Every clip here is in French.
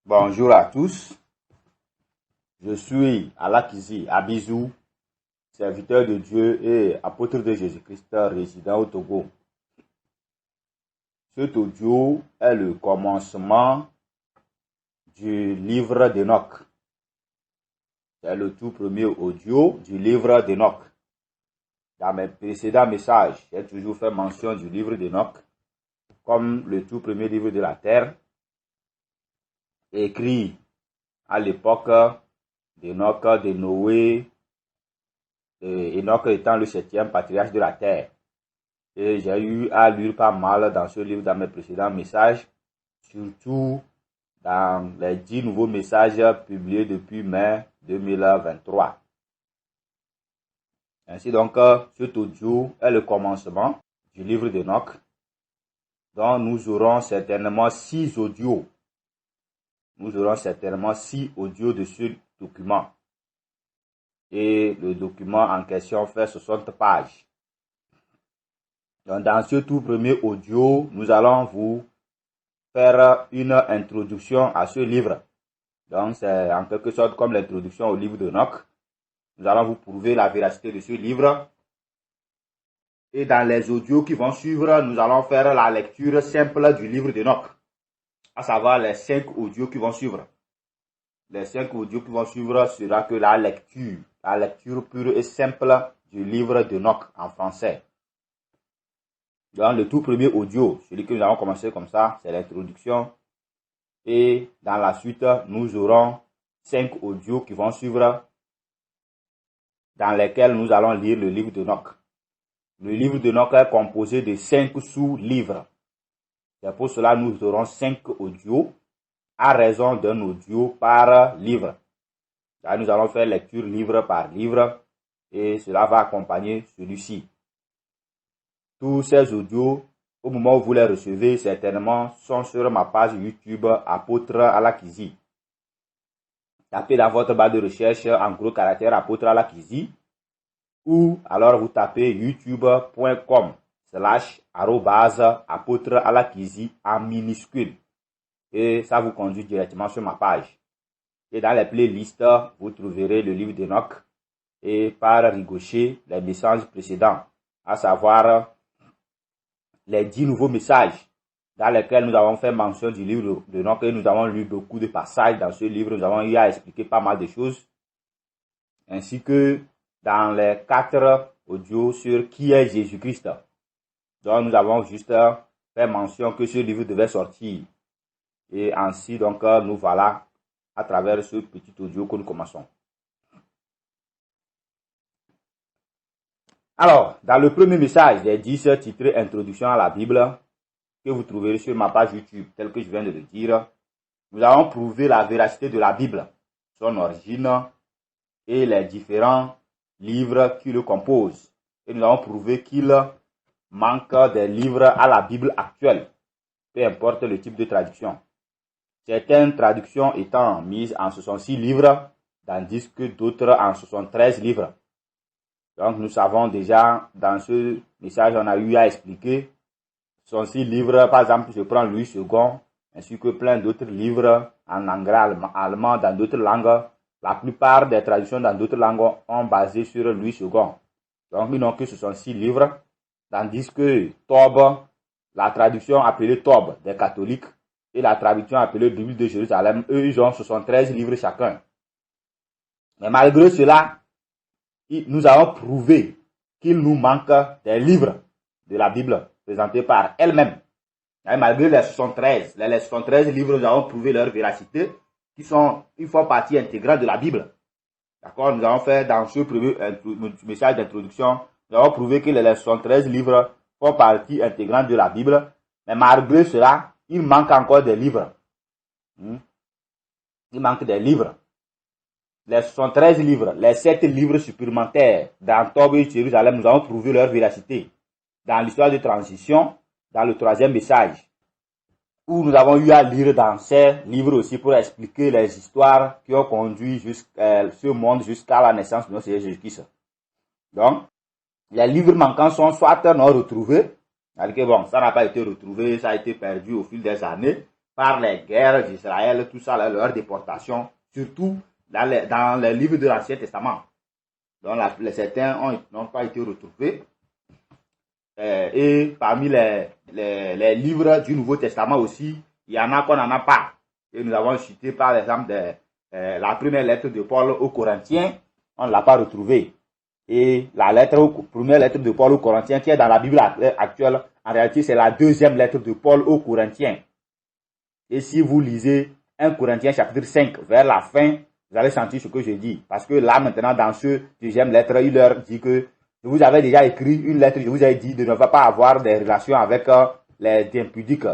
Bonjour à tous, je suis Alakizi Abizou, serviteur de Dieu et apôtre de Jésus-Christ résident au Togo. Cet audio est le commencement du livre d'Enoch. C'est le tout premier audio du livre d'Enoch. Dans mes précédents messages, j'ai toujours fait mention du livre d'Enoch comme le tout premier livre de la terre, écrit à l'époque d'Enoch, de Noé, Enoch étant le 7e patriarche de la terre. Et j'ai eu à lire pas mal dans ce livre, dans mes précédents messages, surtout dans les 10 nouveaux messages publiés depuis mai 2023. Ainsi donc, cet audio est le commencement du livre d'Enoch, dont nous aurons certainement 6 audios. Nous aurons certainement 6 audios de ce document. Et le document en question fait 60 pages. Donc, dans ce tout premier audio, nous allons vous faire une introduction à ce livre. Donc, c'est en quelque sorte comme l'introduction au livre d'Enoch. Nous allons vous prouver la véracité de ce livre. Et dans les audios qui vont suivre, nous allons faire la lecture simple du livre d'Enoch, à savoir les 5 audios qui vont suivre. Les 5 audios qui vont suivre sera que la lecture pure et simple du livre d'Enoch en français. Dans le tout premier audio, celui que nous allons commencer comme ça, c'est l'introduction. Et dans la suite, nous aurons 5 audios qui vont suivre, dans lesquels nous allons lire le livre d'Enoch. Le livre d'Enoch est composé de 5 sous-livres. C'est pour cela que nous aurons 5 audios, à raison d'un audio par livre. Là, nous allons faire lecture livre par livre, et cela va accompagner celui-ci. Tous ces audios, au moment où vous les recevez, certainement, sont sur ma page YouTube Apôtre Alakizi. Tapez dans votre barre de recherche en gros caractère Apôtre Alakizi, ou alors vous tapez youtube.com/apôtre Alakizi en minuscule. Et ça vous conduit directement sur ma page. Et dans les playlists, vous trouverez le livre d'Enoch et par ricochet les messages précédents, à savoir les 10 nouveaux messages dans lesquels nous avons fait mention du livre d'Enoch et nous avons lu beaucoup de passages dans ce livre. Nous avons eu à expliquer pas mal de choses, ainsi que dans les 4 audios sur qui est Jésus-Christ. Donc nous avons juste fait mention que ce livre devait sortir. Et ainsi donc nous voilà à travers ce petit audio que nous commençons. Alors, dans le premier message des 10 titré Introduction à la Bible, que vous trouverez sur ma page YouTube, tel que je viens de le dire, nous avons prouvé la véracité de la Bible, son origine et les différents livres qui le composent. Et nous avons prouvé qu'il manque des livres à la Bible actuelle, peu importe le type de traduction. Certaines traductions étant mises en 66 livres, tandis que d'autres en 73 livres. Donc nous savons déjà, dans ce message, on a eu à expliquer 66 livres, par exemple, je prends Louis II, ainsi que plein d'autres livres en anglais, allemand, dans d'autres langues. La plupart des traductions dans d'autres langues ont basé sur Louis II. Donc ils n'ont que 66 livres, tandis que Tob, la traduction appelée Tob des catholiques, et la traduction appelée Bible de Jérusalem, eux, ils ont 73 livres chacun. Mais malgré cela, nous avons prouvé qu'il nous manque des livres de la Bible présentés par elle-même. Et malgré les 73 livres, nous avons prouvé leur véracité, ils font partie intégrale de la Bible. D'accord? Nous avons fait dans ce premier message d'introduction, nous avons prouvé que les 73 livres font partie intégrante de la Bible, mais malgré cela, il manque encore des livres. Il manque des livres. Les 73 livres, les 7 livres supplémentaires dans Tob et Jérusalem, nous avons prouvé leur véracité. Dans l'histoire de transition, dans le 3e message, où nous avons eu à lire dans ces livres aussi pour expliquer les histoires qui ont conduit ce monde jusqu'à la naissance de notre Seigneur Jésus-Christ. Donc, les livres manquants sont soit non retrouvés, c'est-à-dire que bon, ça n'a pas été retrouvé, ça a été perdu au fil des années, par les guerres d'Israël, tout ça, leur déportation, surtout dans les livres de l'Ancien Testament. Donc certains n'ont pas été retrouvés. Et parmi les livres du Nouveau Testament aussi, il y en a qu'on n'en a pas. Et nous avons cité par exemple la première lettre de Paul aux Corinthiens, on ne l'a pas retrouvée. Et première lettre de Paul aux Corinthiens qui est dans la Bible actuelle, en réalité c'est la deuxième lettre de Paul aux Corinthiens. Et si vous lisez 1 Corinthiens chapitre 5 vers la fin, vous allez sentir ce que je dis. Parce que là maintenant dans ce deuxième lettre, il leur dit que je vous avais déjà écrit une lettre, je vous ai dit de ne pas avoir des relations avec les impudiques.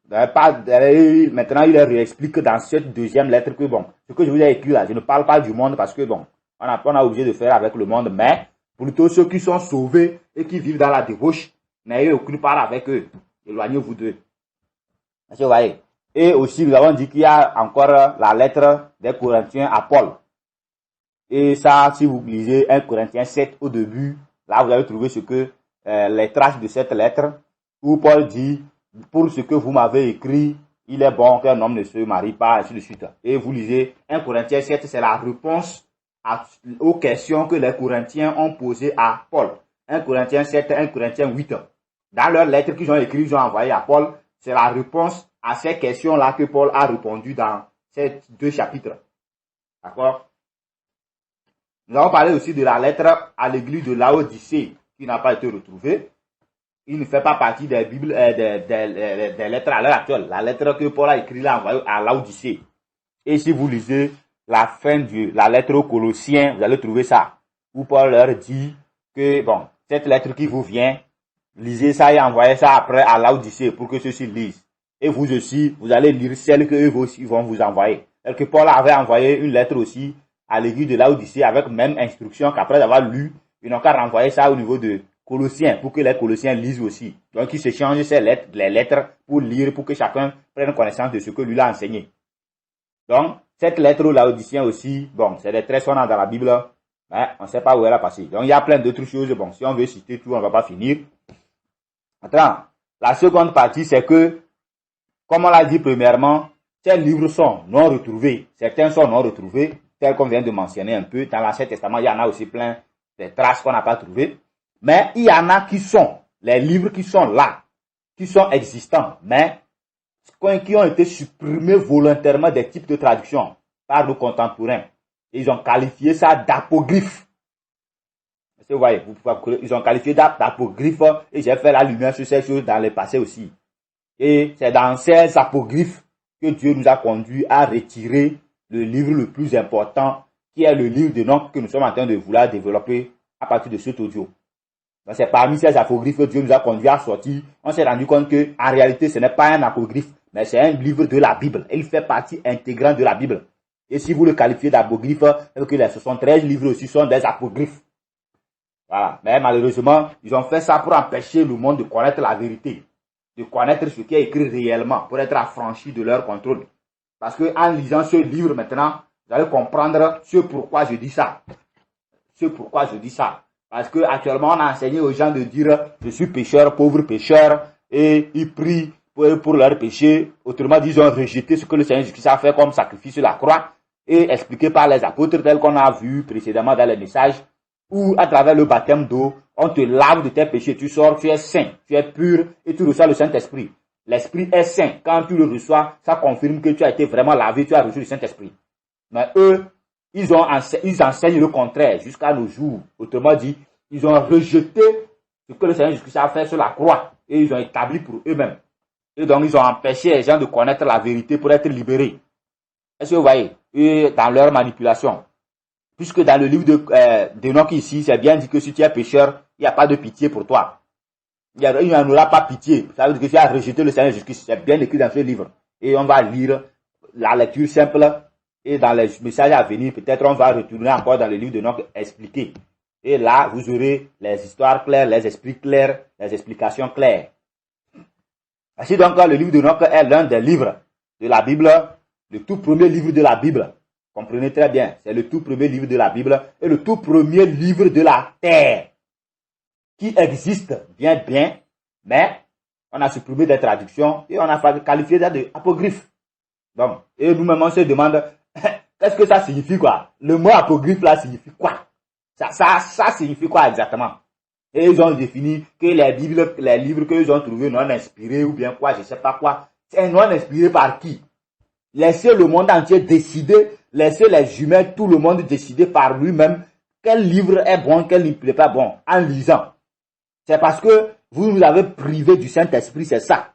Maintenant, il leur explique dans cette deuxième lettre que bon, ce que je vous ai écrit là, je ne parle pas du monde parce que bon, on a obligé de faire avec le monde, mais plutôt ceux qui sont sauvés et qui vivent dans la débauche, n'ayez aucune part avec eux. Éloignez-vous d'eux. Vous voyez. Et aussi, nous avons dit qu'il y a encore la lettre des Corinthiens à Paul. Et ça, si vous lisez 1 Corinthiens 7 au début, là vous allez trouver ce que les traces de cette lettre, où Paul dit, pour ce que vous m'avez écrit, il est bon qu'un homme ne se marie pas, ainsi de suite. Et vous lisez 1 Corinthiens 7, c'est la réponse aux questions que les Corinthiens ont posées à Paul. 1 Corinthiens 7, 1 Corinthiens 8. Dans leurs lettres qu'ils ont écrites, ils ont envoyées à Paul, c'est la réponse à ces questions-là que Paul a répondu dans ces deux chapitres. D'accord? Nous avons parlé aussi de la lettre à l'église de Laodicée qui n'a pas été retrouvée. Il ne fait pas partie des Bibles, des lettres à l'heure actuelle. La lettre que Paul a écrite là, envoyée à Laodicée. Et si vous lisez la fin de la lettre aux Colossiens, vous allez trouver ça. Où Paul leur dit que, bon, cette lettre qui vous vient, lisez ça et envoyez ça après à Laodicée pour que ceux-ci lisent. Et vous aussi, vous allez lire celle que eux aussi vont vous envoyer. Et que Paul avait envoyé une lettre aussi à l'église de Laodicée avec même instruction qu'après avoir lu, ils n'ont qu'à renvoyer ça au niveau de Colossiens pour que les Colossiens lisent aussi. Donc ils se changent les lettres pour lire, pour que chacun prenne connaissance de ce que lui a enseigné. Donc cette lettre aux Laodiciens aussi, bon, c'est des traits qu'on a dans la Bible, mais on ne sait pas où elle a passé. Donc il y a plein d'autres choses. Bon, si on veut citer tout, on ne va pas finir. Maintenant, la seconde partie, c'est que, comme on l'a dit premièrement, ces livres sont non retrouvés. Certains sont non retrouvés, tels qu'on vient de mentionner un peu. Dans l'Ancien Testament, il y en a aussi plein de traces qu'on n'a pas trouvées. Mais il y en a qui sont, les livres qui sont là, qui sont existants, mais qui ont été supprimés volontairement des types de traduction par nos contemporains. Ils ont qualifié ça d'apocryphe. Vous voyez, ils ont qualifié d'apocryphe et j'ai fait la lumière sur ces choses dans le passé aussi. Et c'est dans ces apocryphes que Dieu nous a conduits à retirer le livre le plus important, qui est le livre d'Enoch que nous sommes en train de vouloir développer à partir de cet audio. Donc c'est parmi ces apocryphes que Dieu nous a conduits à sortir. On s'est rendu compte que en réalité, ce n'est pas un apocryphe, mais c'est un livre de la Bible. Il fait partie intégrante de la Bible. Et si vous le qualifiez d'apocryphe, c'est que les 73 livres aussi sont des apocryphes. Voilà. Mais malheureusement, ils ont fait ça pour empêcher le monde de connaître la vérité, de connaître ce qui est écrit réellement, pour être affranchi de leur contrôle. Parce que en lisant ce livre maintenant, vous allez comprendre ce pourquoi je dis ça. Ce pourquoi je dis ça. Parce que actuellement, on a enseigné aux gens de dire je suis pécheur, pauvre pécheur, et ils prient pour leurs péchés. Autrement dit, ils ont rejeté ce que le Seigneur Jésus a fait comme sacrifice sur la croix, et expliqué par les apôtres tels qu'on a vu précédemment dans les messages, où à travers le baptême d'eau, on te lave de tes péchés, tu sors, tu es saint, tu es pur, et tu reçois le Saint-Esprit. L'Esprit est saint. Quand tu le reçois, ça confirme que tu as été vraiment lavé, tu as reçu le Saint-Esprit. Mais eux, ils enseignent le contraire jusqu'à nos jours. Autrement dit, ils ont rejeté ce que le Seigneur Jésus a fait sur la croix et ils ont établi pour eux-mêmes. Et donc, ils ont empêché les gens de connaître la vérité pour être libérés. Est-ce que vous voyez? Et dans leur manipulation. Puisque dans le livre d'Enoch ici, c'est bien dit que si tu es pécheur, il n'y a pas de pitié pour toi. Il n'y en aura pas pitié. Ça veut dire que tu as rejeté le Seigneur Jésus. C'est bien écrit dans ce livre. Et on va lire la lecture simple. Et dans les messages à venir, peut-être on va retourner encore dans le livre d'Enoch expliqué. Et là, vous aurez les histoires claires, les esprits clairs, les explications claires. Ainsi donc, le livre d'Enoch est l'un des livres de la Bible, le tout premier livre de la Bible. Comprenez très bien, c'est le tout premier livre de la Bible et le tout premier livre de la terre qui existe bien, mais On a supprimé des traductions et on a qualifié ça d'apocryphe. Donc, et nous-mêmes, on se demande, qu'est-ce que ça signifie quoi? Le mot apocryphe là signifie quoi? Ça signifie quoi exactement? Et ils ont défini que les livres qu'ils ont trouvés non inspirés ou bien quoi, je ne sais pas quoi. C'est non inspiré par qui? Laissez le monde entier décider, laissez les humains, tout le monde décider par lui-même quel livre est bon, quel livre n'est pas bon, en lisant. C'est parce que vous nous avez privé du Saint-Esprit, c'est ça.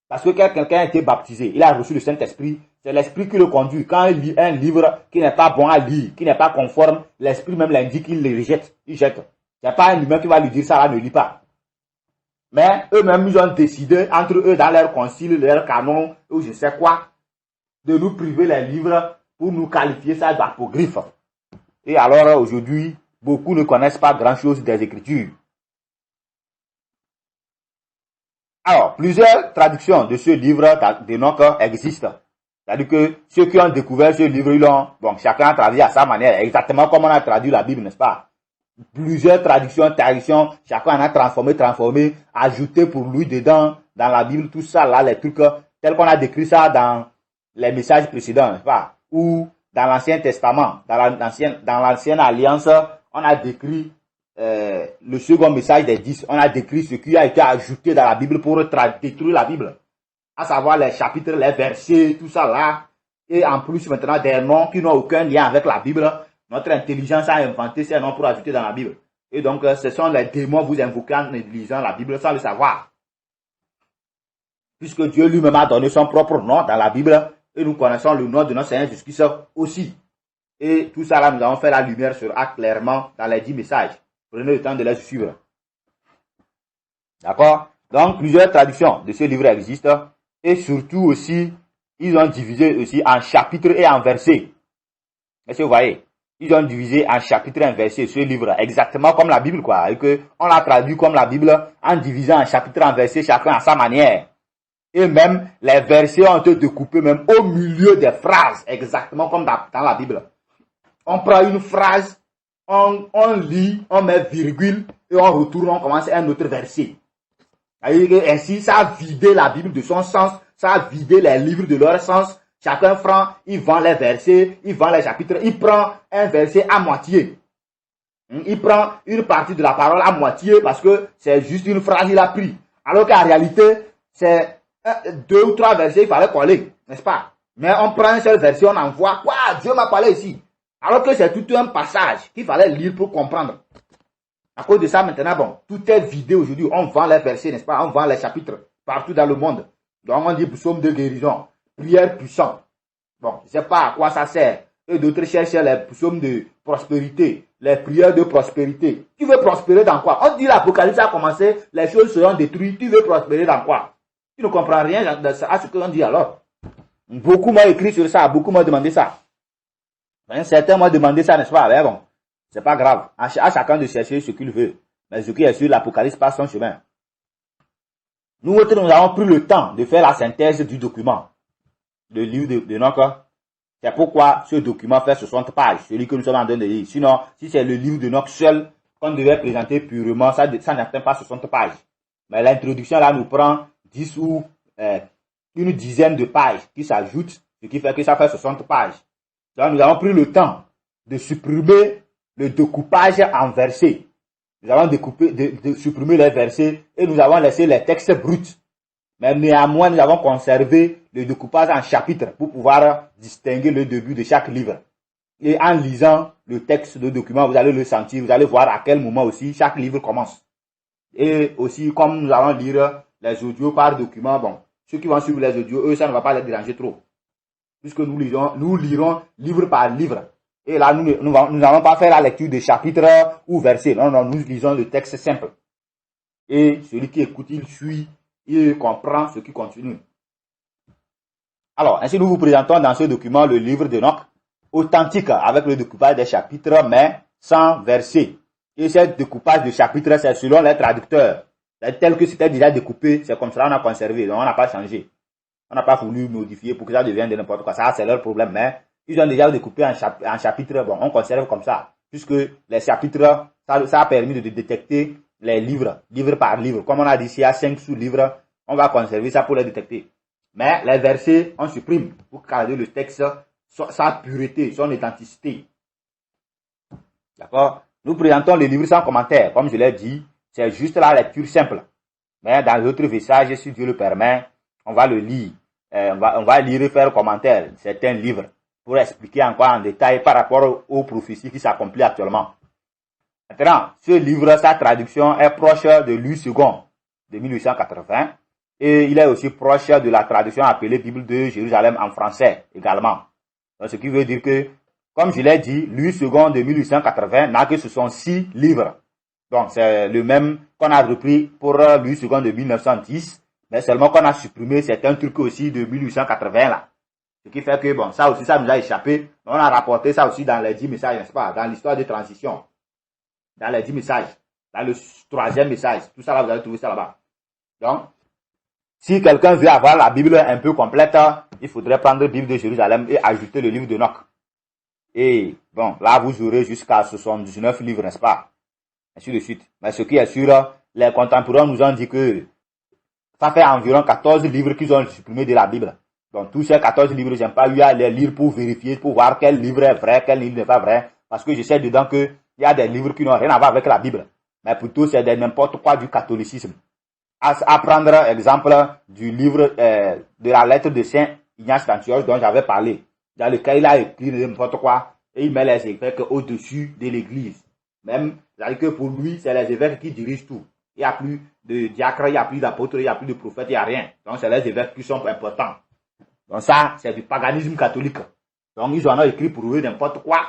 Parce que quelqu'un a été baptisé, il a reçu le Saint-Esprit, c'est l'Esprit qui le conduit. Quand il lit un livre qui n'est pas bon à lire, qui n'est pas conforme, l'Esprit même l'indique, il le rejette, il jette. Il n'y a pas un humain qui va lui dire ça, là, ne lit pas. Mais eux-mêmes, ils ont décidé, entre eux, dans leur concile, leur canon, ou je sais quoi, de nous priver les livres pour nous qualifier ça d'apocryphe. Et alors, aujourd'hui, beaucoup ne connaissent pas grand-chose des Écritures. Alors, plusieurs traductions de ce livre d'Enoch existent. C'est-à-dire que ceux qui ont découvert ce livre, chacun a traduit à sa manière, exactement comme on a traduit la Bible, n'est-ce pas? Plusieurs traductions, chacun en a transformé, ajouté pour lui dedans, dans la Bible, tout ça, là, les trucs, tels qu'on a décrit ça dans les messages précédents, n'est-ce pas? Ou dans l'Ancien Testament, dans l'Ancienne Alliance, on a décrit le second message des 10, on a décrit ce qui a été ajouté dans la Bible pour détruire la Bible. À savoir les chapitres, les versets, tout ça là. Et en plus, maintenant, des noms qui n'ont aucun lien avec la Bible. Notre intelligence a inventé ces noms pour ajouter dans la Bible. Et donc, ce sont les démons vous invoquez en lisant la Bible sans le savoir. Puisque Dieu lui-même a donné son propre nom dans la Bible, et nous connaissons le nom de notre Seigneur Jésus-Christ aussi. Et tout ça là, nous avons fait la lumière sur A clairement dans les 10 messages. Prenez le temps de les suivre. D'accord? Donc, plusieurs traductions de ce livre existent. Et surtout aussi, ils ont divisé aussi en chapitres et en versets. Est-ce que vous voyez? Ils ont divisé en chapitres et en versets ce livre, exactement comme la Bible, quoi. Et que on l'a traduit comme la Bible, en divisant en chapitres et en versets, chacun à sa manière. Et même, les versets ont été découpés même au milieu des phrases, exactement comme dans la Bible. On prend une phrase, on lit, on met virgule, et on retourne, on commence un autre verset. Ainsi, ça a vidé la Bible de son sens, ça a vidé les livres de leur sens. Chacun prend, il vend les versets, il vend les chapitres, il prend un verset à moitié. Il prend une partie de la parole à moitié parce que c'est juste une phrase qu'il a pris. Alors qu'en réalité, c'est 2 ou 3 versets, il fallait coller, n'est-ce pas? Mais on prend un seul verset, on envoie, quoi, Dieu m'a parlé ici. Alors que c'est tout un passage qu'il fallait lire pour comprendre. À cause de ça, maintenant, tout est vidé aujourd'hui. On vend les versets, n'est-ce pas? On vend les chapitres partout dans le monde. Donc, on dit psaume de guérison, prière puissante. Je ne sais pas à quoi ça sert. Et d'autres cherchent les psaumes de prospérité, les prières de prospérité. Tu veux prospérer dans quoi? On dit l'Apocalypse a commencé, les choses seront détruites. Tu veux prospérer dans quoi? Tu ne comprends rien à ce que l'on dit alors. Beaucoup m'ont écrit sur ça, beaucoup m'ont demandé ça. Certains m'ont demandé ça, n'est-ce pas? Mais bon, c'est pas grave. À chacun de chercher ce qu'il veut. Mais ce qui est sûr, l'Apocalypse passe son chemin. Nous avons pris le temps de faire la synthèse du document. Le livre de Enoch. C'est pourquoi ce document fait 60 pages, celui que nous sommes en train de lire. Sinon, si c'est le livre de Enoch seul, qu'on devait présenter purement, ça n'atteint pas 60 pages. Mais l'introduction là nous prend 10 ou une dizaine de pages qui s'ajoutent, ce qui fait que ça fait 60 pages. Donc nous avons pris le temps de supprimer le découpage en versets. Nous avons supprimé les versets et nous avons laissé les textes bruts. Mais néanmoins, nous avons conservé le découpage en chapitres pour pouvoir distinguer le début de chaque livre. Et en lisant le texte de document, vous allez le sentir, vous allez voir à quel moment aussi chaque livre commence. Et aussi, comme nous allons lire les audios par document, ceux qui vont suivre les audios, eux, ça ne va pas les déranger trop. Puisque nous lirons livre par livre. Et là, nous n'allons pas faire la lecture de chapitres ou versets. Non, nous lisons le texte simple. Et celui qui écoute, il suit, il comprend ce qui continue. Alors, ainsi nous vous présentons dans ce document le livre d'Enoch, authentique avec le découpage des chapitres, mais sans versets. Et ce découpage de chapitres, c'est selon les traducteurs. C'est tel que c'était déjà découpé, c'est comme ça qu'on a conservé, donc on n'a pas changé. On n'a pas voulu modifier pour que ça devienne de n'importe quoi. Ça, c'est leur problème, mais ils ont déjà découpé en chapitres, on conserve comme ça. Puisque les chapitres, ça a permis de détecter les livres, livre par livre. Comme on a dit, s'il y a 5 sous-livres, On va conserver ça pour les détecter. Mais les versets, on supprime pour garder le texte, sa pureté, son authenticité. D'accord? Nous présentons le livre sans commentaire. Comme je l'ai dit, c'est juste la lecture simple. Mais dans d'autres messages, si Dieu le permet, on va le lire. On va lire et faire commentaire certains livres pour expliquer encore en détail par rapport aux prophéties qui s'accomplissent actuellement. Maintenant, ce livre, sa traduction est proche de Louis II de 1880 et il est aussi proche de la traduction appelée Bible de Jérusalem en français également. Donc, ce qui veut dire que, comme je l'ai dit, Louis II de 1880 n'a que 66 livres. Donc, c'est le même qu'on a repris pour Louis II de 1910, mais seulement qu'on a supprimé certains trucs aussi de 1880 là. Ce qui fait que, bon, ça aussi, ça nous a échappé. On a rapporté ça aussi dans les 10 messages, n'est-ce pas, dans l'histoire de transition. Dans les 10 messages, dans le 3e message, tout ça là, vous allez trouver ça là-bas. Donc, si quelqu'un veut avoir la Bible un peu complète, il faudrait prendre la Bible de Jérusalem et ajouter le livre d'Enoch. Et bon, là, vous aurez jusqu'à 79 livres, n'est-ce pas? Ainsi de suite. Mais ce qui est sûr, les contemporains nous ont dit que ça fait environ 14 livres qu'ils ont supprimés de la Bible. Donc, tous ces 14 livres, j'aime pas eu à les lire pour vérifier, pour voir quel livre est vrai, quel livre n'est pas vrai. Parce que je sais dedans que il y a des livres qui n'ont rien à voir avec la Bible. Mais plutôt, c'est n'importe quoi du catholicisme. À prendre exemple du livre de la lettre de Saint Ignace d'Antioche dont j'avais parlé, dans lequel il a écrit n'importe quoi et il met les évêques au-dessus de l'église. Même, c'est-à-dire que pour lui, c'est les évêques qui dirigent tout. Il n'y a plus de diacres, il n'y a plus d'apôtres, il n'y a plus de prophètes, il n'y a rien. Donc, c'est les évêques qui sont importants. Donc, ça, c'est du paganisme catholique. Donc, ils en ont écrit pour eux n'importe quoi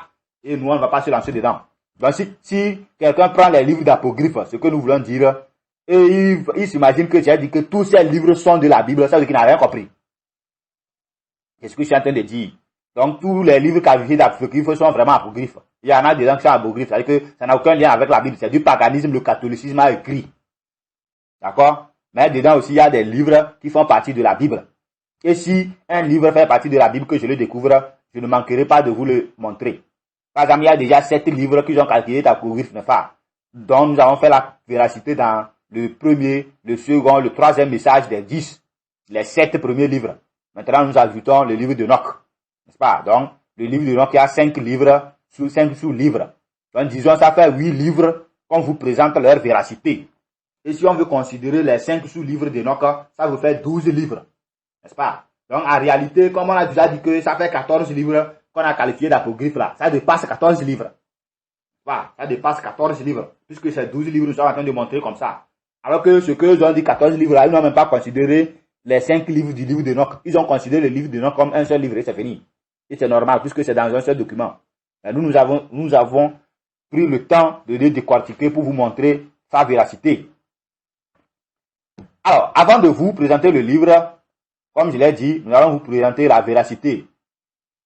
et nous, on ne va pas se lancer dedans. Donc, si quelqu'un prend les livres d'apocryphes, ce que nous voulons dire, et il s'imagine que j'ai dit que tous ces livres sont de la Bible, ça veut dire qu'il n'a rien compris. C'est ce que je suis en train de dire. Donc, tous les livres qualifiés d'apocryphes sont vraiment apocryphes. Il y en a des gens qui sont apocryphes, c'est-à-dire que ça n'a aucun lien avec la Bible. C'est du paganisme, le catholicisme a écrit. D'accord? Mais dedans aussi, il y a des livres qui font partie de la Bible. Et si un livre fait partie de la Bible que je le découvre, je ne manquerai pas de vous le montrer. Par exemple, il y a déjà 7 livres qui sont qualifiés d'apocryphes, n'est-ce pas? Donc, nous avons fait la véracité dans le premier, le second, le 3e message des 10. Les 7 premiers livres. Maintenant, nous ajoutons le livre d'Enoch. N'est-ce pas? Donc, le livre d'Enoch, il y a 5 livres, 5 sous-livres. Donc, disons, ça fait 8 livres qu'on vous présente leur véracité. Et si on veut considérer les 5 sous-livres d'Enoch, ça vous fait 12 livres. N'est-ce pas? Donc, en réalité, comme on a déjà dit que ça fait 14 livres qu'on a qualifié d'apocryphes là, ça dépasse 14 livres. Voilà, ça dépasse 14 livres. Puisque c'est 12 livres, nous sommes en train de montrer comme ça. Alors que ce que ont dit 14 livres là, ils n'ont même pas considéré les 5 livres du livre d'Enoch. Ils ont considéré le livre d'Enoch comme un seul livre et c'est fini. Et c'est normal puisque c'est dans un seul document. Mais nous avons pris le temps de les décortiquer pour vous montrer sa véracité. Alors, avant de vous présenter le livre, comme je l'ai dit, nous allons vous présenter la véracité.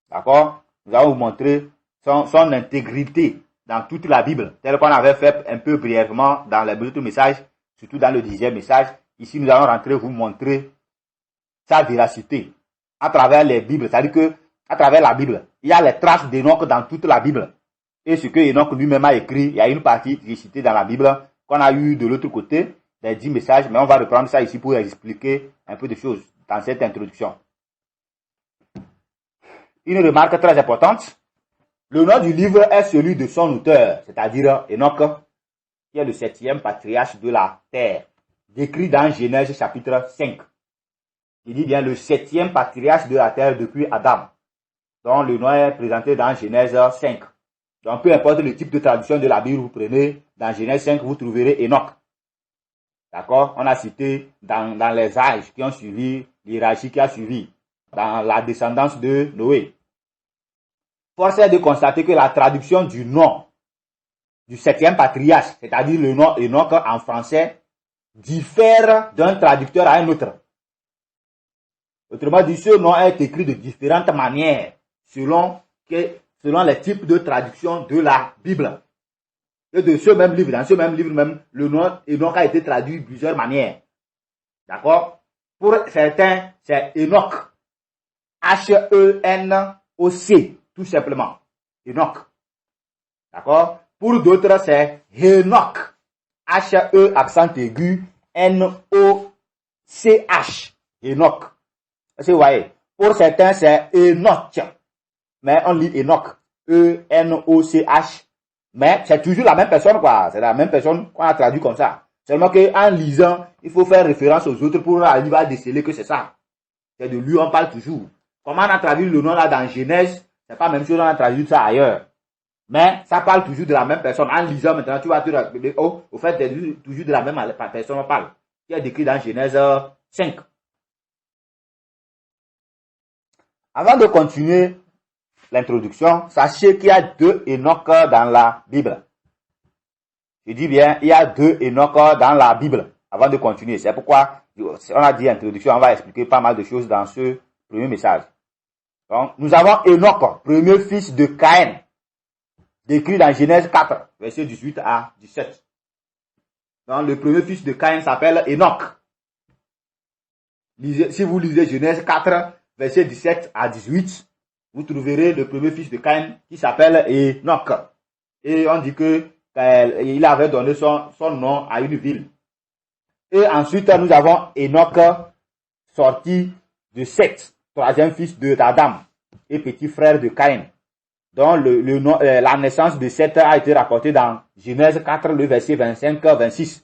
D'accord? Nous allons vous montrer son intégrité dans toute la Bible, tel qu'on avait fait un peu brièvement dans les autres messages, surtout dans le 10e message. Ici, nous allons rentrer vous montrer sa véracité à travers les Bibles. C'est-à-dire que, à travers la Bible, il y a les traces d'Enoch dans toute la Bible. Et ce que Enoch lui-même a écrit, il y a une partie qui est citée dans la Bible qu'on a eu de l'autre côté, des 10 messages, mais on va reprendre ça ici pour expliquer un peu de choses dans cette introduction. Une remarque très importante. Le nom du livre est celui de son auteur, c'est-à-dire Enoch, qui est le 7e patriarche de la terre, décrit dans Genèse chapitre 5. Il dit bien le 7e patriarche de la terre depuis Adam, dont le nom est présenté dans Genèse 5. Donc, peu importe le type de traduction de la Bible que vous prenez, dans Genèse 5, vous trouverez Enoch. D'accord? On a cité dans les âges qui ont suivi, l'hierarchie qui a suivi, dans la descendance de Noé. Force est de constater que la traduction du nom du 7e patriarche, c'est-à-dire le nom Enoch en français, diffère d'un traducteur à un autre. Autrement dit, ce nom est écrit de différentes manières selon les types de traduction de la Bible. Et de ce même livre, dans ce même livre même, le nom Enoch a été traduit de plusieurs manières. D'accord? Pour certains, c'est Enoch. H-E-N-O-C. Tout simplement. Enoch. D'accord? Pour d'autres, c'est Enoch. H-E accent aigu. N-O-C-H. C-H. Enoch. Est-ce que vous voyez? Pour certains, c'est Enoch. Mais on lit Enoch. E-N-O-C-H. Mais c'est toujours la même personne, quoi. C'est la même personne qu'on a traduit comme ça. Seulement qu'en lisant, il faut faire référence aux autres pour arriver à déceler que c'est ça. C'est de lui, on parle toujours. Comment on a traduit le nom là dans Genèse, c'est pas la même chose, on a traduit ça ailleurs. Mais ça parle toujours de la même personne. En lisant maintenant, tu vas te rappeler, oh, au fait, c'est toujours de la même personne on parle. Qui est décrit dans Genèse 5. Avant de continuer l'introduction, sachez qu'il y a 2 Enoch dans la Bible. Je dis bien, il y a 2 Enoch dans la Bible. Avant de continuer, c'est pourquoi on a dit introduction, on va expliquer pas mal de choses dans ce premier message. Donc, nous avons Enoch, premier fils de Caïn, décrit dans Genèse 4, versets 18 à 17. Donc, le premier fils de Caïn s'appelle Enoch. Si vous lisez Genèse 4, versets 17 à 18, vous trouverez le premier fils de Caïn qui s'appelle Enoch. Et on dit que il avait donné son nom à une ville. Et ensuite, nous avons Enoch sorti de Seth, troisième fils d'Adam et petit frère de Caïn, dont la naissance de Seth a été rapportée dans Genèse 4, le verset 25-26.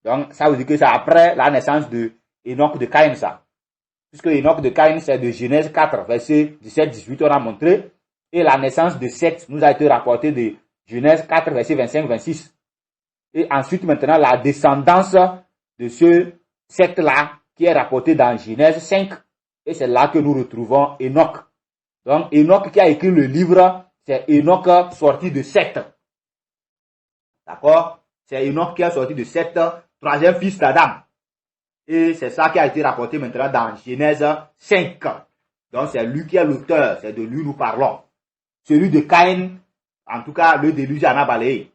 Donc, ça veut dire que c'est après la naissance de Enoch de Caïn, ça. Puisque Enoch de Caïn, c'est de Genèse 4, verset 17-18, on a montré. Et la naissance de Seth nous a été rapportée de Genèse 4, verset 25-26. Et ensuite, maintenant, la descendance de ce Seth-là, qui est rapportée dans Genèse 5. Et c'est là que nous retrouvons Enoch. Donc, Enoch qui a écrit le livre, c'est Enoch sorti de Seth. D'accord? C'est Enoch qui est sorti de Seth, troisième fils d'Adam. Et c'est ça qui a été rapporté maintenant dans Genèse 5. Donc, c'est lui qui est l'auteur, c'est de lui nous parlons. Celui de Caïn, en tout cas, le déluge en a balayé.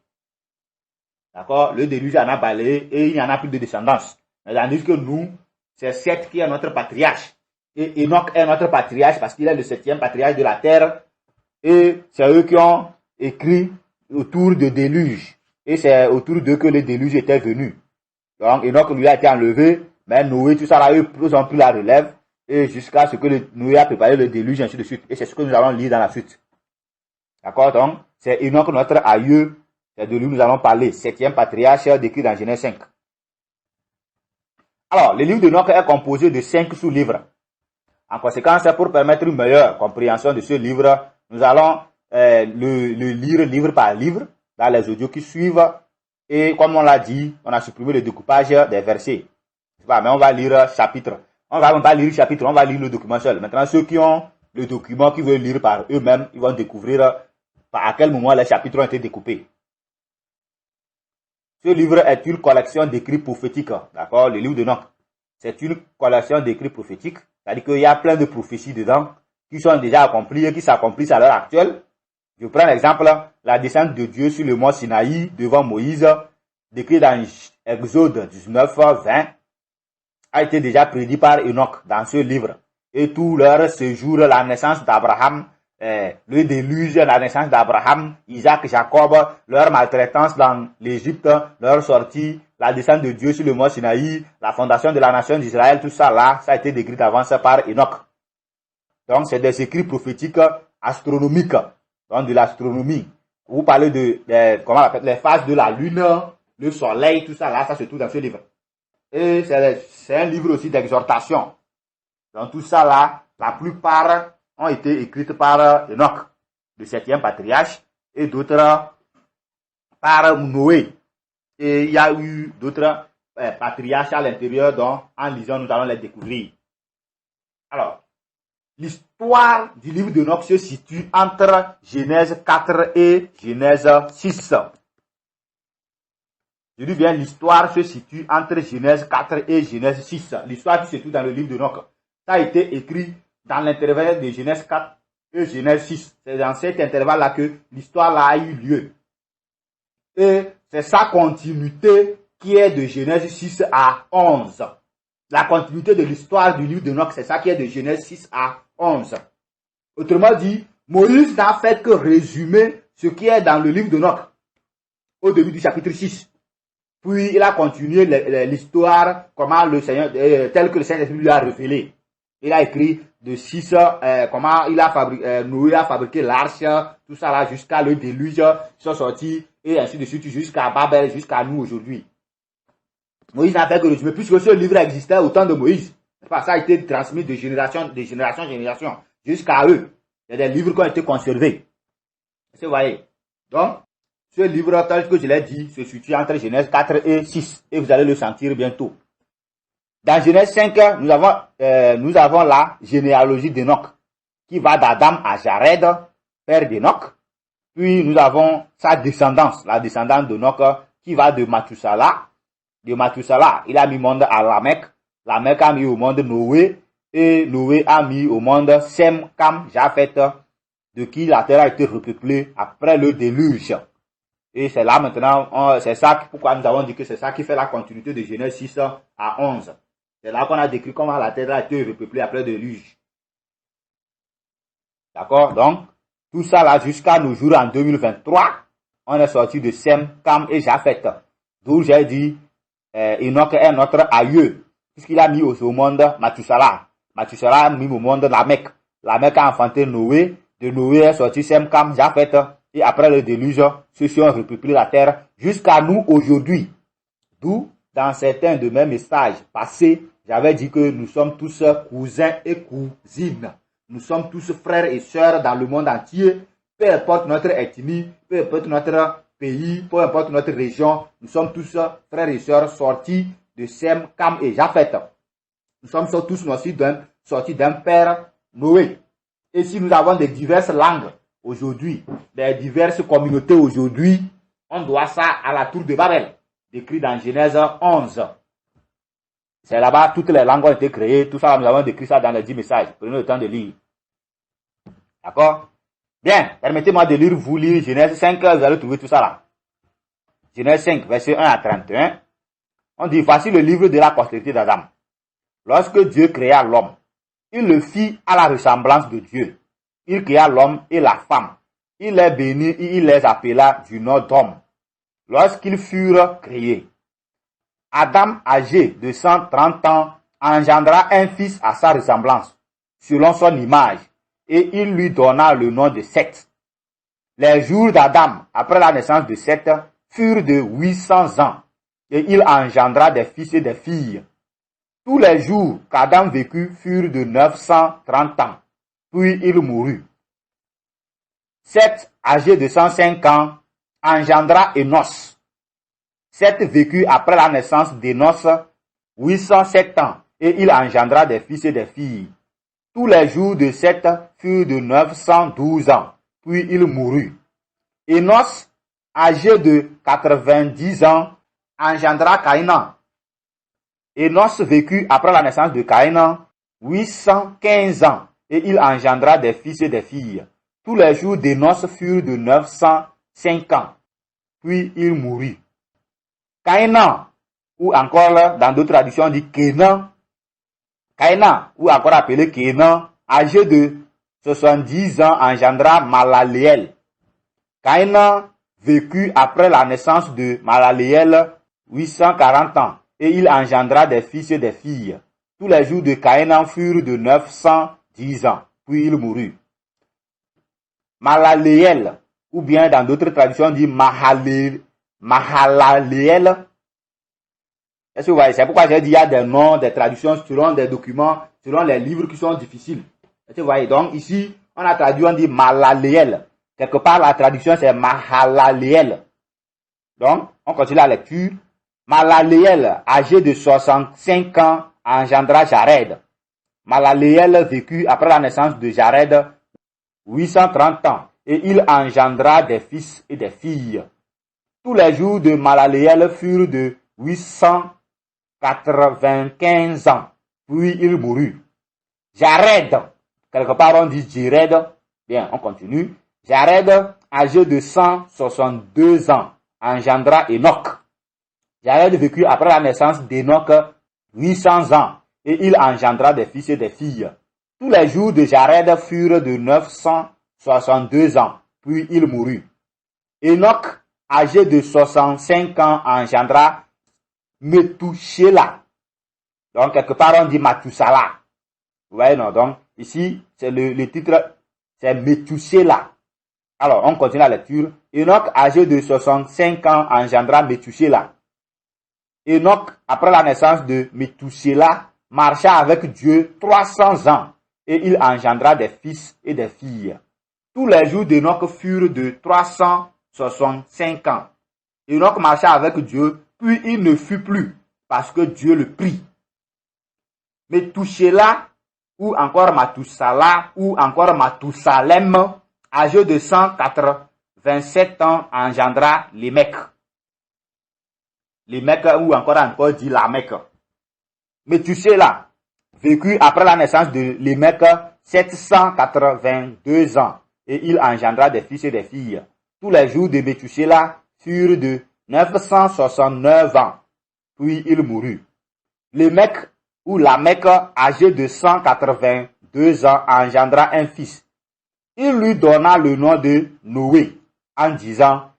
D'accord? Le déluge en a balayé et il n'y en a plus de descendance. Tandis que nous, c'est Seth qui est notre patriarche. Et Enoch est notre patriarche parce qu'il est le 7e patriarche de la terre. Et c'est eux qui ont écrit autour du déluge. Et c'est autour d'eux que le déluge était venu. Donc Enoch lui a été enlevé, mais Noé, tout ça là, eux ont pris la relève. Et jusqu'à ce que Noé a préparé le déluge, ainsi de suite. Et c'est ce que nous allons lire dans la suite. D'accord? Donc, c'est Enoch notre aïeux. C'est de lui nous allons parler. 7e patriarche décrit dans Genèse 5. Alors, le livre d'Enoch est composé de 5 sous-livres. En conséquence, pour permettre une meilleure compréhension de ce livre, nous allons le lire livre par livre dans les audios qui suivent. Et comme on l'a dit, on a supprimé le découpage des versets. Mais on va lire chapitre. On va pas lire chapitre, on va lire le document seul. Maintenant, ceux qui ont le document, qui veulent lire par eux-mêmes, ils vont découvrir à quel moment les chapitres ont été découpés. Ce livre est une collection d'écrits prophétiques. D'accord? Le livre d'Enoch. C'est une collection d'écrits prophétiques. C'est-à-dire qu'il y a plein de prophéties dedans qui sont déjà accomplies et qui s'accomplissent à l'heure actuelle. Je prends l'exemple, la descente de Dieu sur le mont Sinaï devant Moïse, décrit dans Exode 19, 20, a été déjà prédit par Enoch dans ce livre. Et tout leur séjour, la naissance d'Abraham, le déluge, la naissance d'Abraham, Isaac, Jacob, leur maltraitance dans l'Égypte, leur sortie, la descente de Dieu sur le mont Sinaï, la fondation de la nation d'Israël, tout ça là, ça a été décrit d'avance par Enoch. Donc c'est des écrits prophétiques astronomiques, donc de l'astronomie. Vous parlez de comment on appelle, les phases de la lune, le soleil, tout ça là, ça se trouve dans ce livre. Et c'est un livre aussi d'exhortation. Donc tout ça là, la plupart ont été écrites par Enoch, le 7e patriarche, et d'autres par Noé. Et il y a eu d'autres patriarches à l'intérieur, dont en lisant nous allons les découvrir. Alors, l'histoire du livre d'Enoch se situe entre Genèse 4 et Genèse 6. Je dis bien, l'histoire se situe entre Genèse 4 et Genèse 6. L'histoire qui se trouve dans le livre d'Enoch. Ça a été écrit dans l'intervalle de Genèse 4 et Genèse 6. C'est dans cet intervalle-là que l'histoire là a eu lieu. Et c'est sa continuité qui est de Genèse 6 à 11. La continuité de l'histoire du livre d'Enoch, c'est ça qui est de Genèse 6 à 11. Autrement dit, Moïse n'a fait que résumer ce qui est dans le livre d'Enoch au début du chapitre 6. Puis il a continué l'histoire, comment le Seigneur, tel que le Saint-Esprit lui a révélé. Il a écrit de 6, comment il a fabriqué, Noé a fabriqué l'arche, tout ça là, jusqu'à le déluge, ils sont sortis, et ainsi de suite, jusqu'à Babel, jusqu'à nous aujourd'hui. Moïse n'a fait que le résumé, puisque ce livre existait au temps de Moïse. Ça a été transmis de génération en génération, jusqu'à eux. Il y a des livres qui ont été conservés. Vous voyez. Donc, ce livre, tel que je l'ai dit, se situe entre Genèse 4 et 6. Et vous allez le sentir bientôt. Dans Genèse 5, nous avons la généalogie d'Enoch, qui va d'Adam à Jared, père d'Enoch. Puis nous avons sa descendance, la descendance d'Enoch, qui va de Mathusalah. De Mathusalah, il a mis monde à Lamech. Lamech a mis au monde Noé. Et Noé a mis au monde Sem, Cam, Japheth, de qui la terre a été repeuplée après le déluge. Et c'est là maintenant, c'est ça pourquoi nous avons dit que c'est ça qui fait la continuité de Genèse 6 à 11. C'est là qu'on a décrit comment la terre a été repeuplée après le déluge. D'accord? Donc, tout ça là, jusqu'à nos jours en 2023, on est sorti de Sem, Cam et Japheth. D'où j'ai dit, Enoch est notre aïeux, puisqu'il a mis au monde Mathusalah. Mathusalah a mis au monde Lamech. Lamech a enfanté Noé. De Noé est sorti Sem, Cam, Japheth. Et après le déluge, ceux-ci ont repeuplé la terre jusqu'à nous aujourd'hui. D'où, dans certains de mes messages passés, j'avais dit que nous sommes tous cousins et cousines. Nous sommes tous frères et sœurs dans le monde entier. Peu importe notre ethnie, peu importe notre pays, peu importe notre région, nous sommes tous frères et sœurs sortis de Sem, Cam et Japheth. Nous sommes tous sortis d'un père Noé. Et si nous avons des diverses langues aujourd'hui, des diverses communautés aujourd'hui, on doit ça à la tour de Babel, décrit dans Genèse 11. C'est là-bas, toutes les langues ont été créées, tout ça, nous avons décrit ça dans les 10 messages. Prenez le temps de lire. D'accord? Bien, permettez-moi de vous lire Genèse 5, vous allez trouver tout ça là. Genèse 5, verset 1 à 31. On dit, voici le livre de la postérité d'Adam. Lorsque Dieu créa l'homme, il le fit à la ressemblance de Dieu. Il créa l'homme et la femme. Il les bénit et il les appela du nom d'homme. Lorsqu'ils furent créés, Adam, âgé de 130 ans, engendra un fils à sa ressemblance, selon son image, et il lui donna le nom de Seth. Les jours d'Adam, après la naissance de Seth, furent de 800 ans, et il engendra des fils et des filles. Tous les jours qu'Adam vécut furent de 930 ans, puis il mourut. Seth, âgé de 105 ans, engendra Enos. Seth vécut après la naissance d'Enos 807 ans, et il engendra des fils et des filles. Tous les jours de Seth furent de 912 ans, puis il mourut. Enos, âgé de 90 ans, engendra Caïnan. Enos vécut après la naissance de Caïnan 815 ans, et il engendra des fils et des filles. Tous les jours d'Enos furent de 905 ans, puis il mourut. Caïnan, ou encore dans d'autres traductions on dit Kénan, Caïnan, ou encore appelé Kénan, âgé de 70 ans, engendra Malaléel. Caïnan vécut après la naissance de Malaléel 840 ans, et il engendra des fils et des filles. Tous les jours de Caïnan furent de 910 ans, puis il mourut. Malaléel, ou bien dans d'autres traductions on dit Mahalaleel. Est-ce que vous voyez? C'est pourquoi j'ai dit il y a des noms, des traductions selon des documents, selon les livres qui sont difficiles. Est-ce que vous voyez? Donc ici, on a traduit, on dit Malaléel. Quelque part, la traduction c'est Mahalaleel. Donc, on continue la lecture. Malaléel, âgé de 65 ans, engendra Jared. Malaléel vécut après la naissance de Jared 830 ans, et il engendra des fils et des filles. Tous les jours de Malaléel furent de 895 ans, puis il mourut. Jared, quelque part on dit Jared, bien, on continue. Jared, âgé de 162 ans, engendra Enoch. Jared vécut après la naissance d'Enoch 800 ans, et il engendra des fils et des filles. Tous les jours de Jared furent de 962 ans, puis il mourut. Enoch, âgé de 65 ans, engendra Methuselah. Donc, quelque part, on dit Mathusalah. Vous voyez, non? Donc, ici, c'est le titre, c'est Methuselah. Alors, on continue la lecture. Enoch, âgé de 65 ans, engendra Methuselah. Enoch, après la naissance de Methuselah, marcha avec Dieu 300 ans et il engendra des fils et des filles. Tous les jours d'Enoch furent de 365 ans. Enoch marcha avec Dieu, puis il ne fut plus, parce que Dieu le prit. Methuselah, ou encore Mathusalah, ou encore Mathusalem, âgé de 187 ans, engendra Lémec. Lémec, ou encore dit Lamec. Methuselah vécut après la naissance de Lémec 782 ans, et il engendra des fils et des filles. Tous les jours de Methuselah furent de 969 ans, puis il mourut. Lémec, ou Lamec, âgé de 182 ans, engendra un fils. Il lui donna le nom de Noé, en disant,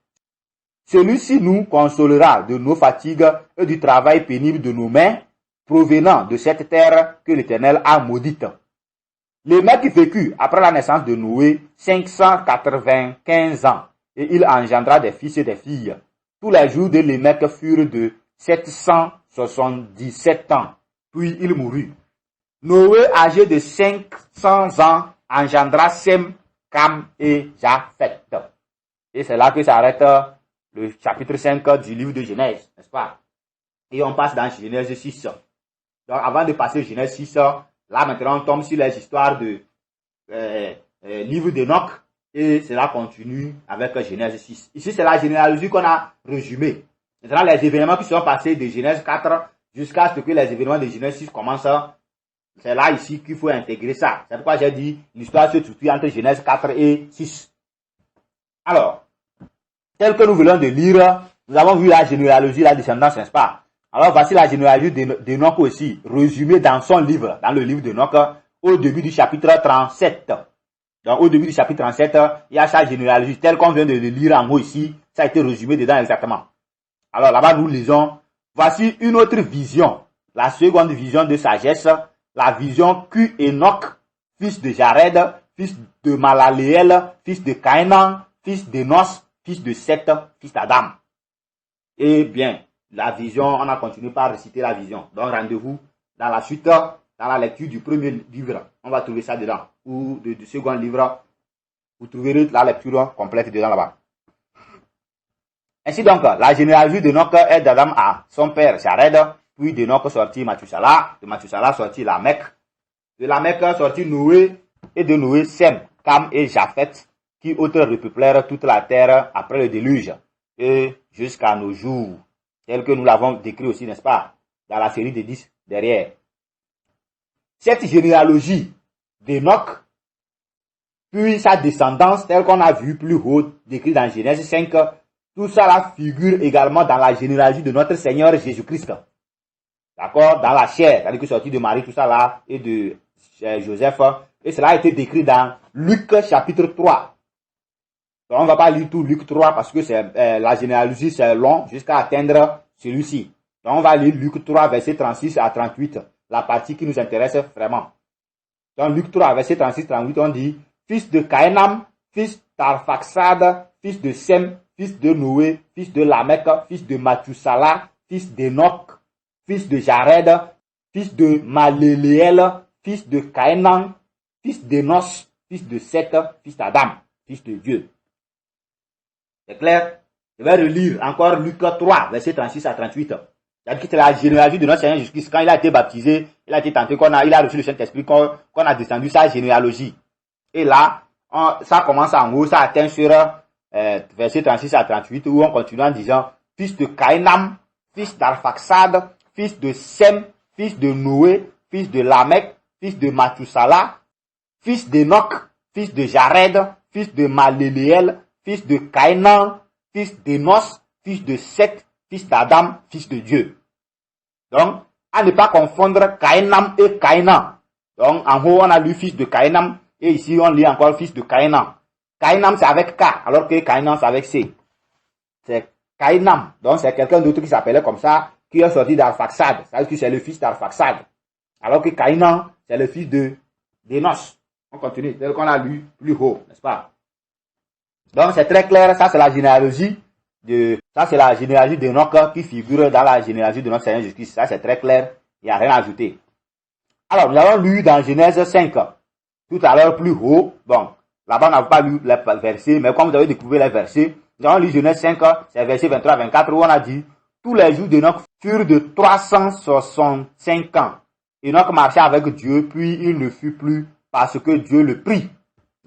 celui-ci nous consolera de nos fatigues et du travail pénible de nos mains, provenant de cette terre que l'Éternel a maudite. Lémec vécut après la naissance de Noé 595 ans, et il engendra des fils et des filles. Tous les jours de Lémec furent de 777 ans, puis il mourut. Noé, âgé de 500 ans, engendra Sem, Cam et Japheth. Et c'est là que s'arrête le chapitre 5 du livre de Genèse, n'est-ce pas? Et on passe dans Genèse 6. Donc avant de passer Genèse 6, là maintenant on tombe sur les histoires de livre d'Enoch et cela continue avec Genèse 6. Ici c'est la généalogie qu'on a résumée. Maintenant les événements qui sont passés de Genèse 4 jusqu'à ce que les événements de Genèse 6 commencent, c'est là ici qu'il faut intégrer ça. C'est pourquoi j'ai dit l'histoire se situe entre Genèse 4 et 6. Alors, tel que nous venons de lire, nous avons vu la généalogie, la descendance, n'est-ce pas? Alors voici la généalogie d'Enoch aussi, résumée dans son livre, dans le livre d'Enoch, au début du chapitre 37. Donc au début du chapitre 37, il y a sa généalogie, telle qu'on vient de le lire en haut ici, ça a été résumé dedans exactement. Alors là-bas nous lisons, voici une autre vision, la seconde vision de sagesse, la vision qu'eut Enoch, fils de Jared, fils de Malaléel, fils de Caïnan, fils d'Enos, fils de Seth, fils d'Adam. Eh bien, la vision, on a continué par réciter la vision. Donc rendez-vous dans la suite, dans la lecture du premier livre. On va trouver ça dedans. Ou du second livre, vous trouverez la lecture complète dedans là-bas. Ainsi donc, la généalogie d'Enoch est d'Adam à son père Jared, puis d'Enoch sortit Mathusalah, de Mathusalah sortit Lamec, de Lamec sortit Noé, et de Noé Sem, Cam et Japheth, qui autres repeuplèrent toute la terre après le déluge, et jusqu'à nos jours, tel que nous l'avons décrit aussi, n'est-ce pas, dans la série des 10 derrière. Cette généalogie d'Enoch, puis sa descendance, telle qu'on a vu plus haut, décrite dans Genèse 5, tout ça là figure également dans la généalogie de notre Seigneur Jésus-Christ. D'accord? Dans la chair, c'est-à-dire que sorti de Marie, tout ça là, et de Joseph, et cela a été décrit dans Luc chapitre 3. Donc, on ne va pas lire tout Luc 3 parce que c'est la généalogie, c'est long jusqu'à atteindre celui-ci. Donc, on va lire Luc 3, verset 36 à 38, la partie qui nous intéresse vraiment. Dans Luc 3, verset 36-38, on dit, fils de Caïnam, fils d'Arphaxad, fils de Sem, fils de Noé, fils de Lamec, fils de Mathusalah, fils d'Enoch, fils de Jared, fils de Maléléel, fils de Caïnan, fils d'Enos, fils de Seth, fils d'Adam, fils de Dieu. C'est clair? Je vais relire encore Luc 3, verset 36 à 38. C'est-à-dire que c'est la généalogie de notre Seigneur Jésus-Christ. Quand il a été baptisé, il a été tenté, il a reçu le Saint-Esprit, qu'on a descendu sa généalogie. Et là, ça commence en haut, ça atteint sur verset 36 à 38, où on continue en disant, fils de Caïnam, fils d'Arphaxad, fils de Sem, fils de Noé, fils de Lamec, fils de Mathusalah, fils d'Enoch, fils de Jared, fils de Maléléel, fils de Caïnan, fils d'Enos, fils de Seth, fils d'Adam, fils de Dieu. Donc, à ne pas confondre Caïnam et Caïnan. Donc, en haut, on a lu fils de Caïnam, et ici, on lit encore fils de Caïnan. Caïnam, c'est avec K, alors que Caïnan, c'est avec C. C'est Caïnam. Donc, c'est quelqu'un d'autre qui s'appelait comme ça, qui est sorti d'Arphaxad. Ça veut dire que c'est le fils d'Arphaxad. Alors que Caïnan, c'est le fils d'Énos. On continue, tel qu'on a lu plus haut, n'est-ce pas? Donc c'est très clair, ça c'est la généalogie d'Enoch qui figure dans la généalogie de notre Seigneur Jésus-Christ. Ça c'est très clair, il n'y a rien à ajouter. Alors nous avons lu dans Genèse 5, tout à l'heure plus haut, bon, là-bas on n'a pas lu les versets, mais comme vous avez découvert les versets, nous avons lu Genèse 5, c'est verset 23-24 où on a dit, tous les jours d'Enoch furent de 365 ans. Enoch marchait avec Dieu, puis il ne fut plus parce que Dieu le prit.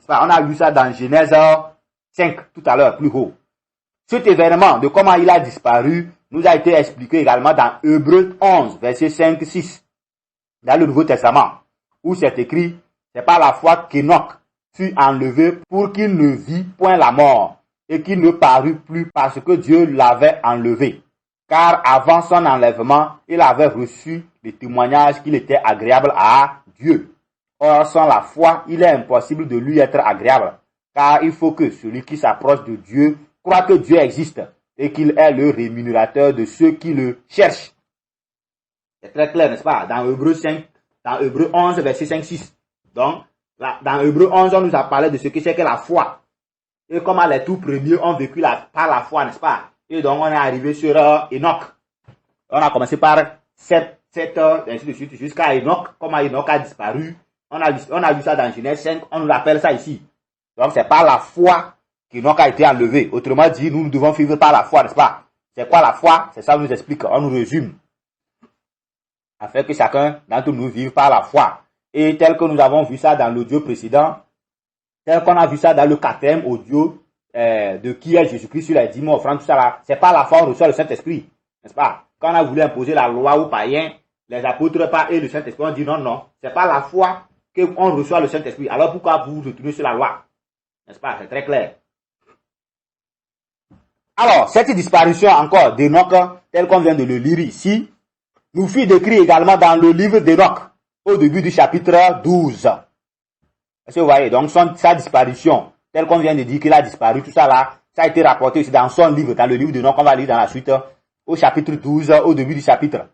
On a lu ça dans Genèse 5, tout à l'heure, plus haut. Cet événement de comment il a disparu nous a été expliqué également dans Hébreux 11, verset 5-6, dans le Nouveau Testament, où c'est écrit, c'est par la foi qu'Enoch fut enlevé pour qu'il ne vit point la mort, et qu'il ne parut plus parce que Dieu l'avait enlevé. Car avant son enlèvement, il avait reçu le témoignage qu'il était agréable à Dieu. Or, sans la foi, il est impossible de lui être agréable, car il faut que celui qui s'approche de Dieu croit que Dieu existe et qu'il est le rémunérateur de ceux qui le cherchent. C'est très clair, n'est-ce pas? Dans Hébreux 11, verset 5-6. Donc, dans Hébreux 11, on nous a parlé de ce que c'est que la foi. Et comment les tout premiers ont vécu par la foi, n'est-ce pas? Et donc, on est arrivé sur Enoch. On a commencé par 7 ainsi de suite, jusqu'à Enoch. Comment Enoch a disparu. On a vu ça dans Genèse 5, on nous appelle ça ici. Donc, c'est par la foi qu'Enoch a été enlevé. Autrement dit, nous devons vivre par la foi, n'est-ce pas? C'est quoi la foi? C'est ça qu'on nous explique, on nous résume. Afin que chacun d'entre nous vive par la foi. Et tel que nous avons vu ça dans l'audio précédent, tel qu'on a vu ça dans le 4e audio de qui est Jésus-Christ sur les 10 mots offrandes, tout ça là, c'est pas la foi on reçoit le Saint-Esprit, n'est-ce pas? Quand on a voulu imposer la loi aux païens, les apôtres et le Saint-Esprit ont dit non, c'est pas la foi qu'on reçoit le Saint-Esprit. Alors pourquoi vous retournez sur la loi? N'est-ce pas? C'est très clair. Alors, cette disparition encore d'Enoch, telle qu'on vient de le lire ici, nous fut décrit également dans le livre d'Enoch, au début du chapitre 12. Est-ce que vous voyez? Donc, sa disparition, telle qu'on vient de dire qu'il a disparu, tout ça là, ça a été rapporté aussi dans son livre, dans le livre d'Enoch, qu'on va lire dans la suite, au chapitre 12, au début du chapitre.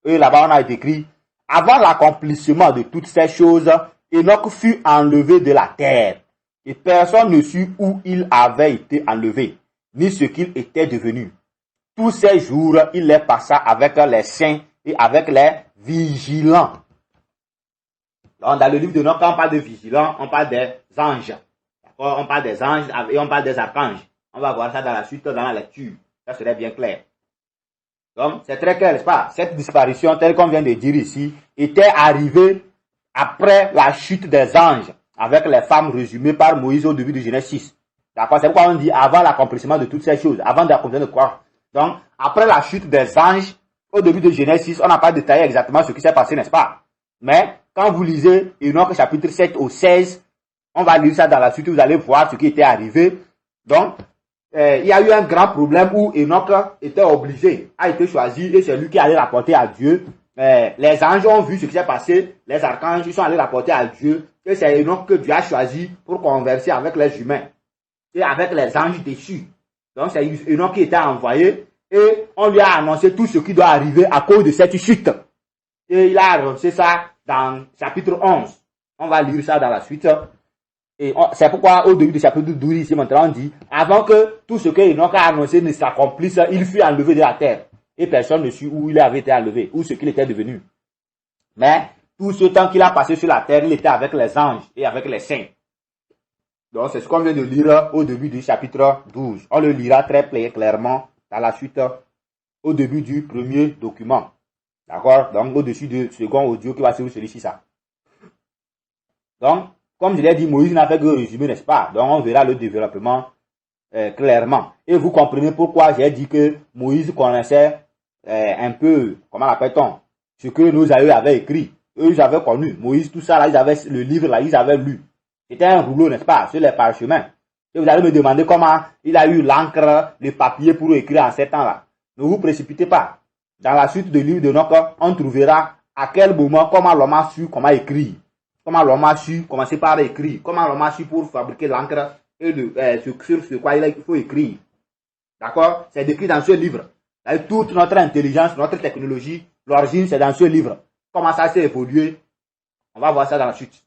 Et là-bas, on a écrit, avant l'accomplissement de toutes ces choses, Enoch fut enlevé de la terre, et personne ne sut où il avait été enlevé, ni ce qu'il était devenu. Tous ces jours, il les passa avec les saints et avec les vigilants. Donc, dans le livre de Enoch, quand on parle de vigilants, on parle des anges. D'accord? On parle des anges et on parle des archanges. On va voir ça dans la suite, dans la lecture. Ça serait bien clair. Donc, c'est très clair, n'est-ce pas? Cette disparition, telle qu'on vient de dire ici, était arrivée après la chute des anges, avec les femmes résumées par Moïse au début de Genèse 6. D'accord? C'est pourquoi on dit avant l'accomplissement de toutes ces choses, avant d'accomplissement de quoi? Donc, après la chute des anges, au début de Genèse 6, on n'a pas détaillé exactement ce qui s'est passé, n'est-ce pas? Mais, quand vous lisez Enoch chapitre 7 au 16, on va lire ça dans la suite, vous allez voir ce qui était arrivé. Donc, il y a eu un grand problème où Enoch était obligé, a été choisi, et c'est lui qui allait rapporter à Dieu. Les anges ont vu ce qui s'est passé, les archanges ils sont allés rapporter à Dieu, et c'est Enoch que Dieu a choisi pour converser avec les humains, et avec les anges déchus. Donc, c'est Enoch qui était envoyé, et on lui a annoncé tout ce qui doit arriver à cause de cette chute. Et il a annoncé ça dans chapitre 11. On va lire ça dans la suite. Et c'est pourquoi au début du chapitre 12, ici maintenant, on dit, avant que tout ce que Enoch a annoncé ne s'accomplisse, il fut enlevé de la terre. Et personne ne sut où il avait été enlevé, ou ce qu'il était devenu. Mais, tout ce temps qu'il a passé sur la terre, il était avec les anges et avec les saints. Donc, c'est ce qu'on vient de lire au début du chapitre 12. On le lira très clairement dans la suite, au début du premier document. D'accord? Donc, au-dessus du second audio qui va suivre celui-ci, ça. Donc, comme je l'ai dit, Moïse n'a fait que résumer, n'est-ce pas? Donc, on verra le développement clairement. Et vous comprenez pourquoi j'ai dit que Moïse connaissait un peu, comment l'appelle-t-on? Ce que nos aïeux avaient écrit. Eux, ils avaient connu. Moïse, tout ça, là, ils avaient le livre, là, ils avaient lu. C'était un rouleau, n'est-ce pas? Sur les parchemins. Et vous allez me demander comment il a eu l'encre, le papier pour écrire en ces temps-là. Ne vous précipitez pas. Dans la suite du livre de Enoch, on trouvera à quel moment, comment l'homme a su, comment écrire. Comment l'homme a su commencer par écrire. Comment l'homme a su pour fabriquer l'encre et sur ce quoi il faut écrire. D'accord? C'est décrit dans ce livre. Toute notre intelligence, notre technologie, l'origine, c'est dans ce livre. Comment ça s'est évolué? On va voir ça dans la suite.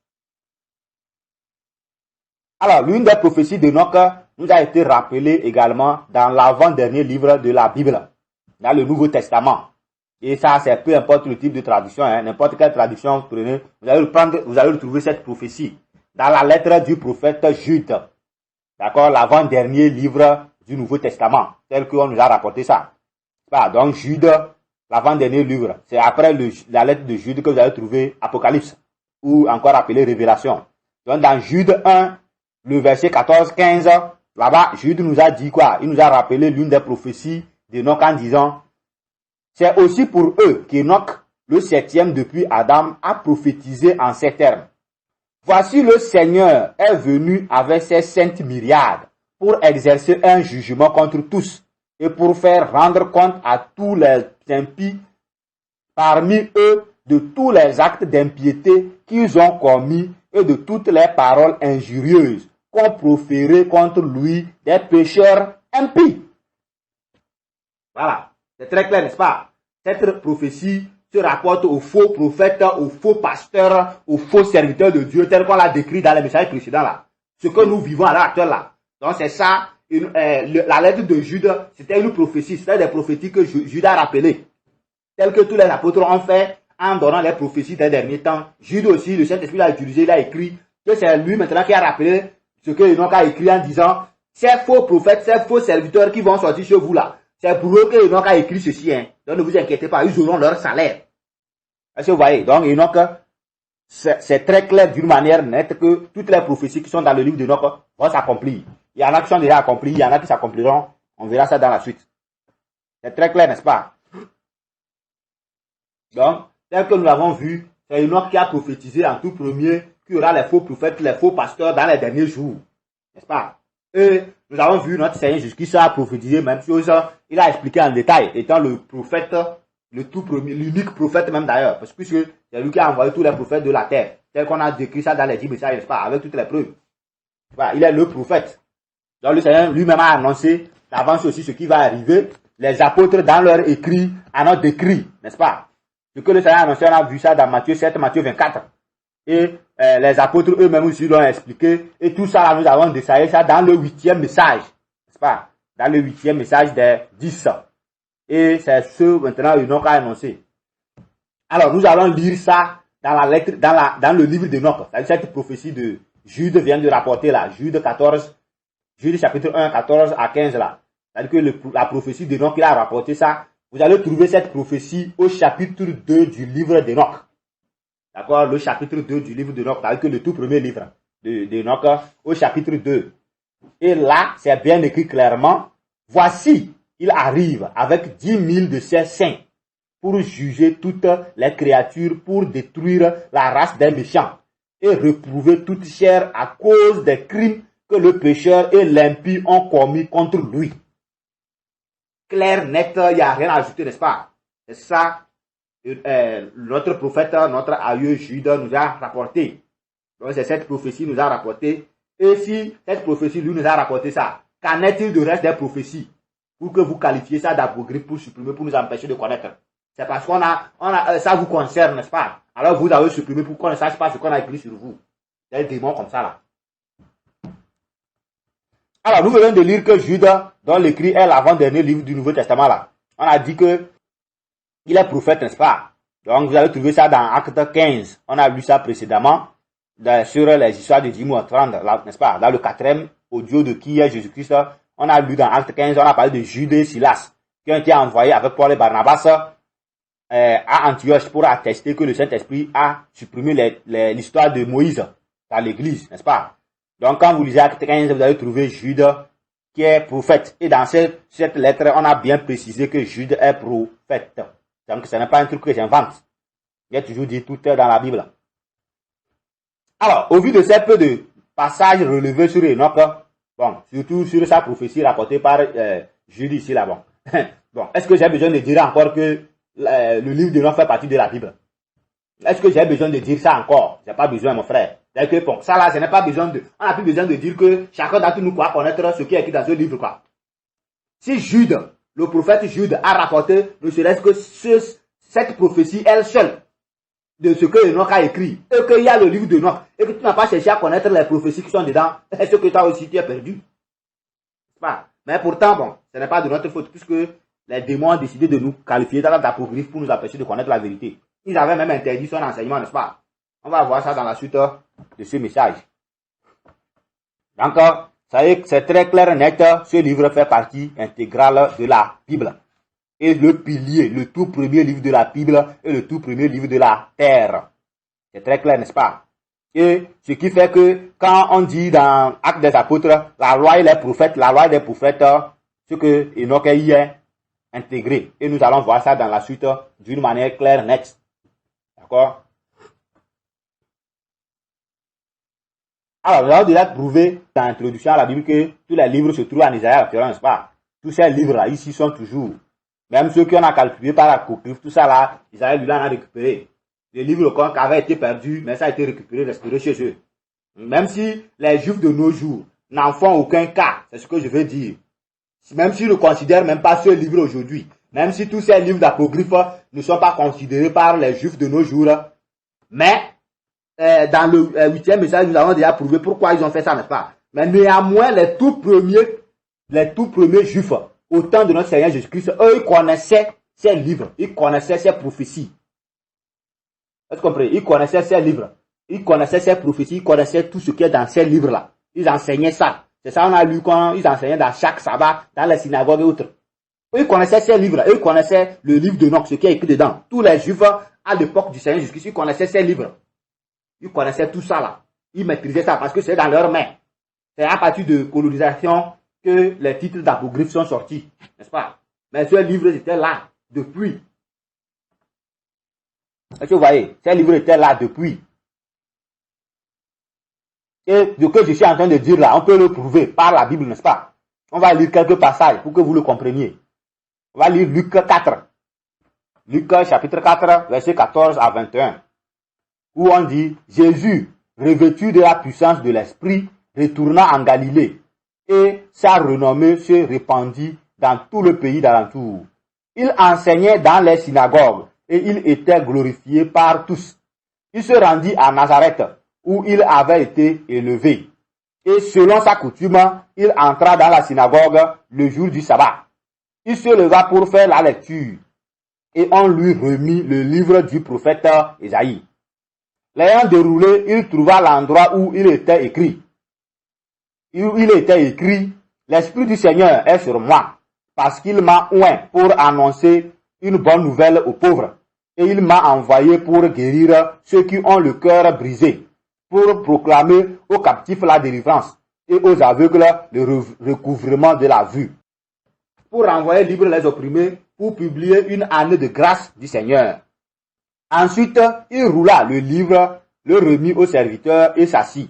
Alors, l'une des prophéties d'Enoch nous a été rappelée également dans l'avant-dernier livre de la Bible, dans le Nouveau Testament. Et ça, c'est peu importe le type de traduction, hein, n'importe quelle traduction vous prenez, vous allez retrouver cette prophétie dans la lettre du prophète Jude. D'accord, l'avant-dernier livre du Nouveau Testament, tel qu'on nous a rapporté ça. Donc, Jude, l'avant-dernier livre, c'est après la lettre de Jude que vous allez trouver Apocalypse, ou encore appelé Révélation. Donc, dans Jude 1, le verset 14-15, là-bas, Jude nous a dit quoi? Il nous a rappelé l'une des prophéties d'Enoch en disant, c'est aussi pour eux qu'Enoch, le septième depuis Adam, a prophétisé en ces termes. Voici le Seigneur est venu avec ses saintes myriades pour exercer un jugement contre tous et pour faire rendre compte à tous les impies parmi eux de tous les actes d'impiété qu'ils ont commis et de toutes les paroles injurieuses qu'ont proférées contre lui des pécheurs impies. Voilà, c'est très clair, n'est-ce pas? Cette prophétie se rapporte aux faux prophètes, aux faux pasteurs, aux faux serviteurs de Dieu, tel qu'on l'a décrit dans les messages précédents là. Ce que nous vivons à l'heure actuelle là. Donc c'est ça, la lettre de Jude, c'était une prophétie, c'était des prophéties que Jude a rappelées. Telles que tous les apôtres ont fait en donnant les prophéties des derniers temps. Jude aussi, le Saint-Esprit l'a utilisé, il a écrit que c'est lui maintenant qui a rappelé ce que Enoch a écrit en disant, ces faux prophètes, ces faux serviteurs qui vont sortir chez vous là, c'est pour eux que Enoch a écrit ceci, hein. Donc ne vous inquiétez pas, ils auront leur salaire. Est-ce que vous voyez? Donc Enoch, c'est très clair d'une manière nette que toutes les prophéties qui sont dans le livre d'Enoch vont s'accomplir. Il y en a qui sont déjà accomplies, il y en a qui s'accompliront. On verra ça dans la suite. C'est très clair, n'est-ce pas? Donc, tel que nous l'avons vu, c'est Enoch qui a prophétisé en tout premier qu'il y aura les faux prophètes, les faux pasteurs dans les derniers jours. N'est-ce pas? Et nous avons vu notre Seigneur Jésus-Christ a prophétisé même chose. Il a expliqué en détail, étant le prophète, le tout premier, l'unique prophète même d'ailleurs. Parce que c'est lui qui a envoyé tous les prophètes de la terre. Tel qu'on a décrit ça dans les 10 messages, n'est-ce pas? Avec toutes les preuves. Voilà, il est le prophète. Donc le Seigneur lui-même a annoncé d'avance aussi ce qui va arriver. Les apôtres dans leur écrit en ont décrit, n'est-ce pas? Ce que le Seigneur a annoncé, on a vu ça dans Matthieu 7, Matthieu 24. Et les apôtres eux-mêmes aussi l'ont expliqué. Et tout ça, là, nous avons détaillé ça dans le 8e message. N'est-ce pas? Dans le 8e message des 10. Et c'est ce maintenant Enoch a annoncé. Alors, nous allons lire ça dans la lettre, dans le livre d'Enoch. Cette prophétie de Jude vient de rapporter là. Jude 14, Jude chapitre 1, 14 à 15 là. C'est-à-dire que la prophétie d'Enoch, il a rapporté ça. Vous allez trouver cette prophétie au chapitre 2 du livre d'Enoch. D'accord? Le chapitre 2 du livre d'Enoch, c'est-à-dire que le tout premier livre d'Enoch, au chapitre 2. Et là, c'est bien écrit clairement, voici, il arrive avec 10 000 de ses saints pour juger toutes les créatures, pour détruire la race des méchants et reprouver toute chair à cause des crimes que le pécheur et l'impie ont commis contre lui. Clair, net, il n'y a rien à ajouter, n'est-ce pas? C'est ça, notre prophète, notre aïeux Jude nous a rapporté. Donc c'est cette prophétie nous a rapporté. Et si cette prophétie lui nous a rapporté ça, qu'en est-il du reste des prophéties? Pour que vous qualifiez ça d'apocryphe, pour supprimer, pour nous empêcher de connaître. C'est parce qu'on ça vous concerne, n'est-ce pas? Alors vous avez supprimé pour qu'on ne sache pas ce qu'on a écrit sur vous. C'est un démon comme ça là. Alors nous venons de lire que Jude, dont l'écrit est l'avant-dernier livre du Nouveau Testament là. On a dit que il est prophète, n'est-ce pas? Donc vous allez trouver ça dans Acte 15. On a lu ça précédemment sur les histoires de 10 mois 30, n'est-ce pas? Dans le 4e audio de qui est Jésus-Christ. On a lu dans Acte 15, on a parlé de Jude et Silas, qui ont été envoyés avec Paul et Barnabas à Antioche pour attester que le Saint-Esprit a supprimé l'histoire de Moïse dans l'église, n'est-ce pas? Donc quand vous lisez Acte 15, vous allez trouver Jude qui est prophète. Et dans cette lettre, on a bien précisé que Jude est prophète. Donc ce n'est pas un truc que j'invente. Il y a toujours dit tout dans la Bible. Alors, au vu de ces peu de passages relevés sur Enoch, bon, surtout sur sa prophétie rapportée par Jude ici là, bon. Bon, est-ce que j'ai besoin de dire encore que le livre d'Enoch fait partie de la Bible? Est-ce que j'ai besoin de dire ça encore? J'ai pas besoin, mon frère. Que, bon, ça là, ce n'est pas besoin de, on n'a plus besoin de dire que chacun d'entre nous croit connaître ce qui est écrit dans ce livre, quoi. Si Jude le prophète Jude a rapporté ne serait-ce que cette prophétie, elle seule, de ce que Enoch a écrit, et qu'il y a le livre de Enoch, et que tu n'as pas cherché à connaître les prophéties qui sont dedans, est-ce que toi aussi tu es perdu? Mais pourtant, bon, ce n'est pas de notre faute, puisque les démons ont décidé de nous qualifier d'apocryphes pour nous empêcher de connaître la vérité. Ils avaient même interdit son enseignement, n'est-ce pas? On va voir ça dans la suite de ce message. Donc, c'est très clair et net, ce livre fait partie intégrale de la Bible. Et le pilier, le tout premier livre de la Bible est le tout premier livre de la terre. C'est très clair, n'est-ce pas? Et ce qui fait que quand on dit dans Actes des Apôtres, la loi et les prophètes, la loi des prophètes, ce que Enoch y est intégré. Et nous allons voir ça dans la suite d'une manière claire, nette. D'accord? Alors, nous avons déjà prouvé dans l'introduction à la Bible que tous les livres se trouvent en Isaïe actuellement, n'est-ce pas? Tous ces livres-là, ici, sont toujours. Même ceux qui ont calculé par l'apocryphe, tout ça là, Isaïe lui en a récupéré. Les livres qui avaient été perdus, mais ça a été récupéré, restauré chez eux. Même si les Juifs de nos jours n'en font aucun cas, c'est ce que je veux dire. Même s'ils ne considèrent même pas ce livre aujourd'hui, même si tous ces livres d'apocryphes ne sont pas considérés par les Juifs de nos jours, mais dans le 8e message, nous avons déjà prouvé pourquoi ils ont fait ça, n'est-ce pas? Mais néanmoins, les tout premiers Juifs, au temps de notre Seigneur Jésus-Christ, eux, ils connaissaient ces livres, ils connaissaient ces prophéties. Est-ce que vous comprenez? Ils connaissaient ces livres, ils connaissaient ces prophéties, ils connaissaient tout ce qui est dans ces livres-là. Ils enseignaient ça. C'est ça on a lu quand ils enseignaient dans chaque sabbat, dans les synagogues et autres. Ils connaissaient ces livres, ils connaissaient le livre de Enoch, ce qui est écrit dedans. Tous les Juifs, à l'époque du Seigneur Jésus-Christ, ils connaissaient ces livres. Ils connaissaient tout ça là. Ils maîtrisaient ça parce que c'est dans leurs mains. C'est à partir de colonisation que les titres d'apocryphes sont sortis. N'est-ce pas? Mais ces livres étaient là depuis. Est-ce que vous voyez? Ces livres étaient là depuis. Et ce que je suis en train de dire là, on peut le prouver par la Bible, n'est-ce pas? On va lire quelques passages pour que vous le compreniez. On va lire Luc 4. Luc chapitre 4, verset 14 à 21. Où on dit, Jésus, revêtu de la puissance de l'Esprit, retourna en Galilée, et sa renommée se répandit dans tout le pays d'alentour. Il enseignait dans les synagogues, et il était glorifié par tous. Il se rendit à Nazareth, où il avait été élevé. Et selon sa coutume, il entra dans la synagogue le jour du sabbat. Il se leva pour faire la lecture, et on lui remit le livre du prophète Isaïe. L'ayant déroulé, il trouva l'endroit où il était écrit. Il était écrit, l'Esprit du Seigneur est sur moi, parce qu'il m'a oint pour annoncer une bonne nouvelle aux pauvres, et il m'a envoyé pour guérir ceux qui ont le cœur brisé, pour proclamer aux captifs la délivrance, et aux aveugles le recouvrement de la vue, pour renvoyer libres les opprimés, pour publier une année de grâce du Seigneur. Ensuite, il roula le livre, le remit au serviteur et s'assit.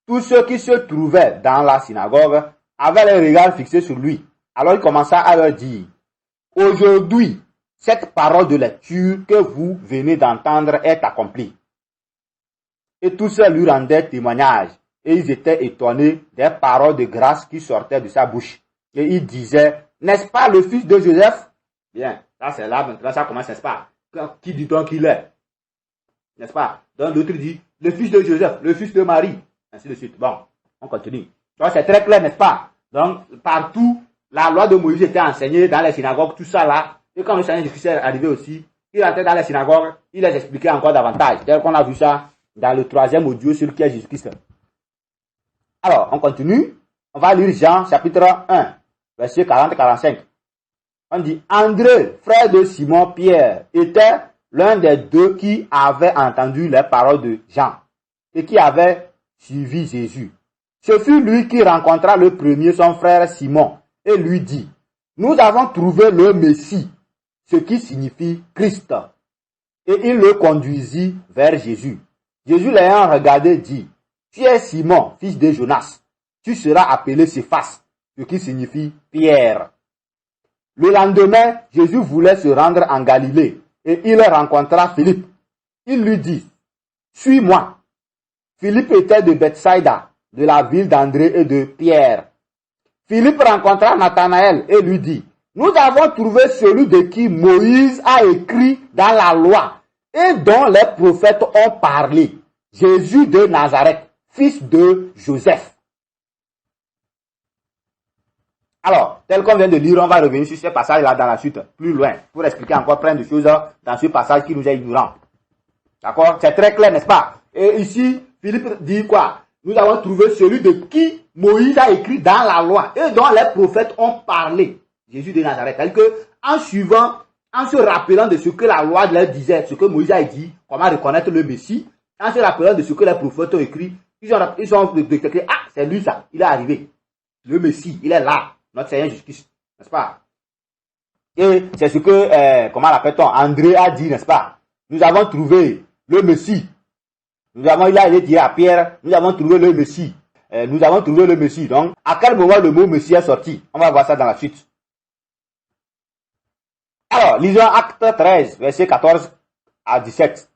Tous ceux qui se trouvaient dans la synagogue avaient les regards fixés sur lui. Alors il commença à leur dire, « Aujourd'hui, cette parole de lecture que vous venez d'entendre est accomplie. » Et tous lui rendaient témoignage, et ils étaient étonnés des paroles de grâce qui sortaient de sa bouche. Et ils disaient, « N'est-ce pas le fils de Joseph? » Bien, ça c'est là, maintenant ça commence, n'est-ce pas? Qui dit donc qu'il est? N'est-ce pas? Donc l'autre dit, le fils de Joseph, le fils de Marie, ainsi de suite. Bon, on continue. Donc c'est très clair, n'est-ce pas? Donc partout, la loi de Moïse était enseignée dans les synagogues, tout ça là. Et quand le Seigneur Jésus-Christ est arrivé aussi, il entrait dans les synagogues, il les expliquait encore davantage. Tel qu'on a vu ça dans le 3e audio sur qui est Jésus-Christ. Alors, on continue. On va lire Jean chapitre 1, verset 40-45. On dit, André, frère de Simon-Pierre, était l'un des deux qui avait entendu les paroles de Jean et qui avait suivi Jésus. Ce fut lui qui rencontra le premier son frère Simon et lui dit, nous avons trouvé le Messie, ce qui signifie Christ. Et il le conduisit vers Jésus. Jésus l'ayant regardé dit, tu es Simon, fils de Jonas, tu seras appelé Céphas, ce qui signifie Pierre. Le lendemain, Jésus voulait se rendre en Galilée et il rencontra Philippe. Il lui dit, suis-moi. Philippe était de Bethsaïda, de la ville d'André et de Pierre. Philippe rencontra Nathanaël et lui dit, nous avons trouvé celui de qui Moïse a écrit dans la loi et dont les prophètes ont parlé, Jésus de Nazareth, fils de Joseph. Alors, tel qu'on vient de lire, on va revenir sur ce passage-là dans la suite, plus loin, pour expliquer encore plein de choses dans ce passage qui nous est ignorant. D'accord? C'est très clair, n'est-ce pas? Et ici, Philippe dit quoi? Nous avons trouvé celui de qui Moïse a écrit dans la loi et dont les prophètes ont parlé, Jésus de Nazareth. C'est-à-dire que, en suivant, en se rappelant de ce que la loi leur disait, ce que Moïse a dit, comment reconnaître le Messie, en se rappelant de ce que les prophètes ont écrit, ils ont détecté, ah, c'est lui ça, il est arrivé. Le Messie, il est là, notre Seigneur Jésus-Christ, n'est-ce pas? Et c'est ce que, comment l'appelle-t-on, André a dit, n'est-ce pas? Nous avons trouvé le Messie. Il a dit à Pierre, nous avons trouvé le Messie. Nous avons trouvé le Messie. Donc, à quel moment le mot Messie est sorti? On va voir ça dans la suite. Alors, lisons Acte 13, versets 14 à 17.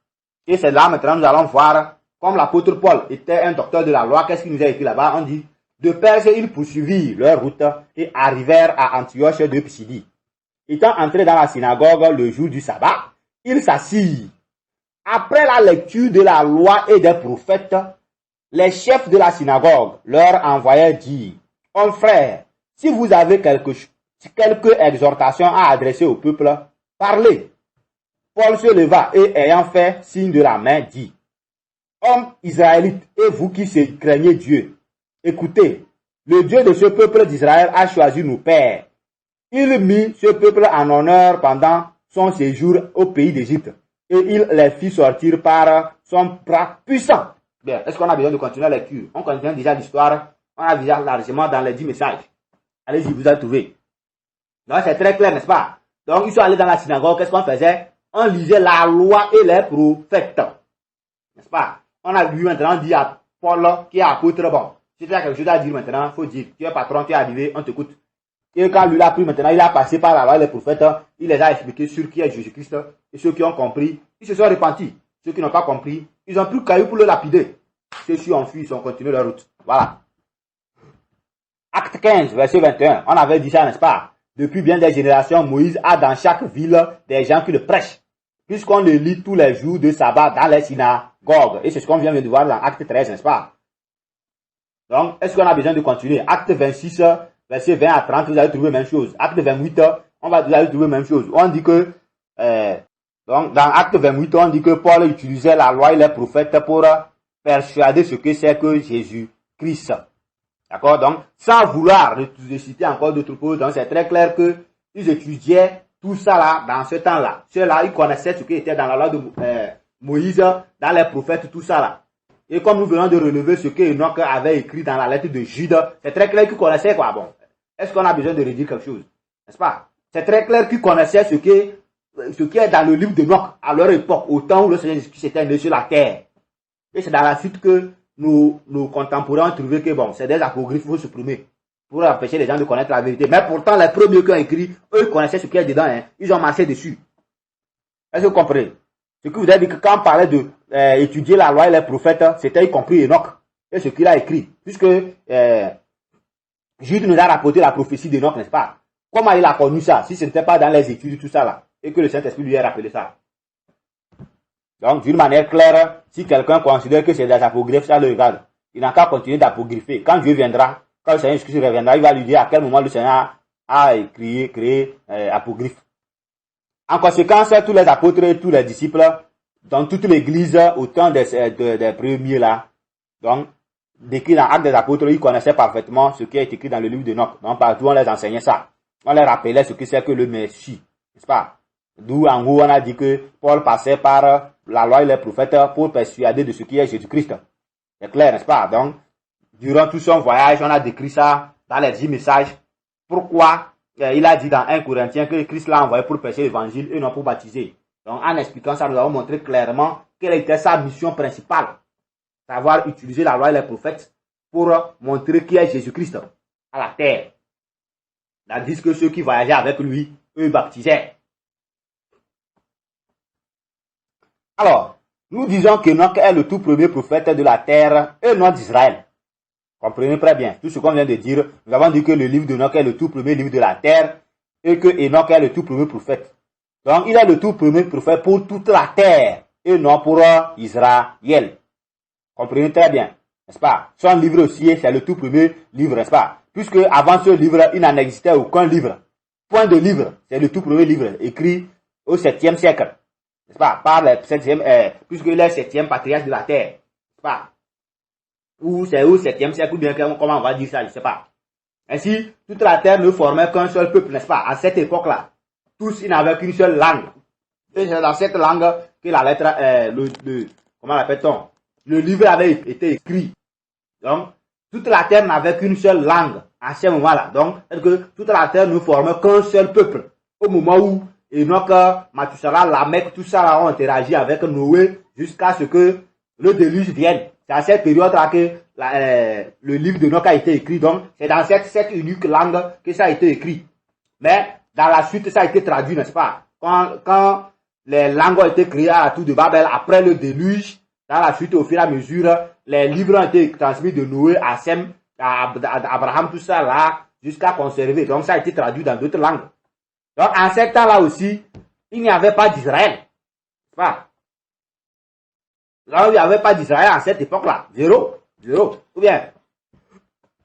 Et c'est là maintenant nous allons voir, comme l'apôtre Paul était un docteur de la loi, qu'est-ce qu'il nous a écrit là-bas? On dit, de Perse, ils poursuivirent leur route et arrivèrent à Antioche de Pisidie. Étant entrés dans la synagogue le jour du sabbat, ils s'assirent. Après la lecture de la loi et des prophètes, les chefs de la synagogue leur envoyèrent dire, « Hommes frères, si vous avez quelque exhortation à adresser au peuple, parlez. » Paul se leva et ayant fait signe de la main, dit, « Hommes israélites, et vous qui craignez Dieu, écoutez, le Dieu de ce peuple d'Israël a choisi nos pères. Il mit ce peuple en honneur pendant son séjour au pays d'Égypte. Et il les fit sortir par son bras puissant. » Bien, est-ce qu'on a besoin de continuer la lecture? On continue déjà l'histoire. On a déjà largement dans les 10 messages. Allez-y, vous allez trouver. Donc, c'est très clair, n'est-ce pas? Donc, ils sont allés dans la synagogue. Qu'est-ce qu'on faisait? On lisait la loi et les prophètes. N'est-ce pas? On a lu maintenant, on dit à Paul, qui est apôtre, bon, si tu as quelque chose à dire maintenant, il faut dire, tu es patron, tu es arrivé, on t'écoute. Et quand lui l'a pris maintenant, il a passé par la loi et les prophètes, il les a expliqués sur qui est Jésus-Christ. Et ceux qui ont compris, ils se sont repentis. Ceux qui n'ont pas compris, ils ont pris le caillou pour le lapider. Ceux-ci ont fui, ils ont continué leur route. Voilà. Acte 15, verset 21. On avait dit ça, n'est-ce pas? Depuis bien des générations, Moïse a dans chaque ville des gens qui le prêchent. Puisqu'on le lit tous les jours de sabbat dans les synagogues. Et c'est ce qu'on vient de voir dans Acte 13, n'est-ce pas? Donc, est-ce qu'on a besoin de continuer? Acte 26, verset 20 à 30, vous allez trouver la même chose. Acte 28, vous allez trouver la même chose. On dit que, donc, dans Acte 28, on dit que Paul utilisait la loi et les prophètes pour persuader ce que c'est que Jésus-Christ. D'accord? Donc, sans vouloir citer encore d'autres choses, donc c'est très clair que ils étudiaient tout ça là, dans ce temps-là. Ceux-là, ils connaissaient ce qui était dans la loi de Moïse, dans les prophètes, tout ça là. Et comme nous venons de relever ce que Enoch avait écrit dans la lettre de Jude, c'est très clair qu'ils connaissaient quoi. Bon, est-ce qu'on a besoin de redire quelque chose? N'est-ce pas? C'est très clair qu'ils connaissaient ce qui est dans le livre d'Enoch à leur époque, au temps où le Seigneur Jésus-Christ était né sur la terre. Et c'est dans la suite que nos contemporains ont trouvé que bon, c'est des apocryphes, il faut supprimer pour empêcher les gens de connaître la vérité. Mais pourtant, les premiers qui ont écrit, eux, ils connaissaient ce qu'il y a dedans, hein. Ils ont marché dessus. Est-ce que vous comprenez? Ce que vous avez dit que quand on parlait de étudier la loi et les prophètes, c'était y compris Enoch et ce qu'il a écrit. Puisque Jude nous a rapporté la prophétie d'Enoch, n'est-ce pas? Comment il a connu ça, si ce n'était pas dans les études, tout ça là, et que le Saint-Esprit lui a rappelé ça? Donc, d'une manière claire, si quelqu'un considère que c'est des apocryphes, ça le regarde. Il n'a qu'à continuer d'apocrypher. Quand Dieu viendra, quand le Seigneur Jésus reviendra, il va lui dire à quel moment le Seigneur a créé apocryphe. En conséquence, tous les apôtres et tous les disciples, dans toute l'église, au temps des premiers là, donc, décrit dans Actes des apôtres, ils connaissaient parfaitement ce qui est écrit dans le livre d'Enoch. Donc, partout, on les enseignait ça. On les rappelait ce que c'est que le Messie. N'est-ce pas? D'où, en haut, on a dit que Paul passait par la loi et les prophètes pour persuader de ce qui est Jésus-Christ. C'est clair, n'est-ce pas? Donc, durant tout son voyage, on a décrit ça dans les 10 messages. Pourquoi il a dit dans 1 Corinthiens que Christ l'a envoyé pour prêcher l'évangile et non pour baptiser. Donc, en expliquant ça, nous avons montré clairement quelle était sa mission principale. Savoir utiliser la loi et les prophètes pour montrer qui est Jésus-Christ à la terre. Tandis que ceux qui voyageaient avec lui, eux baptisaient. Alors, nous disons qu'Enoch est le tout premier prophète de la terre et non d'Israël. Comprenez très bien tout ce qu'on vient de dire. Nous avons dit que le livre d'Enoch est le tout premier livre de la terre et que Enoch est le tout premier prophète. Donc, il est le tout premier prophète pour toute la terre et non pour Israël. Comprenez très bien, n'est-ce pas? Son livre aussi, c'est le tout premier livre, n'est-ce pas? Puisque avant ce livre, il n'en existait aucun livre. Point de livre, c'est le tout premier livre écrit au 7e siècle, n'est-ce pas? Par le 7e, puisqu'il est le 7e patriarche de la terre, n'est-ce pas? Ou c'est au 7e siècle, ou bien comment on va dire ça, je ne sais pas. Ainsi, toute la terre ne formait qu'un seul peuple, n'est-ce pas? À cette époque-là, tous, ils n'avaient qu'une seule langue. Et c'est dans cette langue que la lettre, comment l'appelle-t-on? Le livre avait été écrit. Donc, toute la terre n'avait qu'une seule langue à ce moment-là. Donc, c'est que toute la terre ne formait qu'un seul peuple. Au moment où Enoch, Mathusalem, Lamech, tout ça ont interagi avec Noé jusqu'à ce que le déluge vienne. C'est à cette période-là que le livre de Enoch a été écrit. Donc, c'est dans cette unique langue que ça a été écrit. Mais, dans la suite, ça a été traduit, n'est-ce pas? Quand les langues ont été créées à la tour de Babel, après le déluge, dans la suite, au fur et à mesure, les livres ont été transmis de Noé à Sem, à Abraham, tout ça là, jusqu'à conserver. Donc, ça a été traduit dans d'autres langues. Donc, en ce temps-là aussi, il n'y avait pas d'Israël. Pas. Là, il n'y avait pas d'Israël en cette époque-là. Zéro. Ou bien,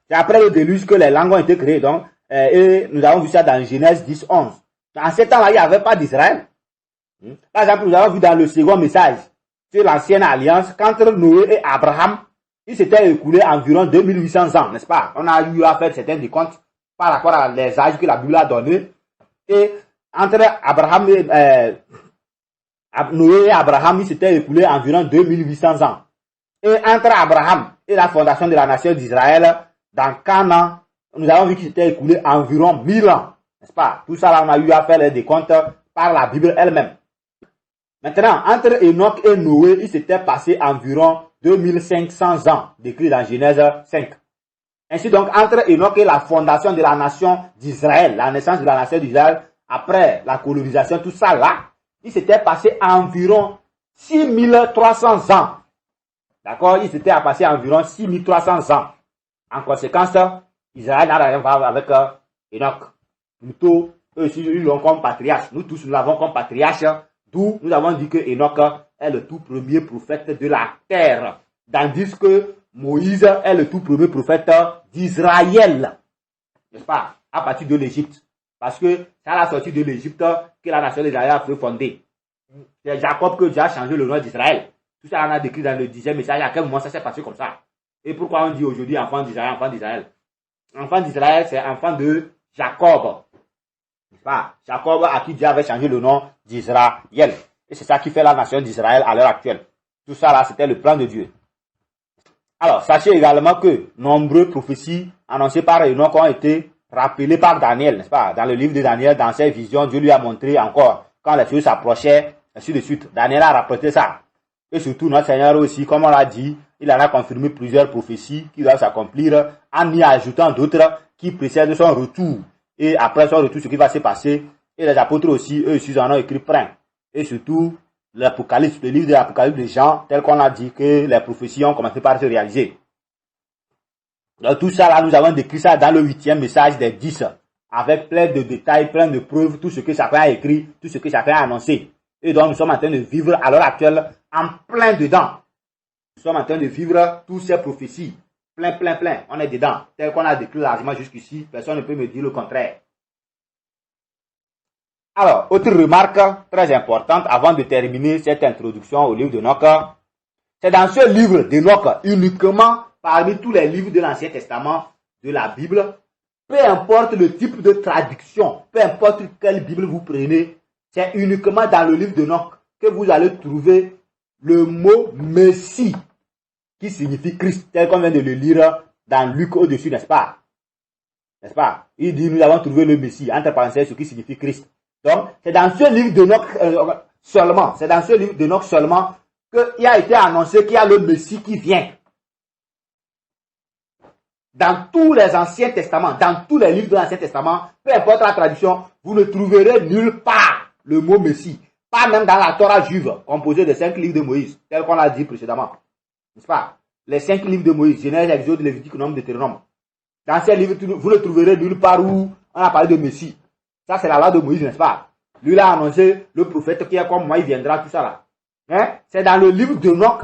c'est après le déluge que les langues ont été créées. Donc, et nous avons vu ça dans Genèse 10, 11. En ce temps-là, il n'y avait pas d'Israël. Par exemple, nous avons vu dans le second message sur l'ancienne alliance, qu'entre Noé et Abraham, il s'était écoulé environ 2800 ans, n'est-ce pas? On a eu à faire certains décomptes par rapport à les âges que la Bible a donnés. Et entre Abraham et Noé et Abraham, il s'était écoulé environ 2800 ans. Et entre Abraham et la fondation de la nation d'Israël, dans Canaan, nous avons vu qu'il s'était écoulé environ 1000 ans, n'est-ce pas? Tout ça, là, on a eu à faire les décomptes par la Bible elle-même. Maintenant, entre Enoch et Noé, il s'était passé environ 2500 ans, décrit dans Genèse 5. Ainsi donc, entre Enoch et la fondation de la nation d'Israël, la naissance de la nation d'Israël, après la colonisation, tout ça là, il s'était passé environ 6300 ans. D'accord? Il s'était passé environ 6300 ans. En conséquence, Israël n'a rien à voir avec Enoch. Plutôt, eux aussi, ils l'ont comme patriarche. Nous tous, nous l'avons comme patriarche. D'où nous avons dit que Enoch est le tout premier prophète de la terre. Tandis que Moïse est le tout premier prophète d'Israël. N'est-ce pas? À partir de l'Égypte. Parce que c'est à la sortie de l'Égypte que la nation d'Israël a fait fonder. C'est Jacob que Dieu a changé le nom d'Israël. Tout ça, on a décrit dans le 10e message. À quel moment ça s'est passé comme ça? Et pourquoi on dit aujourd'hui enfant d'Israël, enfant d'Israël? Enfant d'Israël, c'est enfant de Jacob. N'est-ce pas? Jacob à qui Dieu avait changé le nom d'Israël. Et c'est ça qui fait la nation d'Israël à l'heure actuelle. Tout ça là, c'était le plan de Dieu. Alors, sachez également que nombreuses prophéties annoncées par Enoch ont été rappelées par Daniel, n'est-ce pas? Dans le livre de Daniel, dans ses visions, Dieu lui a montré encore, quand les choses s'approchaient, ainsi de suite. Daniel a rapporté ça. Et surtout, notre Seigneur aussi, comme on l'a dit, il en a confirmé plusieurs prophéties qui doivent s'accomplir, en y ajoutant d'autres qui précèdent son retour. Et après son retour, ce qui va se passer. Et les apôtres aussi, eux aussi, en ont écrit plein. Et surtout, l'Apocalypse, le livre de l'Apocalypse de Jean, tel qu'on a dit que les prophéties ont commencé par se réaliser. Donc tout ça, là, nous avons décrit ça dans le 8e message des 10, avec plein de détails, plein de preuves, tout ce que chacun a écrit, tout ce que chacun a annoncé. Et donc, nous sommes en train de vivre à l'heure actuelle en plein dedans. Nous sommes en train de vivre toutes ces prophéties. Plein. On est dedans. Tel qu'on a décrit largement jusqu'ici, personne ne peut me dire le contraire. Alors, autre remarque très importante avant de terminer cette introduction au livre d'Enoch, c'est dans ce livre d'Enoch, uniquement parmi tous les livres de l'Ancien Testament de la Bible, peu importe le type de traduction, peu importe quelle Bible vous prenez, c'est uniquement dans le livre d'Enoch que vous allez trouver le mot Messie, qui signifie Christ, tel qu'on vient de le lire dans Luc au-dessus, n'est-ce pas? N'est-ce pas? Il dit, nous avons trouvé le Messie, entre parenthèses, ce qui signifie Christ. Donc, c'est dans ce livre d'Enoch seulement, qu'il a été annoncé qu'il y a le Messie qui vient. Dans tous les Anciens Testaments, dans tous les livres de l'Ancien Testament, peu importe la traduction, vous ne trouverez nulle part le mot Messie. Pas même dans la Torah juive, composée de 5 livres de Moïse, tel qu'on l'a dit précédemment. N'est-ce pas? Les 5 livres de Moïse, Genèse, Exode, Lévitique, Nombre, Deutéronome. Dans ces livres, vous ne trouverez nulle part où on a parlé de Messie. Ça, c'est la loi de Moïse, n'est-ce pas? Lui, il a annoncé le prophète qui est comme moi, il viendra, tout ça là. Hein? C'est dans le livre d'Enoch.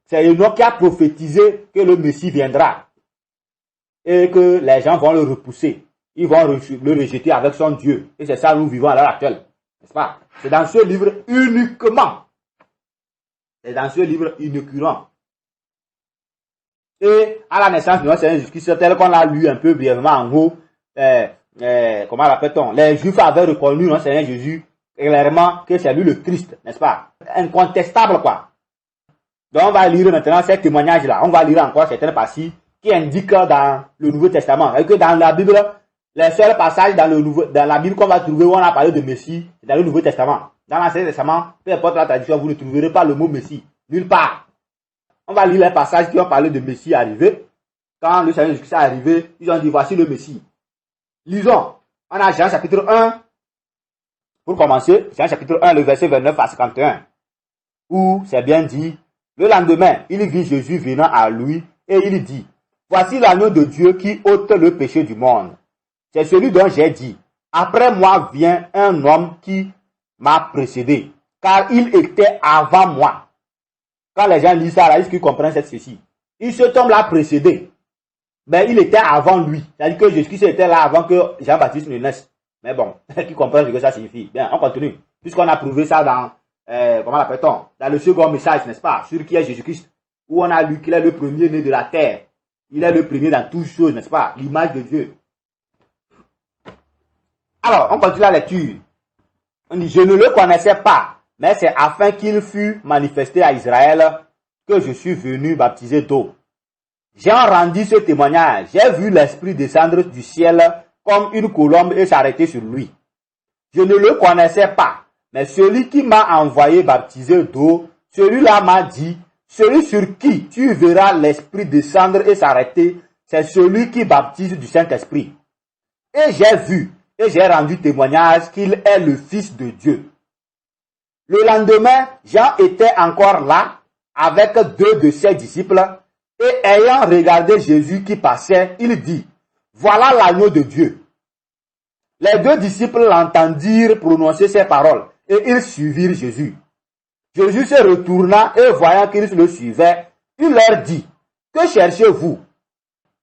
C'est Enoch qui a prophétisé que le Messie viendra. Et que les gens vont le repousser. Ils vont le rejeter avec son Dieu. Et c'est ça nous vivons à l'heure actuelle. N'est-ce pas? C'est dans ce livre uniquement. C'est dans ce livre uniquement. Et à la naissance de notre Seigneur Jésus-Christ, tel qu'on l'a lu un peu brièvement en haut, comment l'appelle-t-on? Les Juifs avaient reconnu notre Seigneur Jésus clairement que c'est lui le Christ, n'est-ce pas? Incontestable, quoi. Donc on va lire maintenant ces témoignages-là. On va lire encore certaines parties qui indiquent dans le Nouveau Testament. Et que dans la Bible, les seuls passages dans la Bible qu'on va trouver où on a parlé de Messie, c'est dans le Nouveau Testament. Dans l'Ancien Testament, peu importe la tradition, vous ne trouverez pas le mot Messie. Nulle part. On va lire les passages qui ont parlé de Messie arrivé. Quand le Seigneur Jésus-Christ est arrivé, ils ont dit voici le Messie. Lisons. On a Jean chapitre 1. Pour commencer, Jean chapitre 1, le verset 29 à 51. Où c'est bien dit, le lendemain, il vit Jésus venant à lui et il dit, voici l'agneau de Dieu qui ôte le péché du monde. C'est celui dont j'ai dit, après moi vient un homme qui m'a précédé, car il était avant moi. Quand les gens lisent ça, là, ils comprennent ceci. Il se tombe là précédé. Mais il était avant lui. C'est-à-dire que Jésus-Christ était là avant que Jean-Baptiste ne naisse. Mais bon, qui comprennent ce que ça signifie. Bien, on continue. Puisqu'on a prouvé ça dans, comment l'appelle-t-on? Dans le second message, n'est-ce pas? Sur qui est Jésus-Christ. Où on a lu qu'il est le premier-né de la terre. Il est le premier dans toutes choses, n'est-ce pas? L'image de Dieu. Alors, on continue la lecture. On dit, je ne le connaissais pas, mais c'est afin qu'il fût manifesté à Israël que je suis venu baptiser d'eau. J'ai rendu ce témoignage. J'ai vu l'Esprit descendre du ciel comme une colombe et s'arrêter sur lui. Je ne le connaissais pas, mais celui qui m'a envoyé baptiser d'eau, celui-là m'a dit, celui sur qui tu verras l'Esprit descendre et s'arrêter, c'est celui qui baptise du Saint-Esprit. Et j'ai vu et j'ai rendu témoignage qu'il est le Fils de Dieu. Le lendemain, Jean était encore là avec 2 de ses disciples et ayant regardé Jésus qui passait, il dit, voilà l'agneau de Dieu. Les 2 disciples l'entendirent prononcer ces paroles et ils suivirent Jésus. Jésus se retourna et voyant qu'ils le suivaient, il leur dit, que cherchez-vous?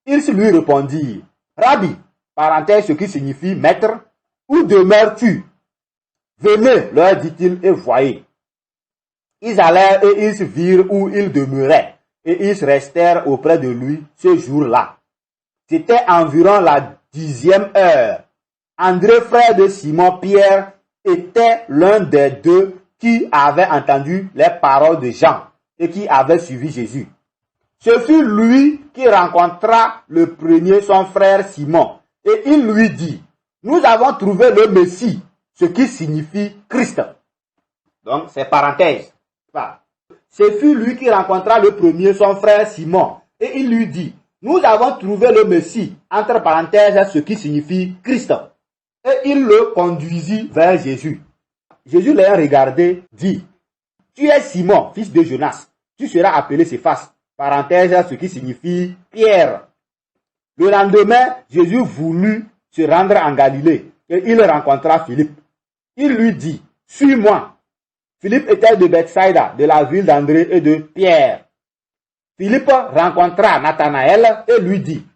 Ils lui répondirent, Rabbi, parenthèse ce qui signifie maître, où demeures-tu? Venez, leur dit-il, et voyez. Ils allèrent et ils virent où il demeurait, et ils restèrent auprès de lui ce jour-là. C'était environ la 10e heure. André, frère de Simon-Pierre, était l'un des 2 qui avait entendu les paroles de Jean et qui avait suivi Jésus. Ce fut lui qui rencontra le premier son frère Simon, et il lui dit, nous avons trouvé le Messie, ce qui signifie Christ. Donc, c'est parenthèse. Ce fut lui qui rencontra le premier son frère Simon, et il lui dit, nous avons trouvé le Messie, entre parenthèses, ce qui signifie Christ. Et il le conduisit vers Jésus. Jésus l'ayant regardé, dit, tu es Simon, fils de Jonas, tu seras appelé Céphas, parenthèse, ce qui signifie Pierre. Le lendemain, Jésus voulut se rendre en Galilée et il rencontra Philippe. Il lui dit, suis-moi. Philippe était de Bethsaïda, de la ville d'André et de Pierre. Philippe rencontra Nathanaël et lui dit,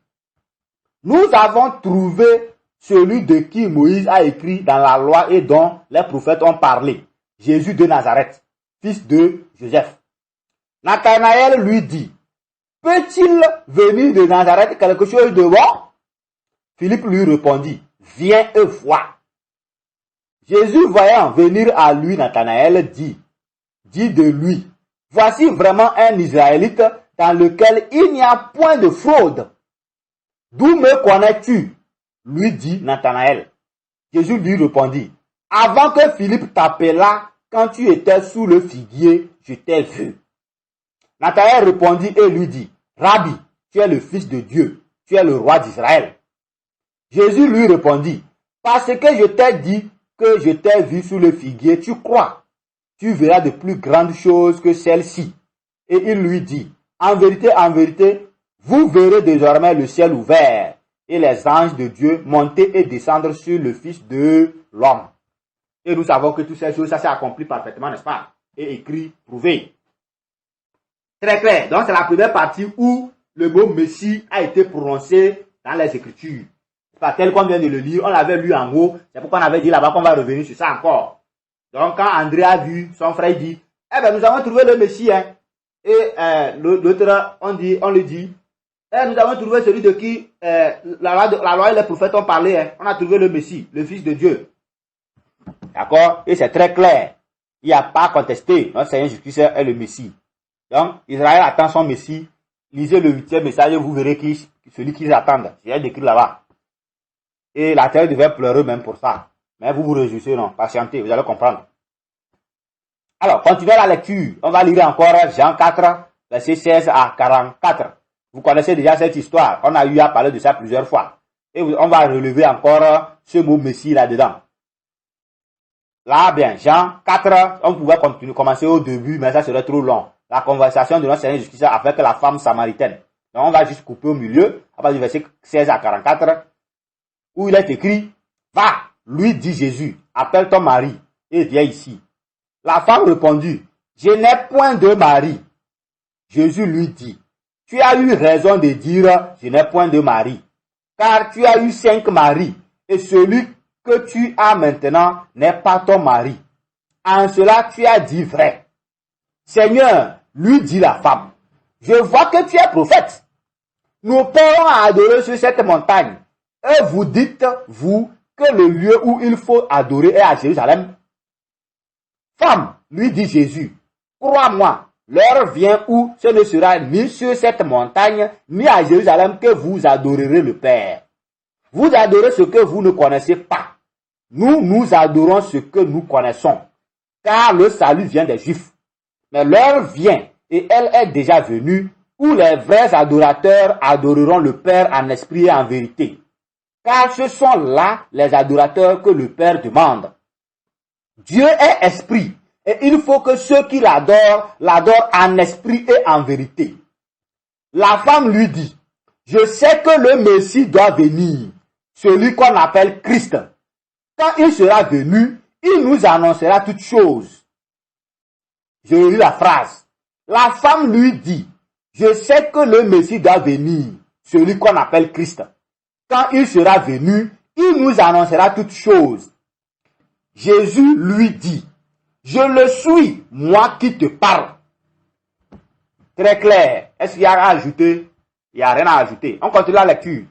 nous avons trouvé celui de qui Moïse a écrit dans la loi et dont les prophètes ont parlé, Jésus de Nazareth, fils de Joseph. Nathanaël lui dit, peut-il venir de Nazareth quelque chose de bon? Philippe lui répondit, viens et vois. Jésus voyant venir à lui Nathanaël dit de lui, voici vraiment un Israélite dans lequel il n'y a point de fraude. D'où me connais-tu? Lui dit Nathanaël. Jésus lui répondit, avant que Philippe t'appelât, quand tu étais sous le figuier, je t'ai vu. Nathanaël répondit et lui dit, Rabbi, tu es le Fils de Dieu, tu es le roi d'Israël. Jésus lui répondit, parce que je t'ai dit que je t'ai vu sous le figuier, tu crois. Tu verras de plus grandes choses que celles-ci. Et il lui dit, en vérité, vous verrez désormais le ciel ouvert et les anges de Dieu monter et descendre sur le Fils de l'homme. Et nous savons que toutes ces choses, ça s'est accompli parfaitement, n'est-ce pas? Et écrit, prouvé. Très clair. Donc, c'est la première partie où le mot Messie a été prononcé dans les Écritures. Pas tel qu'on vient de le lire, on l'avait lu en haut. C'est pourquoi on avait dit là-bas qu'on va revenir sur ça encore. Donc, quand André a vu, son frère dit, eh bien, nous avons trouvé le Messie, hein. Et l'autre, on lui dit, nous avons trouvé celui de qui la loi et les prophètes ont parlé. Hein. On a trouvé le Messie, le Fils de Dieu. D'accord? Et c'est très clair. Il n'y a pas à contester. Notre Seigneur Jésus-Christ est le Messie. Donc, Israël attend son Messie. Lisez le 8e message et vous verrez celui qu'ils attendent. C'est écrit là-bas. Et la terre devait pleurer même pour ça. Mais vous vous réjouissez, non? Patientez, vous allez comprendre. Alors, continuez la lecture. On va lire encore Jean 4, verset 16 à 44. Vous connaissez déjà cette histoire. On a eu à parler de ça plusieurs fois. Et on va relever encore ce mot Messie là-dedans. Là, bien, Jean 4, on pouvait commencer au début, mais ça serait trop long. La conversation de notre Seigneur Jésus-Christ avec la femme samaritaine. Donc, on va juste couper au milieu, à partir du verset 16 à 44, où il est écrit, « Va, lui dit Jésus, appelle ton mari et viens ici. » La femme répondit, « Je n'ai point de mari. » Jésus lui dit, « Tu as eu raison de dire, je n'ai point de mari, car tu as eu 5 maris, et celui que tu as maintenant n'est pas ton mari. En cela, tu as dit vrai. » Seigneur, lui dit la femme, « Je vois que tu es prophète. Nous pourrons adorer sur cette montagne. Et vous dites, vous, que le lieu où il faut adorer est à Jérusalem. » Femme, lui dit Jésus, « Crois-moi, l'heure vient où ce ne sera ni sur cette montagne, ni à Jérusalem que vous adorerez le Père. Vous adorez ce que vous ne connaissez pas. Nous adorons ce que nous connaissons, car le salut vient des Juifs. Mais l'heure vient, et elle est déjà venue, où les vrais adorateurs adoreront le Père en esprit et en vérité. Car ce sont là les adorateurs que le Père demande. Dieu est esprit, et il faut que ceux qui l'adorent en esprit et en vérité. La femme lui dit, « Je sais que le Messie doit venir, celui qu'on appelle Christ. Quand il sera venu, il nous annoncera toutes choses. » Je lis la phrase. La femme lui dit, « Je sais que le Messie doit venir, celui qu'on appelle Christ. Quand il sera venu, il nous annoncera toutes choses. » Jésus lui dit, « Je le suis, moi qui te parle. » Très clair. Est-ce qu'il y a à ajouter? Il n'y a rien à ajouter. On continue la lecture.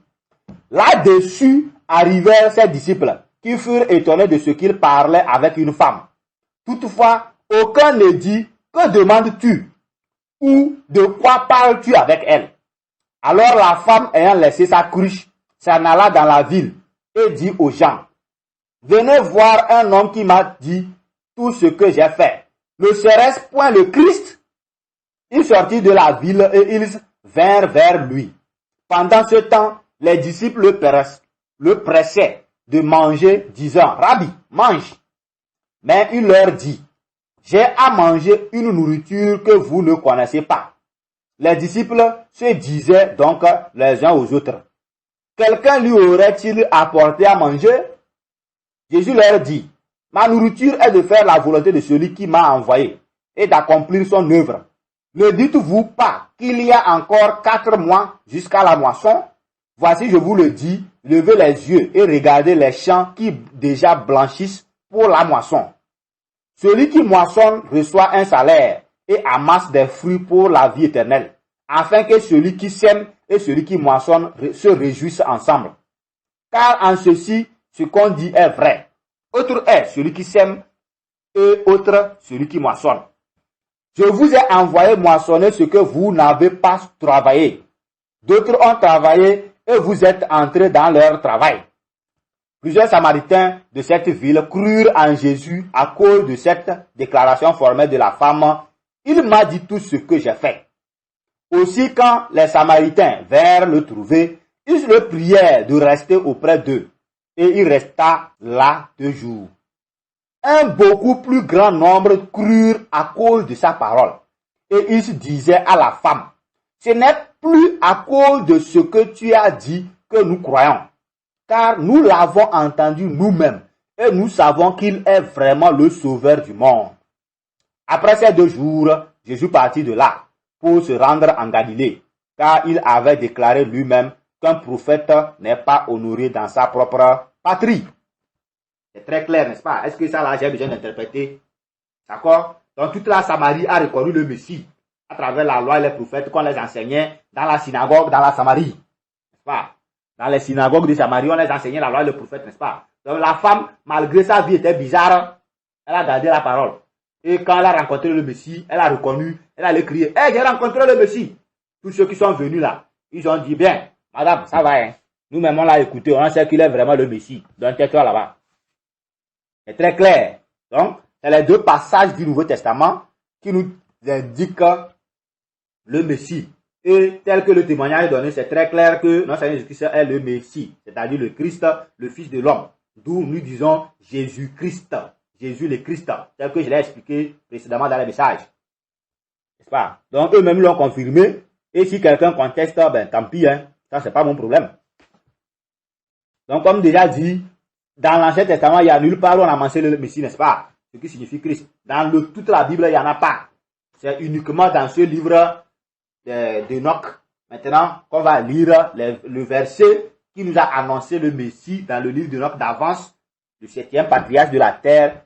Là-dessus arrivèrent ses disciples, qui furent étonnés de ce qu'il parlait avec une femme. Toutefois, aucun ne dit, « Que demandes-tu? » Ou « De quoi parles-tu avec elle? » Alors la femme, ayant laissé sa cruche, s'en alla dans la ville et dit aux gens, « Venez voir un homme qui m'a dit tout ce que j'ai fait. Ne serait-ce point le Christ? » Il sortit de la ville et ils vinrent vers lui. Pendant ce temps, les disciples le pressaient de manger, disant, « Rabbi, mange. » Mais il leur dit, « J'ai à manger une nourriture que vous ne connaissez pas. » Les disciples se disaient donc les uns aux autres, « Quelqu'un lui aurait-il apporté à manger? » Jésus leur dit, « Ma nourriture est de faire la volonté de celui qui m'a envoyé et d'accomplir son œuvre. Ne dites-vous pas qu'il y a encore 4 mois jusqu'à la moisson? Voici, je vous le dis, levez les yeux et regardez les champs qui déjà blanchissent pour la moisson. Celui qui moissonne reçoit un salaire et amasse des fruits pour la vie éternelle, afin que celui qui sème et celui qui moissonne se réjouissent ensemble. Car en ceci, ce qu'on dit est vrai. Autre est celui qui sème et autre celui qui moissonne. Je vous ai envoyé moissonner ce que vous n'avez pas travaillé. D'autres ont travaillé et vous êtes entrés dans leur travail. » Plusieurs Samaritains de cette ville crurent en Jésus à cause de cette déclaration formelle de la femme. « Il m'a dit tout ce que j'ai fait. » Aussi, quand les Samaritains vinrent le trouver, ils le prièrent de rester auprès d'eux. Et il resta là 2 jours. Un beaucoup plus grand nombre crurent à cause de sa parole. Et ils se disaient à la femme, « Ce n'est plus à cause de ce que tu as dit que nous croyons, car nous l'avons entendu nous-mêmes et nous savons qu'il est vraiment le sauveur du monde. Après ces 2 jours, Jésus partit de là pour se rendre en Galilée, car il avait déclaré lui-même qu'un prophète n'est pas honoré dans sa propre patrie. C'est très clair, n'est-ce pas? Est-ce que ça là, j'ai besoin d'interpréter? D'accord? Donc toute la Samarie a reconnu le Messie à travers la loi et les prophètes qu'on les enseignait dans la synagogue, dans la Samarie. N'est-ce pas? Dans les synagogues de Samarie, on les enseignait la loi et les prophètes, n'est-ce pas? Donc la femme, malgré sa vie était bizarre, elle a gardé la parole. Et quand elle a rencontré le Messie, elle a reconnu, elle a crié, hey, j'ai rencontré le Messie. Tous ceux qui sont venus là, ils ont dit, bien, madame, ça va, hein. Nous-mêmes, on l'a écouté, on sait qu'il est vraiment le Messie. Donc, tais-toi là-bas. C'est très clair. Donc, c'est les 2 passages du Nouveau Testament qui nous indiquent le Messie. Et tel que le témoignage est donné, c'est très clair que notre Seigneur Jésus-Christ est le Messie, c'est-à-dire le Christ, le Fils de l'homme. D'où nous disons Jésus-Christ, Jésus le Christ, tel que je l'ai expliqué précédemment dans le message. N'est-ce pas? Donc eux-mêmes l'ont confirmé. Et si quelqu'un conteste, ben tant pis, hein, ça c'est pas mon problème. Donc comme déjà dit, dans l'Ancien Testament, il n'y a nulle part où on a mentionné le Messie, n'est-ce pas? Ce qui signifie Christ. Dans toute la Bible, il n'y en a pas. C'est uniquement dans ce livre d'Enoch, maintenant, qu'on va lire le verset qui nous a annoncé le Messie dans le livre d'Enoch d'avance, le 7e patriarche de la terre.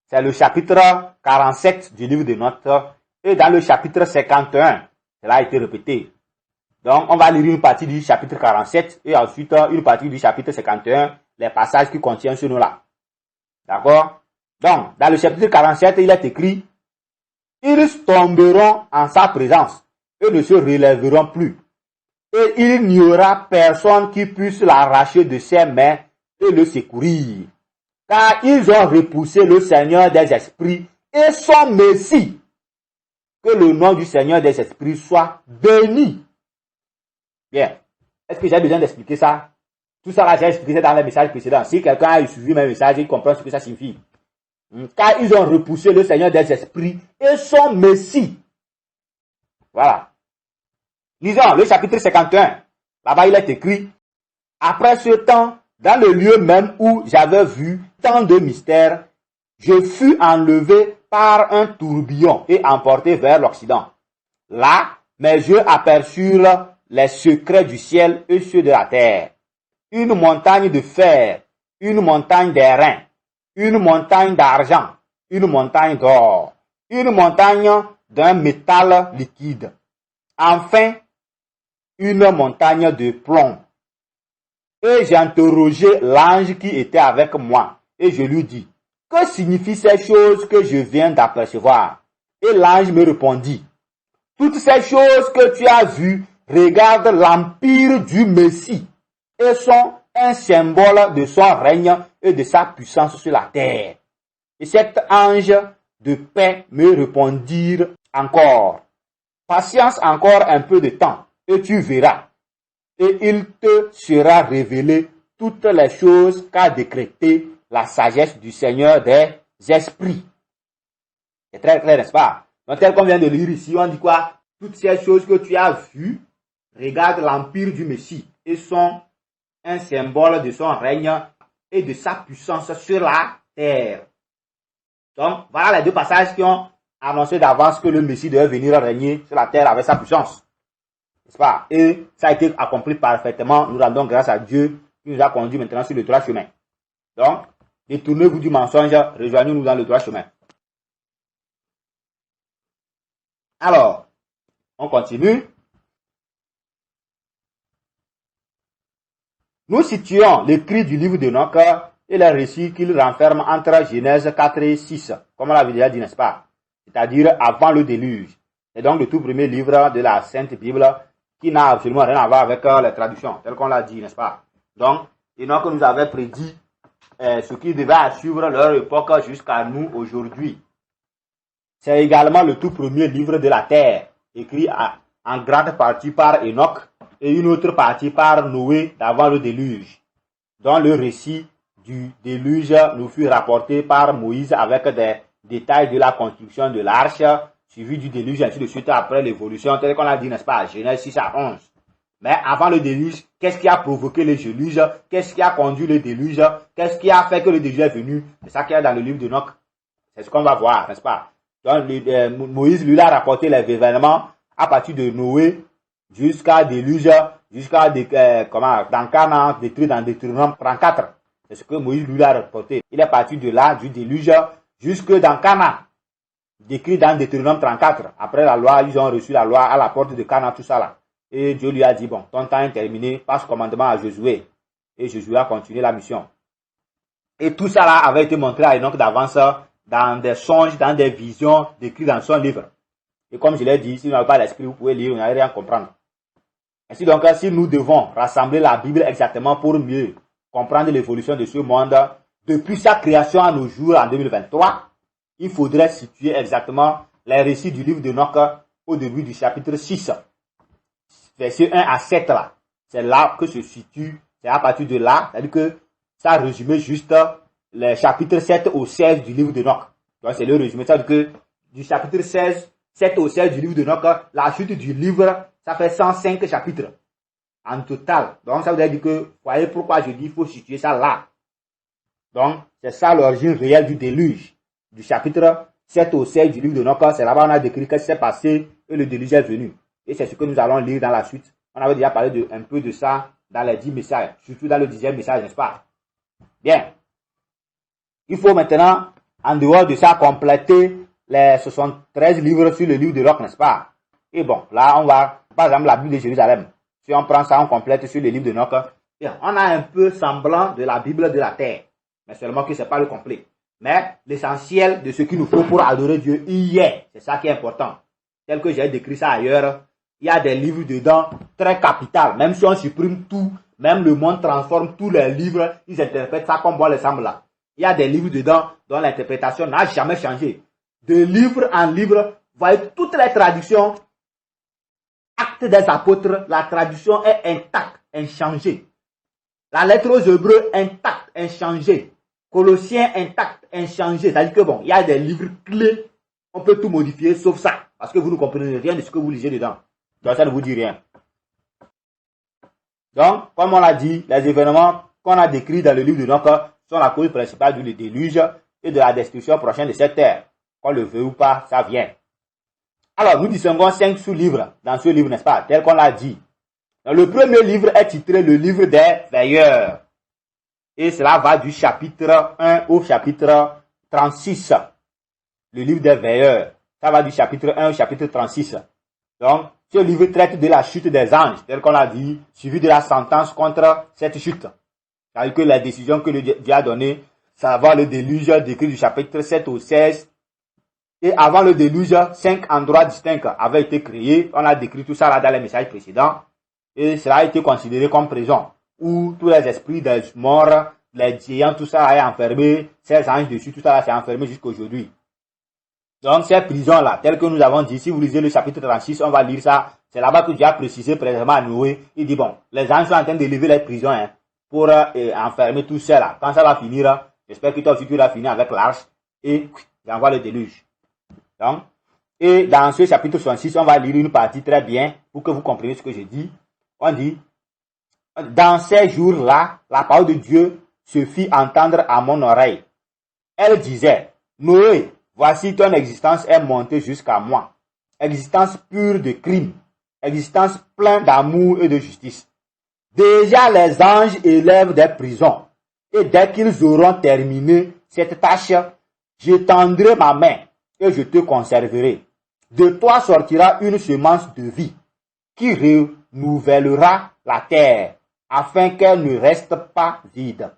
C'est le chapitre 47 du livre d'Enoch. Et dans le chapitre 51, cela a été répété. Donc, on va lire une partie du chapitre 47 et ensuite une partie du chapitre 51, les passages qui contiennent ce nom-là. D'accord? Donc, dans le chapitre 47, il est écrit, ils tomberont en sa présence et ne se relèveront plus. Et il n'y aura personne qui puisse l'arracher de ses mains et le secourir. Car ils ont repoussé le Seigneur des esprits et son Messie. Que le nom du Seigneur des esprits soit béni. Bien. Est-ce que j'ai besoin d'expliquer ça? Tout ça là, j'ai expliqué dans les messages précédents. Si quelqu'un a suivi mes messages, il comprend ce que ça signifie. Car ils ont repoussé le Seigneur des esprits et son Messie. Voilà. Lisons le chapitre 51. Là-bas, il est écrit, après ce temps, dans le lieu même où j'avais vu tant de mystères, je fus enlevé par un tourbillon et emporté vers l'Occident. Là, mes yeux aperçurent les secrets du ciel et ceux de la terre. Une montagne de fer, une montagne d'airain, une montagne d'argent, une montagne d'or, une montagne d'un métal liquide. Enfin, une montagne de plomb. Et j'interrogeai l'ange qui était avec moi, et je lui dis, que signifient ces choses que je viens d'apercevoir? Et l'ange me répondit, toutes ces choses que tu as vues regardent l'empire du Messie et sont un symbole de son règne et de sa puissance sur la terre. Et cet ange de paix me répondit encore, patience encore un peu de temps, et tu verras, et il te sera révélé toutes les choses qu'a décrété la sagesse du Seigneur des esprits. C'est très clair, n'est-ce pas? Donc, tel qu'on vient de lire ici, on dit quoi? Toutes ces choses que tu as vues regardent l'empire du Messie et sont un symbole de son règne et de sa puissance sur la terre. Donc, voilà les 2 passages qui ont annoncé d'avance que le Messie devait venir régner sur la terre avec sa puissance. N'est-ce pas? Et ça a été accompli parfaitement. Nous rendons grâce à Dieu qui nous a conduits maintenant sur le droit chemin. Donc, détournez-vous du mensonge, rejoignez-nous dans le droit chemin. Alors, on continue. Nous situons l'écrit du livre d'Enoch et les récits qu'il renferme entre Genèse 4 et 6, comme on l'avait déjà dit, n'est-ce pas? C'est-à-dire avant le déluge. C'est donc le tout premier livre de la Sainte Bible qui n'a absolument rien à voir avec les traductions, tel qu'on l'a dit, n'est-ce pas? Donc, Enoch nous avait prédit ce qui devait suivre leur époque jusqu'à nous aujourd'hui. C'est également le tout premier livre de la terre, écrit en grande partie par Enoch et une autre partie par Noé d'avant le déluge, dont le récit du déluge nous fut rapporté par Moïse avec des détails de la construction de l'arche, suivi du déluge, ainsi de suite après l'évolution, tel qu'on l'a dit, n'est-ce pas, Genèse 6 à 11. Mais avant le déluge, qu'est-ce qui a provoqué le déluge? Qu'est-ce qui a conduit le déluge? Qu'est-ce qui a fait que le déluge est venu? C'est ça qu'il y a dans le livre d'Enoch. C'est ce qu'on va voir, n'est-ce pas? Donc, Moïse lui a rapporté les événements à partir de Noé jusqu'à déluge, jusqu'à dans Canaan, détruit dans Deutéronome 34. C'est ce que Moïse lui a rapporté. Il est parti de là, du déluge, jusque dans Canaan, décrit dans Deutéronome 34. Après la loi, ils ont reçu la loi à la porte de Canaan, tout ça là. Et Dieu lui a dit, bon, ton temps est terminé, passe commandement à Josué. Et Josué a continué la mission. Et tout ça là avait été montré à Enoch d'avance dans des songes, dans des visions décrites dans son livre. Et comme je l'ai dit, si vous n'avez pas l'esprit, vous pouvez lire, vous n'allez rien comprendre. Ainsi donc, si nous devons rassembler la Bible exactement pour mieux comprendre l'évolution de ce monde, depuis sa création à nos jours en 2023, il faudrait situer exactement les récits du livre d'Enoch au début du chapitre 6, versets 1 à 7 là. C'est là que se situe, c'est à partir de là, c'est-à-dire que ça résumé juste les chapitres 7 au 16 du livre d'Enoch. Donc c'est le résumé, c'est-à-dire que du chapitre 7 au 16 du livre d'Enoch, la suite du livre, ça fait 105 chapitres en total. Donc ça veut dire que, voyez pourquoi je dis qu'il faut situer ça là. Donc c'est ça l'origine réelle du déluge. Du chapitre 7 au 16 du livre d'Enoch, c'est là-bas on a décrit ce qui s'est passé et le déluge est venu. Et c'est ce que nous allons lire dans la suite. On avait déjà parlé un peu de ça dans les 10 messages, surtout dans le 10e message, n'est-ce pas? Bien. Il faut maintenant, en dehors de ça, compléter les 73 livres sur le livre d'Enoch, n'est-ce pas? Et bon, là, on va, par exemple, la Bible de Jérusalem. Si on prend ça, on complète sur le livre d'Enoch. On a un peu semblant de la Bible de la terre. Mais seulement que ce n'est pas le complet. Mais l'essentiel de ce qu'il nous faut pour adorer Dieu, il y est. C'est ça qui est important. Tel que j'ai décrit ça ailleurs, il y a des livres dedans très capitaux. Même si on supprime tout, même le monde transforme tous les livres, ils interprètent ça comme bon les semble là. Il y a des livres dedans dont l'interprétation n'a jamais changé. De livre en livre, vous voyez toutes les traductions. Actes des apôtres, la traduction est intacte, inchangée. La lettre aux Hébreux, intacte, inchangée. Colossiens, intact, inchangé. C'est-à-dire que bon, il y a des livres clés, on peut tout modifier sauf ça. Parce que vous ne comprenez rien de ce que vous lisez dedans. Donc ça ne vous dit rien. Donc, comme on l'a dit, les événements qu'on a décrits dans le livre de Enoch sont la cause principale du déluge et de la destruction prochaine de cette terre. Qu'on le veut ou pas, ça vient. Alors, nous distinguons 5 sous-livres dans ce livre, n'est-ce pas? Tel qu'on l'a dit. Donc, le premier livre est titré le livre des veilleurs. Et cela va du chapitre 1 au chapitre 36. Le livre des veilleurs. Ça va du chapitre 1 au chapitre 36. Donc, ce livre traite de la chute des anges, tel qu'on l'a dit, suivi de la sentence contre cette chute. C'est-à-dire que la décision que Dieu a donnée, ça va le déluge décrit du chapitre 7 au 16. Et avant le déluge, 5 endroits distincts avaient été créés. On a décrit tout ça là dans les messages précédents. Et cela a été considéré comme prison, où tous les esprits des morts, les géants, tout ça est enfermé, ces anges dessus, tout ça là c'est enfermé jusqu'à aujourd'hui. Donc ces prisons-là, telles que nous avons dit, si vous lisez le chapitre 36, on va lire ça, c'est là-bas que Dieu a précisé précisément à Noé, il dit bon, les anges sont en train de lever les prisons pour enfermer tout ça là. Quand ça va finir, j'espère que toi aussi tu vas finir avec l'arche et j'envoie le déluge. Donc, et dans ce chapitre 66, on va lire une partie très bien pour que vous compreniez ce que je dis. On dit, dans ces jours-là, la parole de Dieu se fit entendre à mon oreille. Elle disait, Noé, voici ton existence est montée jusqu'à moi. Existence pure de crime. Existence pleine d'amour et de justice. Déjà les anges élèvent des prisons. Et dès qu'ils auront terminé cette tâche, j'étendrai ma main et je te conserverai. De toi sortira une semence de vie qui renouvellera la terre afin qu'elle ne reste pas vide.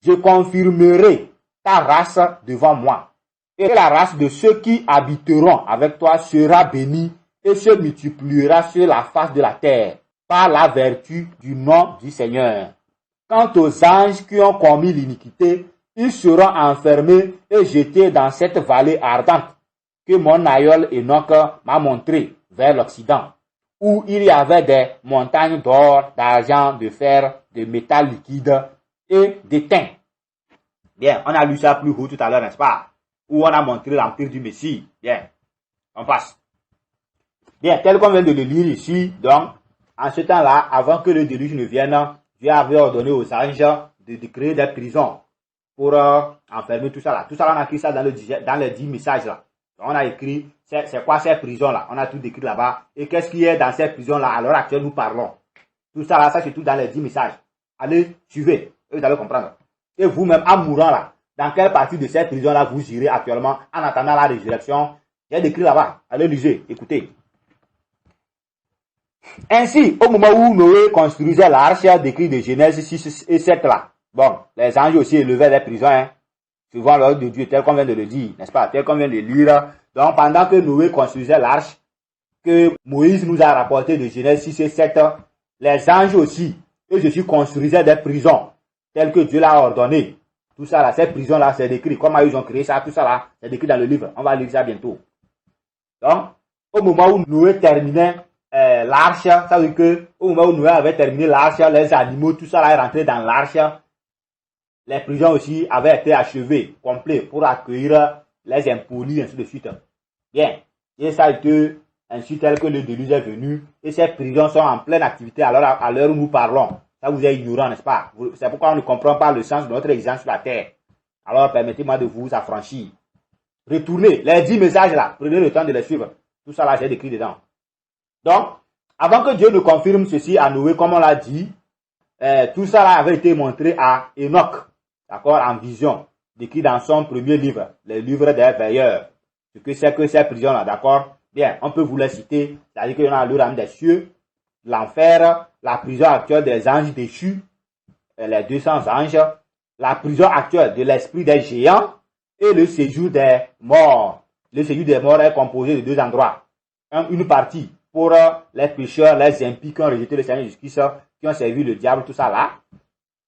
Je confirmerai ta race devant moi. Et la race de ceux qui habiteront avec toi sera bénie et se multipliera sur la face de la terre par la vertu du nom du Seigneur. Quant aux anges qui ont commis l'iniquité, ils seront enfermés et jetés dans cette vallée ardente que mon aïeul Enoch m'a montré vers l'Occident, où il y avait des montagnes d'or, d'argent, de fer, de métal liquide et d'étain. Bien, on a lu ça plus haut tout à l'heure, n'est-ce pas? Où on a montré l'empire du Messie. Bien, on passe. Bien, tel qu'on vient de le lire ici, donc, En ce temps-là, avant que le déluge ne vienne, Dieu avait ordonné aux anges de créer des prisons pour enfermer tout ça là. Tout ça là, on a écrit ça dans les 10 messages là. Donc, on a écrit, c'est quoi ces prisons là? On a tout décrit là-bas. Et qu'est-ce qui est dans ces prisons là à l'heure actuelle nous parlons? Tout ça là, ça c'est tout dans les 10 messages. Allez, suivez, et vous allez comprendre. Et vous-même, en mourant là, dans quelle partie de cette prison là vous irez actuellement en attendant la résurrection? J'ai décrit là-bas. Allez, lisez, écoutez. Ainsi, au moment où Noé construisait l'arche, décrit de Genèse 6 et 7 là. Bon, les anges aussi élevaient les prisons, hein, suivant l'ordre de Dieu, tel qu'on vient de le dire, n'est-ce pas, tel qu'on vient de le lire. Donc, pendant que Noé construisait l'arche, que Moïse nous a rapporté de Genèse 6 et 7, les anges aussi, eux aussi construisaient des prisons, telles que Dieu l'a ordonné. Tout ça là, ces prisons-là, c'est décrit. Comment ils ont créé ça, tout ça là, c'est décrit dans le livre. On va lire ça bientôt. Donc, au moment où Noé terminait l'arche, ça veut dire que au moment où Noé avait terminé l'arche, les animaux, tout ça là est rentré dans l'arche. Les prisons aussi avaient été achevées, complètes, pour accueillir les impolis, ainsi de suite. Bien. Et ça a été ainsi tel que le déluge est venu. Et ces prisons sont en pleine activité à l'heure où nous parlons. Ça vous est ignorant, n'est-ce pas? C'est pourquoi on ne comprend pas le sens de notre existence sur la terre. Alors permettez-moi de vous affranchir. Retournez, les 10 messages là, prenez le temps de les suivre. Tout ça là, j'ai décrit dedans. Donc, avant que Dieu ne confirme ceci à Noé, comme on l'a dit, tout ça là avait été montré à Enoch, d'accord, en vision, décrit dans son premier livre, le livre des veilleurs. Ce que c'est que ces prisons là, d'accord? Bien, on peut vous les citer, c'est-à-dire qu'il y en a le rang des cieux, l'enfer, la prison actuelle des anges déchus, les 200 anges, la prison actuelle de l'esprit des géants et le séjour des morts. Le séjour des morts est composé de deux endroits. Une partie pour les pécheurs, les impies qui ont rejeté le Seigneur Jésus-Christ, qui ont servi le diable, tout ça là.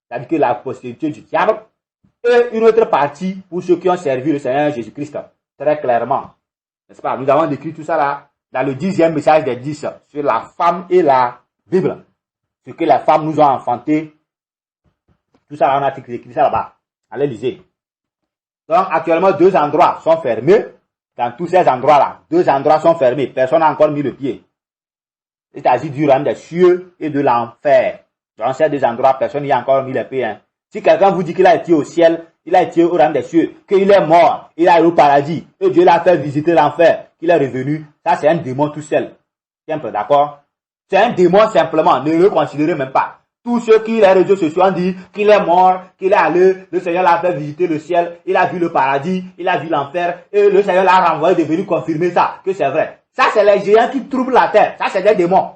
C'est-à-dire que la postérité du diable. Et une autre partie pour ceux qui ont servi le Seigneur Jésus-Christ. Très clairement. N'est-ce pas? Nous avons décrit tout ça là dans le 10e message des 10 sur la femme et la Bible. Ce que les femmes nous ont enfanté. Tout ça là, on a écrit ça là-bas. Allez, lisez. Donc, actuellement, 2 endroits sont fermés. Dans tous ces endroits-là, 2 endroits sont fermés. Personne n'a encore mis le pied. C'est-à-dire du rang des cieux et de l'enfer. Dans ces 2 endroits, personne n'y a encore mis les pieds. Hein. Si quelqu'un vous dit qu'il a été au ciel, il a été au rang des cieux, qu'il est mort, il a été au paradis, et Dieu l'a fait visiter l'enfer, qu'il est revenu, ça c'est un démon tout seul. Simple, d'accord? C'est un démon simplement, ne le considérez même pas. Tous ceux qui les réseaux sociaux ont dit qu'il est mort, qu'il est allé, le Seigneur l'a fait visiter le ciel, il a vu le paradis, il a vu l'enfer, et le Seigneur l'a renvoyé de venir confirmer ça, que c'est vrai. Ça, c'est les géants qui troublent la terre. Ça, c'est des démons.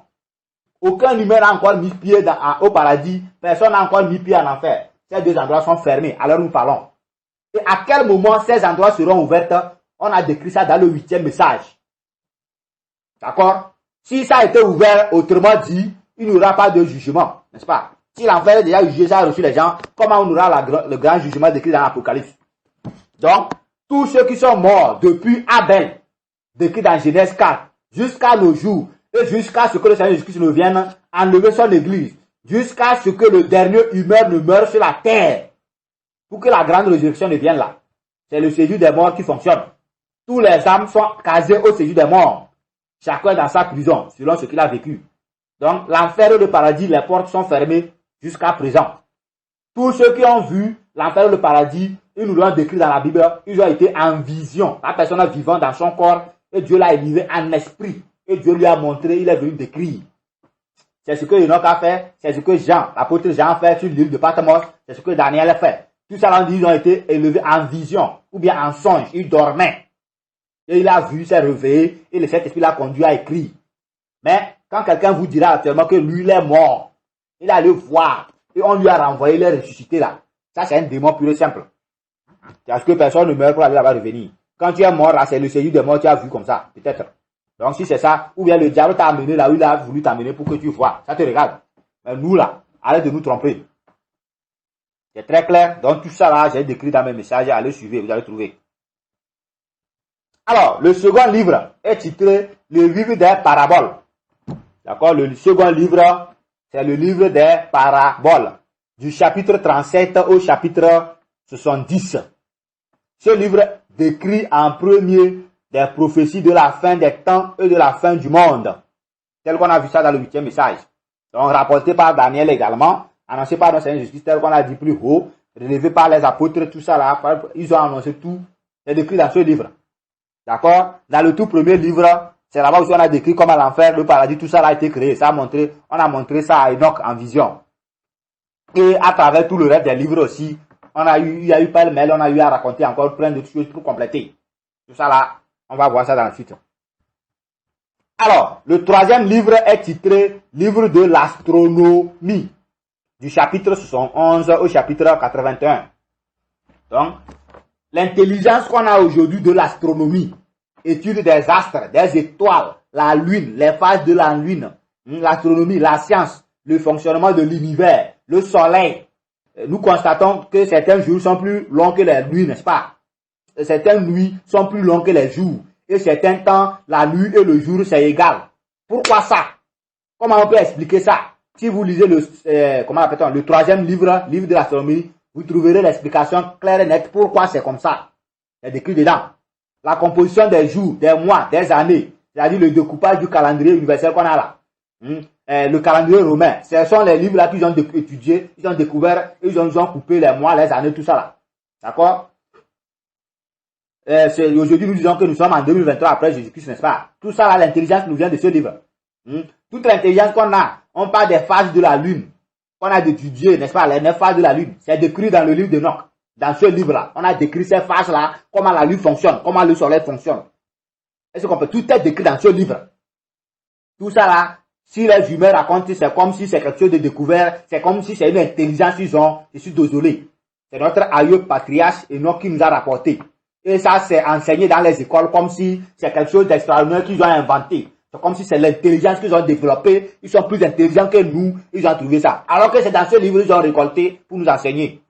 Aucun humain n'a encore mis pied au paradis, personne n'a encore mis pied en enfer. Ces 2 endroits sont fermés, alors nous parlons. Et à quel moment ces endroits seront ouverts? On a décrit ça dans le 8e message. D'accord? Si ça a été ouvert, autrement dit, il n'y aura pas de jugement, n'est-ce pas? Si l'enfer est déjà jugé, ça a reçu les gens, comment on aura le grand jugement décrit dans l'Apocalypse? Donc, tous ceux qui sont morts depuis Abel, décrit dans Genèse 4, jusqu'à nos jours, et jusqu'à ce que le Seigneur Jésus-Christ ne vienne enlever son église, jusqu'à ce que le dernier humain ne meure sur la terre, pour que la grande résurrection ne vienne là. C'est le séjour des morts qui fonctionne. Tous les âmes sont casées au séjour des morts. Chacun dans sa prison, selon ce qu'il a vécu. Donc, l'enfer et le paradis, les portes sont fermées jusqu'à présent. Tous ceux qui ont vu l'enfer et le paradis, ils nous l'ont décrit dans la Bible, ils ont été en vision. La personne est vivante dans son corps et Dieu l'a élevé en esprit. Et Dieu lui a montré, il est venu décrire. C'est ce que Enoch a fait, c'est ce que Jean, l'apôtre Jean a fait sur l'île de Patmos, c'est ce que Daniel a fait. Tout ça, ils ont été élevés en vision, ou bien en songe, ils dormaient. Et il a vu, s'est réveillé, et le Saint-Esprit l'a conduit à écrire. Mais, quand quelqu'un vous dira actuellement que lui, il est mort, il est allé voir, et on lui a renvoyé, il est ressuscité là. Ça, c'est un démon pur et simple. Parce que personne ne meurt pour aller là-bas revenir. Quand tu es mort, là, c'est le séjour des morts, tu as vu comme ça, peut-être. Donc, si c'est ça, ou bien le diable t'a amené là où il a voulu t'amener pour que tu vois, ça te regarde. Mais nous, là, arrête de nous tromper. C'est très clair. Donc, tout ça, là, j'ai décrit dans mes messages. Allez suivre, vous allez trouver. Alors, le second livre est titré Le livre des paraboles. D'accord? Le second livre, c'est le livre des paraboles. Du chapitre 37 au chapitre 70. Ce livre décrit en premier des prophéties de la fin des temps et de la fin du monde. Tel qu'on a vu ça dans le 8e message. Donc, rapporté par Daniel également, annoncé par notre Seigneur Jésus-Christ, tel qu'on a dit plus haut, relevé par les apôtres, tout ça là, ils ont annoncé tout, c'est décrit dans ce livre. D'accord? Dans le tout premier livre, c'est là-bas où on a décrit comment l'enfer, le paradis, tout ça là a été créé. Ça a montré, on a montré ça à Enoch en vision. Et à travers tout le reste des livres aussi, il y a eu pêle-mêle, on a eu à raconter encore plein d'autres choses pour compléter. Tout ça là, on va voir ça dans la suite. Alors, le troisième livre est titré Livre de l'astronomie, du chapitre 71 au chapitre 81. Donc, l'intelligence qu'on a aujourd'hui de l'astronomie, étude des astres, des étoiles, la lune, les phases de la lune, l'astronomie, la science, le fonctionnement de l'univers, le soleil. Nous constatons que certains jours sont plus longs que les nuits, n'est-ce pas? Certaines nuits sont plus longues que les jours. Et certains temps, la nuit et le jour, c'est égal. Pourquoi ça? Comment on peut expliquer ça? Si vous lisez le troisième livre, livre de l'astronomie, vous trouverez l'explication claire et nette pourquoi c'est comme ça. C'est décrit dedans. La composition des jours, des mois, des années, c'est-à-dire le découpage du calendrier universel qu'on a là. Le calendrier romain, ce sont les livres là qu'ils ont étudiés, ils ont découvert, ils ont coupé les mois, les années, tout ça là. D'accord? Aujourd'hui, nous disons que nous sommes en 2023 après Jésus-Christ, n'est-ce pas? Tout ça là, l'intelligence nous vient de ce livre. Toute l'intelligence qu'on a, on parle des phases de la lune, qu'on a d'étudier, n'est-ce pas? Les 9 phases de la lune, c'est décrit dans le livre d'Enoch. Dans ce livre-là, on a décrit ces phases-là, comment la lune fonctionne, comment le soleil fonctionne. Est-ce qu'on peut? Tout est décrit dans ce livre. Tout ça là, si les humains racontent, c'est comme si c'est quelque chose de découvert, c'est comme si c'est une intelligence qu'ils ont. Je suis désolé. C'est notre aïeux patriarche Enoch qui nous a rapporté. Et ça, c'est enseigné dans les écoles comme si c'est quelque chose d'extraordinaire qu'ils ont inventé. C'est comme si c'est l'intelligence qu'ils ont développée. Ils sont plus intelligents que nous. Ils ont trouvé ça. Alors que c'est dans ce livre qu'ils ont récolté pour nous enseigner.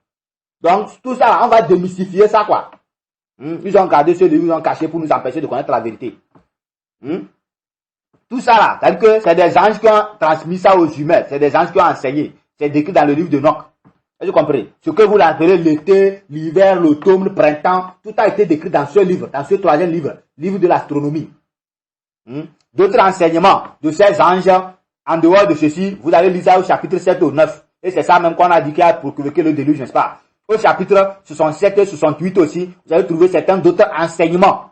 Donc, tout ça, là, on va démystifier ça, quoi. Ils ont gardé ce livre, ils ont caché pour nous empêcher de connaître la vérité. Tout ça, là, c'est-à-dire que c'est des anges qui ont transmis ça aux humains. C'est des anges qui ont enseigné. C'est décrit dans le livre d'Enoch. Vous comprenez? Ce que vous appelez l'été, l'hiver, l'automne, le printemps, tout a été décrit dans ce livre, dans ce troisième livre, livre de l'astronomie. D'autres enseignements de ces anges, en dehors de ceci, vous allez lire ça au chapitre 7 ou 9. Et c'est ça même qu'on a dit qu'il a provoqué le déluge, n'est-ce pas? Au chapitre 67 et 68 aussi, vous allez trouver certains d'autres enseignements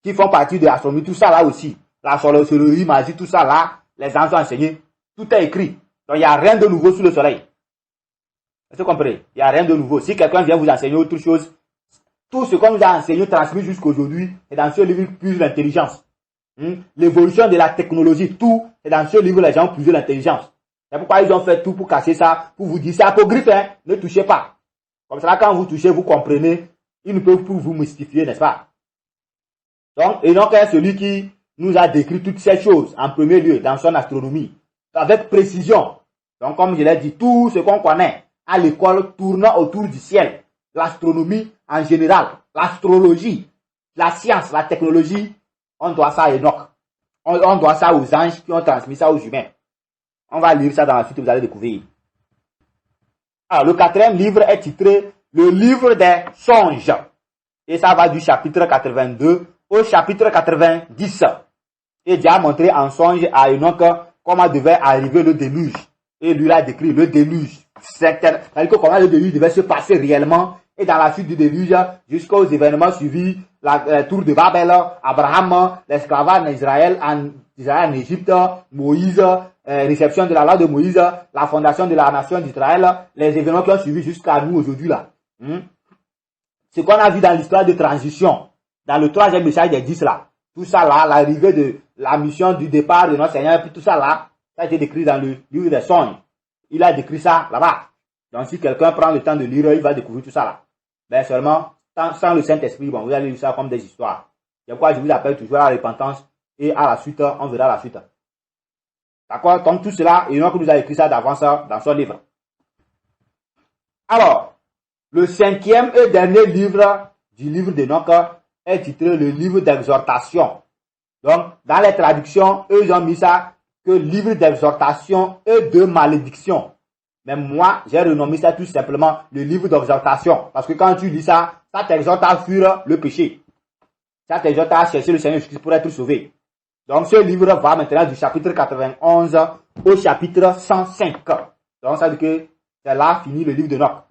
qui font partie de l'astronomie. Tout ça là aussi, la sorcellerie, magie, tout ça là, les anges ont enseigné. Tout est écrit. Donc il n'y a rien de nouveau sous le soleil. Est-ce que vous comprenez? Il n'y a rien de nouveau. Si quelqu'un vient vous enseigner autre chose, tout ce qu'on nous a enseigné, transmis jusqu'à aujourd'hui, c'est dans ce livre plus l'intelligence. L'évolution de la technologie, tout, c'est dans ce livre les gens ont plus l'intelligence. C'est pourquoi ils ont fait tout pour casser ça, pour vous dire c'est apocryphe, hein, ne touchez pas. Comme ça, quand vous touchez, vous comprenez, ils ne peuvent plus vous mystifier, n'est-ce pas? Donc, Enoch est celui qui nous a décrit toutes ces choses, en premier lieu, dans son astronomie, avec précision. Donc, comme je l'ai dit, tout ce qu'on connaît à l'école tournant autour du ciel, l'astronomie en général, l'astrologie, la science, la technologie, on doit ça à Enoch. On doit ça aux anges qui ont transmis ça aux humains. On va lire ça dans la suite, vous allez découvrir. Alors, le quatrième livre est titré Le livre des songes. Et ça va du chapitre 82 au chapitre 90. Et Dieu a montré en songe à Enoch comment devait arriver le déluge. Et lui a décrit le déluge. C'est-à-dire que comment le déluge devait se passer réellement. Et dans la suite du déluge, jusqu'aux événements suivis, la tour de Babel, Abraham, l'esclavage en Israël, en Égypte, Moïse, réception de la loi de Moïse, la fondation de la nation d'Israël, les événements qui ont suivi jusqu'à nous aujourd'hui là. Ce qu'on a vu dans l'histoire de transition, dans le troisième message des 10 là, tout ça là, l'arrivée de la mission du départ de notre Seigneur, puis tout ça là, ça a été décrit dans le livre des songes. Il a décrit ça là-bas. Donc si quelqu'un prend le temps de lire, il va découvrir tout ça là. Mais seulement, sans le Saint-Esprit, bon, vous allez lire ça comme des histoires. C'est pourquoi je vous appelle toujours à la repentance et à la suite, on verra la suite. D'accord? Donc tout cela, Enoch nous a écrit ça d'avance dans son livre. Alors, le cinquième et dernier livre du livre d'Enoch est titré le livre d'exhortation. Donc, dans les traductions, eux, ils ont mis ça que livre d'exhortation et de malédiction. Mais moi, j'ai renommé ça tout simplement le livre d'exhortation. Parce que quand tu lis ça, ça t'exhorte à fuir le péché. Ça t'exhorte à chercher le Seigneur Jésus pour être sauvé. Donc, ce livre va maintenant du chapitre 91 au chapitre 105. Donc, ça veut dire que c'est là fini le livre d'Enoch.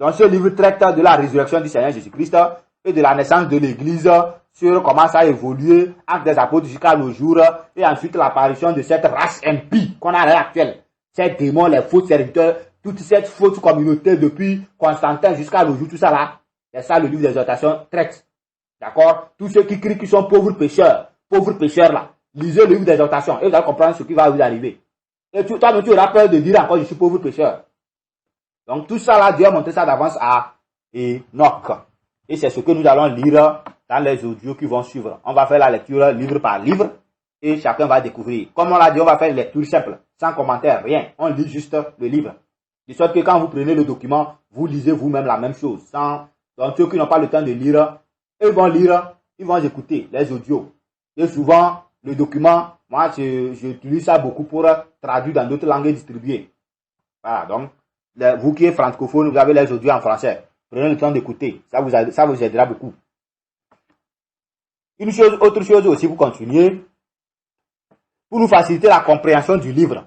Donc, ce livre traite de la résurrection du Seigneur Jésus-Christ et de la naissance de l'Église, sur comment ça a évolué, actes des apôtres jusqu'à nos jours, et ensuite l'apparition de cette race impie qu'on a à l'heure actuelle. Ces démons, les faux serviteurs, toute cette fausse communauté depuis Constantin jusqu'à nos jours, tout ça là, c'est ça le livre d'exhortation traite. D'accord? Tous ceux qui crient qu'ils sont pauvres pécheurs là, lisez le livre d'exhortation et vous allez comprendre ce qui va vous arriver. Et toi-même, tu auras peur de dire encore je suis pauvre pécheur. Donc tout ça là, Dieu a montré ça d'avance à Enoch. Et c'est ce que nous allons lire dans les audios qui vont suivre. On va faire la lecture livre par livre et chacun va découvrir. Comme on l'a dit, on va faire une lecture simple, sans commentaire, rien. On lit juste le livre. De sorte que quand vous prenez le document, vous lisez vous-même la même chose. Donc ceux qui n'ont pas le temps de lire, ils vont lire, ils vont écouter les audios. Et souvent, le document, moi, j'utilise ça beaucoup pour traduire dans d'autres langues distribuées. Voilà, donc, vous qui êtes francophone, vous avez les audios en français. Prenez le temps d'écouter, ça vous aidera beaucoup. Autre chose aussi pour continuer, pour nous faciliter la compréhension du livre.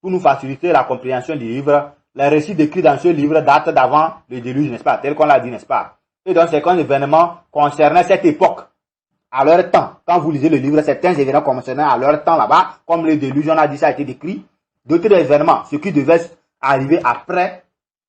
Pour nous faciliter la compréhension du livre, les récits décrits dans ce livre datent d'avant le déluge, n'est-ce pas, tel qu'on l'a dit, n'est-ce pas. Et donc, certains événements concernaient cette époque, à leur temps. Quand vous lisez le livre, certains événements concernaient à leur temps là-bas, comme le déluge, on a dit, ça a été décrit. D'autres événements, ce qui devait arriver après,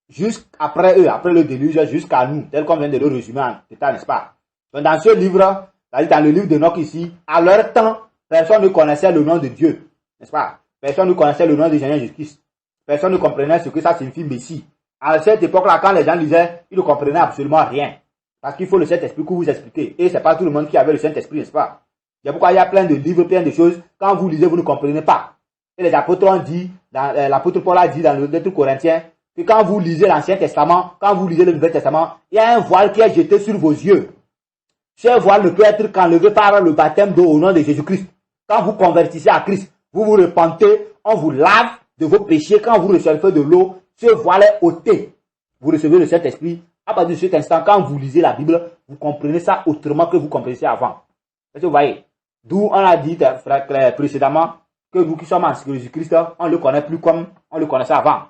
jusqu'après eux, après le déluge, jusqu'à nous, tel qu'on vient de le résumer en détail, n'est-ce pas. Donc, dans ce livre, dans le livre d'Enoch ici, à leur temps, personne ne connaissait le nom de Dieu, n'est-ce pas. Personne ne connaissait le nom de Seigneur Jésus-Christ. Personne ne comprenait ce que ça signifie Messie. À cette époque-là, quand les gens lisaient, ils ne comprenaient absolument rien. Parce qu'il faut le Saint-Esprit pour vous expliquer. Et ce n'est pas tout le monde qui avait le Saint-Esprit, n'est-ce pas? C'est pourquoi il y a plein de livres, plein de choses. Quand vous lisez, vous ne comprenez pas. Et les apôtres ont dit, l'apôtre Paul a dit dans le lettre Corinthiens, que quand vous lisez l'Ancien Testament, quand vous lisez le Nouveau Testament, il y a un voile qui est jeté sur vos yeux. Ce voile ne peut être qu'enlevé par le baptême d'eau au nom de Jésus-Christ. Quand vous convertissez à Christ, vous vous repentez, on vous lave de vos péchés. Quand vous recevez de l'eau, ce voile est ôté. Vous recevez le Saint-Esprit. À partir de cet instant, quand vous lisez la Bible, vous comprenez ça autrement que vous compreniez avant. Est-ce que vous voyez? D'où on a dit précédemment que nous qui sommes en Jésus-Christ, on ne le connaît plus comme on le connaissait avant.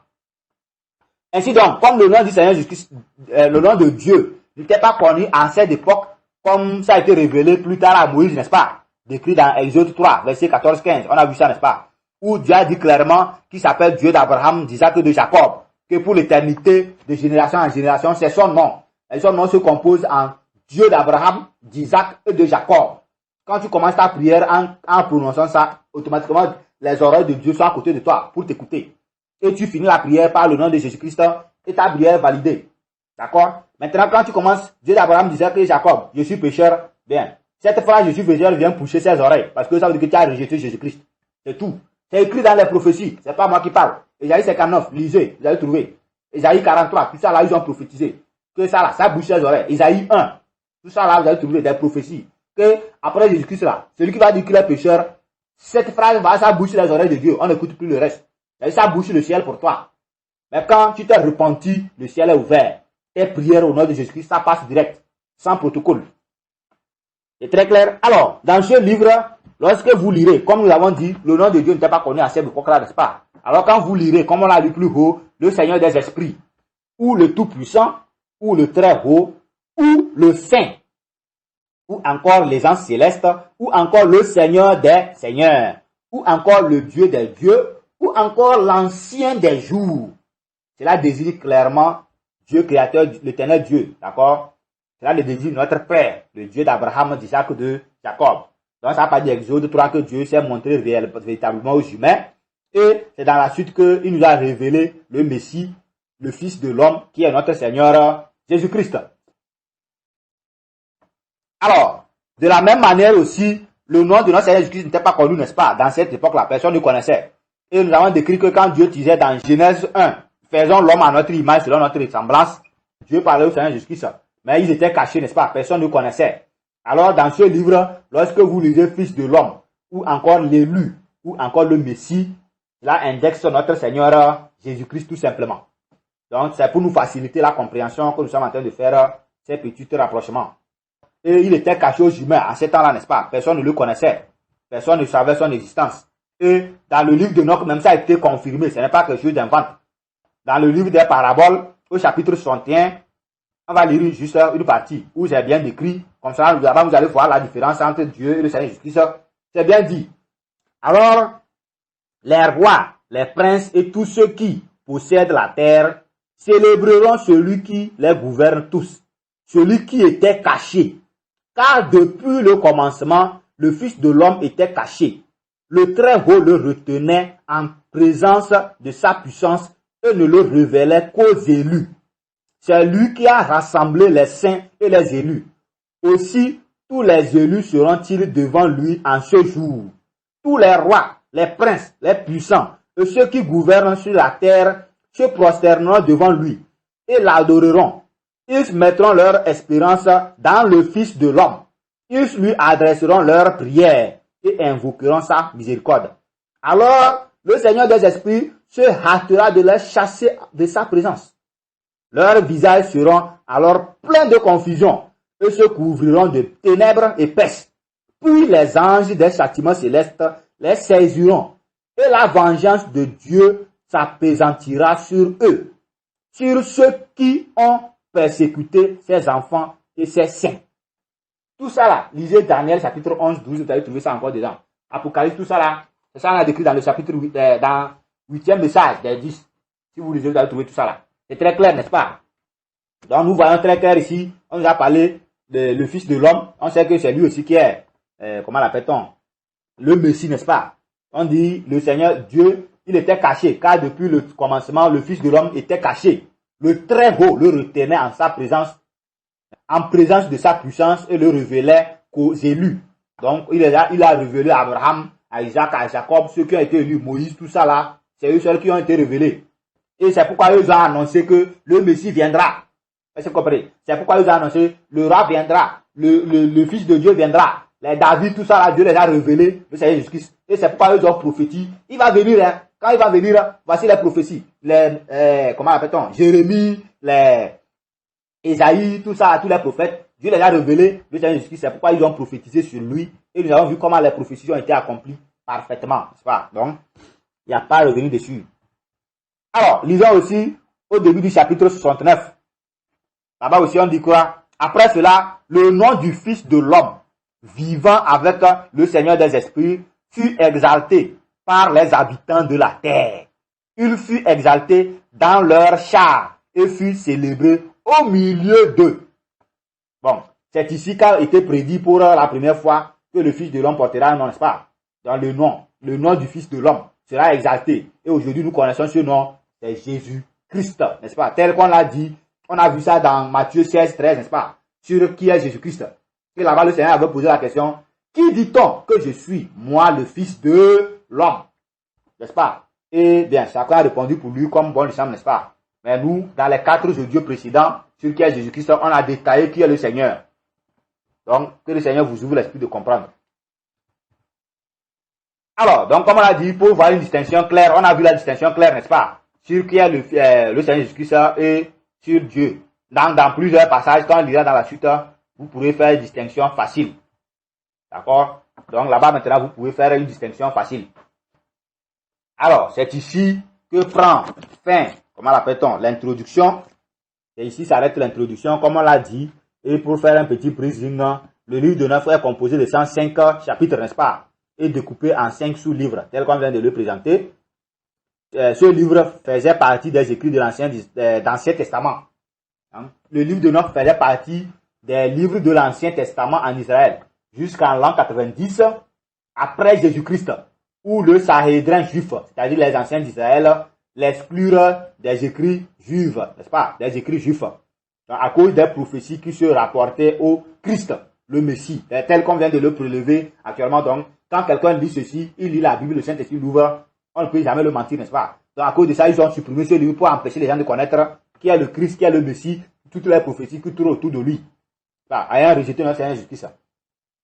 Ainsi donc, comme le nom du Seigneur Jésus-Christ, le nom de Dieu n'était pas connu en cette époque, comme ça a été révélé plus tard à Moïse, n'est-ce pas? Décrit dans Exode 3, verset 14-15. On a vu ça, n'est-ce pas? Où Dieu a dit clairement qu'il s'appelle Dieu d'Abraham, d'Isaac et de Jacob. Que pour l'éternité, de génération en génération, c'est son nom. Et son nom se compose en Dieu d'Abraham, d'Isaac et de Jacob. Quand tu commences ta prière en prononçant ça, automatiquement, les oreilles de Dieu sont à côté de toi pour t'écouter. Et tu finis la prière par le nom de Jésus-Christ et ta prière est validée. D'accord? Maintenant, quand tu commences, Dieu d'Abraham, d'Isaac et Jacob, je suis pécheur, bien. Cette phrase, je suis pécheur, vient toucher ses oreilles. Parce que ça veut dire que tu as rejeté Jésus-Christ. C'est tout. C'est écrit dans les prophéties. C'est pas moi qui parle. Isaïe 59, lisez, vous allez trouver. Isaïe 43, tout ça là, ils ont prophétisé. Que ça là, ça bouche les oreilles. Isaïe 1, tout ça là, vous allez trouver des prophéties. Que après Jésus-Christ là, celui qui va dire qu'il est pécheur, cette phrase va, ça bouche les oreilles de Dieu. On n'écoute plus le reste. Ça bouche le ciel pour toi. Mais quand tu t'es repenti, le ciel est ouvert. Tes prières au nom de Jésus-Christ, ça passe direct, sans protocole. C'est très clair. Alors, dans ce livre, lorsque vous lirez, comme nous l'avons dit, le nom de Dieu n'était pas connu à cette époque-là, n'est-ce pas? Alors quand vous lirez, comme on l'a lu plus haut, le Seigneur des esprits, ou le Tout-Puissant, ou le Très-Haut, ou le Saint, ou encore les anges célestes, ou encore le Seigneur des seigneurs, ou encore le Dieu des dieux, ou encore l'ancien des jours. Cela désigne clairement Dieu créateur, l'éternel Dieu, d'accord? Cela désigne notre Père, le Dieu d'Abraham, d'Isaac, de Jacob. Donc ça parle d'Exode 3 que Dieu s'est montré véritablement aux humains. Et c'est dans la suite qu'il nous a révélé le Messie, le Fils de l'homme, qui est notre Seigneur Jésus-Christ. Alors, de la même manière aussi, le nom de notre Seigneur Jésus-Christ n'était pas connu, n'est-ce pas? Dans cette époque-là, personne ne connaissait. Et nous avons décrit que quand Dieu disait dans Genèse 1, faisons l'homme à notre image, selon notre ressemblance, Dieu parlait au Seigneur Jésus-Christ. Mais ils étaient cachés, n'est-ce pas? Personne ne connaissait. Alors, dans ce livre, lorsque vous lisez Fils de l'homme, ou encore l'élu, ou encore le Messie, là indexe notre Seigneur Jésus-Christ tout simplement. Donc, c'est pour nous faciliter la compréhension que nous sommes en train de faire ces petits rapprochements. Et il était caché aux humains à ce temps-là, n'est-ce pas? Personne ne le connaissait. Personne ne savait son existence. Et dans le livre d'Enoch, même ça a été confirmé. Ce n'est pas quelque chose d'invente. Dans le livre des paraboles, au chapitre 61, on va lire juste une partie où c'est bien décrit. Comme ça, vous allez voir la différence entre Dieu et le Seigneur Jésus-Christ. C'est bien dit. Alors, les rois, les princes et tous ceux qui possèdent la terre célébreront celui qui les gouverne tous, celui qui était caché. Car depuis le commencement, le Fils de l'homme était caché. Le Très-Haut le retenait en présence de sa puissance et ne le révélait qu'aux élus. C'est lui qui a rassemblé les saints et les élus. Aussi, tous les élus seront-ils devant lui en ce jour. Tous les rois, les princes, les puissants et ceux qui gouvernent sur la terre se prosterneront devant lui et l'adoreront. Ils mettront leur espérance dans le Fils de l'homme. Ils lui adresseront leurs prières et invoqueront sa miséricorde. Alors, le Seigneur des esprits se hâtera de les chasser de sa présence. Leurs visages seront alors pleins de confusion et se couvriront de ténèbres épaisses. Puis les anges des châtiments célestes les saisiront et la vengeance de Dieu s'appesantira sur eux, sur ceux qui ont persécuté ses enfants et ses saints. Tout ça là, lisez Daniel chapitre 11, 12, vous allez trouver ça encore dedans. Apocalypse, tout ça là, c'est ça on a décrit dans le chapitre 8, dans 8e message des 10. Si vous lisez, vous allez trouver tout ça là. C'est très clair, n'est-ce pas? Donc nous voyons très clair ici, on nous a parlé de le Fils de l'homme, on sait que c'est lui aussi qui est, comment l'appelle-t-on? Le Messie, n'est-ce pas? On dit, le Seigneur Dieu, il était caché, car depuis le commencement, le Fils de l'homme était caché. Le Très-Haut le retenait en sa présence, en présence de sa puissance et le révélait qu'aux élus. Donc, il a révélé à Abraham, à Isaac, à Jacob, ceux qui ont été élus, Moïse, tout ça là, c'est eux seuls qui ont été révélés. Et c'est pourquoi ils ont annoncé que le Messie viendra. Est-ce que vous comprenez? C'est pourquoi ils ont annoncé, le roi viendra, le Fils de Dieu viendra. Les David, tout ça là, Dieu les a révélés, le Seigneur Jésus-Christ. Et c'est pourquoi ils ont prophétisé. Il va venir, hein. Quand il va venir, voici les prophéties. Comment appelle-t-on? Jérémie, Ésaïe, tout ça, tous les prophètes. Dieu les a révélés, le Seigneur Jésus-Christ. C'est pourquoi ils ont prophétisé sur lui. Et nous avons vu comment les prophéties ont été accomplies parfaitement. C'est pas? Donc, il n'y a pas à revenir dessus. Alors, lisons aussi au début du chapitre 69. Là-bas aussi, on dit quoi? Après cela, le nom du Fils de l'homme, vivant avec le Seigneur des esprits, fut exalté par les habitants de la terre. Il fut exalté dans leur char et fut célébré au milieu d'eux. Bon, c'est ici qu'a été prédit pour la première fois que le Fils de l'homme portera un nom, n'est-ce pas? Dans le nom du Fils de l'homme sera exalté. Et aujourd'hui, nous connaissons ce nom, c'est Jésus-Christ, n'est-ce pas? Tel qu'on l'a dit, on a vu ça dans Matthieu 16, 13, n'est-ce pas? Sur qui est Jésus-Christ. Et là-bas, le Seigneur avait posé la question, qui dit-on que je suis, moi, le Fils de l'homme? N'est-ce pas? Et bien, chacun a répondu pour lui comme bon lui semble, n'est-ce pas? Mais nous, dans les 4 audios précédents, sur qui est Jésus-Christ, on a détaillé qui est le Seigneur. Donc, que le Seigneur vous ouvre l'esprit de comprendre. Alors, donc, comme on a dit, pour voir une distinction claire, on a vu la distinction claire, n'est-ce pas? Sur qui est le Seigneur Jésus-Christ et sur Dieu. Dans plusieurs passages, quand on lira dans la suite, vous pourrez faire une distinction facile. D'accord? Donc là-bas, maintenant, vous pouvez faire une distinction facile. Alors, c'est ici que prend fin, comment l'appelle-t-on, l'introduction. Et ici s'arrête l'introduction, comme on l'a dit. Et pour faire un petit briefing, le livre de Enoch est composé de 105 chapitres, n'est-ce pas? Et découpé en 5 sous-livres, tel qu'on vient de le présenter. Ce livre faisait partie des écrits de l'Ancien Testament. Le livre de Enoch faisait partie des livres de l'Ancien Testament en Israël, jusqu'en l'an 90, après Jésus-Christ, où le Sanhédrin juif, c'est-à-dire les anciens d'Israël, l'exclurent des écrits juifs, n'est-ce pas? Des écrits juifs. Donc, à cause des prophéties qui se rapportaient au Christ, le Messie, tel qu'on vient de le prélever actuellement. Donc, quand quelqu'un lit ceci, il lit la Bible, le Saint-Esprit l'ouvre, on ne peut jamais le mentir, n'est-ce pas? Donc, à cause de ça, ils ont supprimé ce livre pour empêcher les gens de connaître qui est le Christ, qui est le Messie, toutes les prophéties qui tournent autour de lui. Ayant rejeté notre Seigneur Jésus-Christ.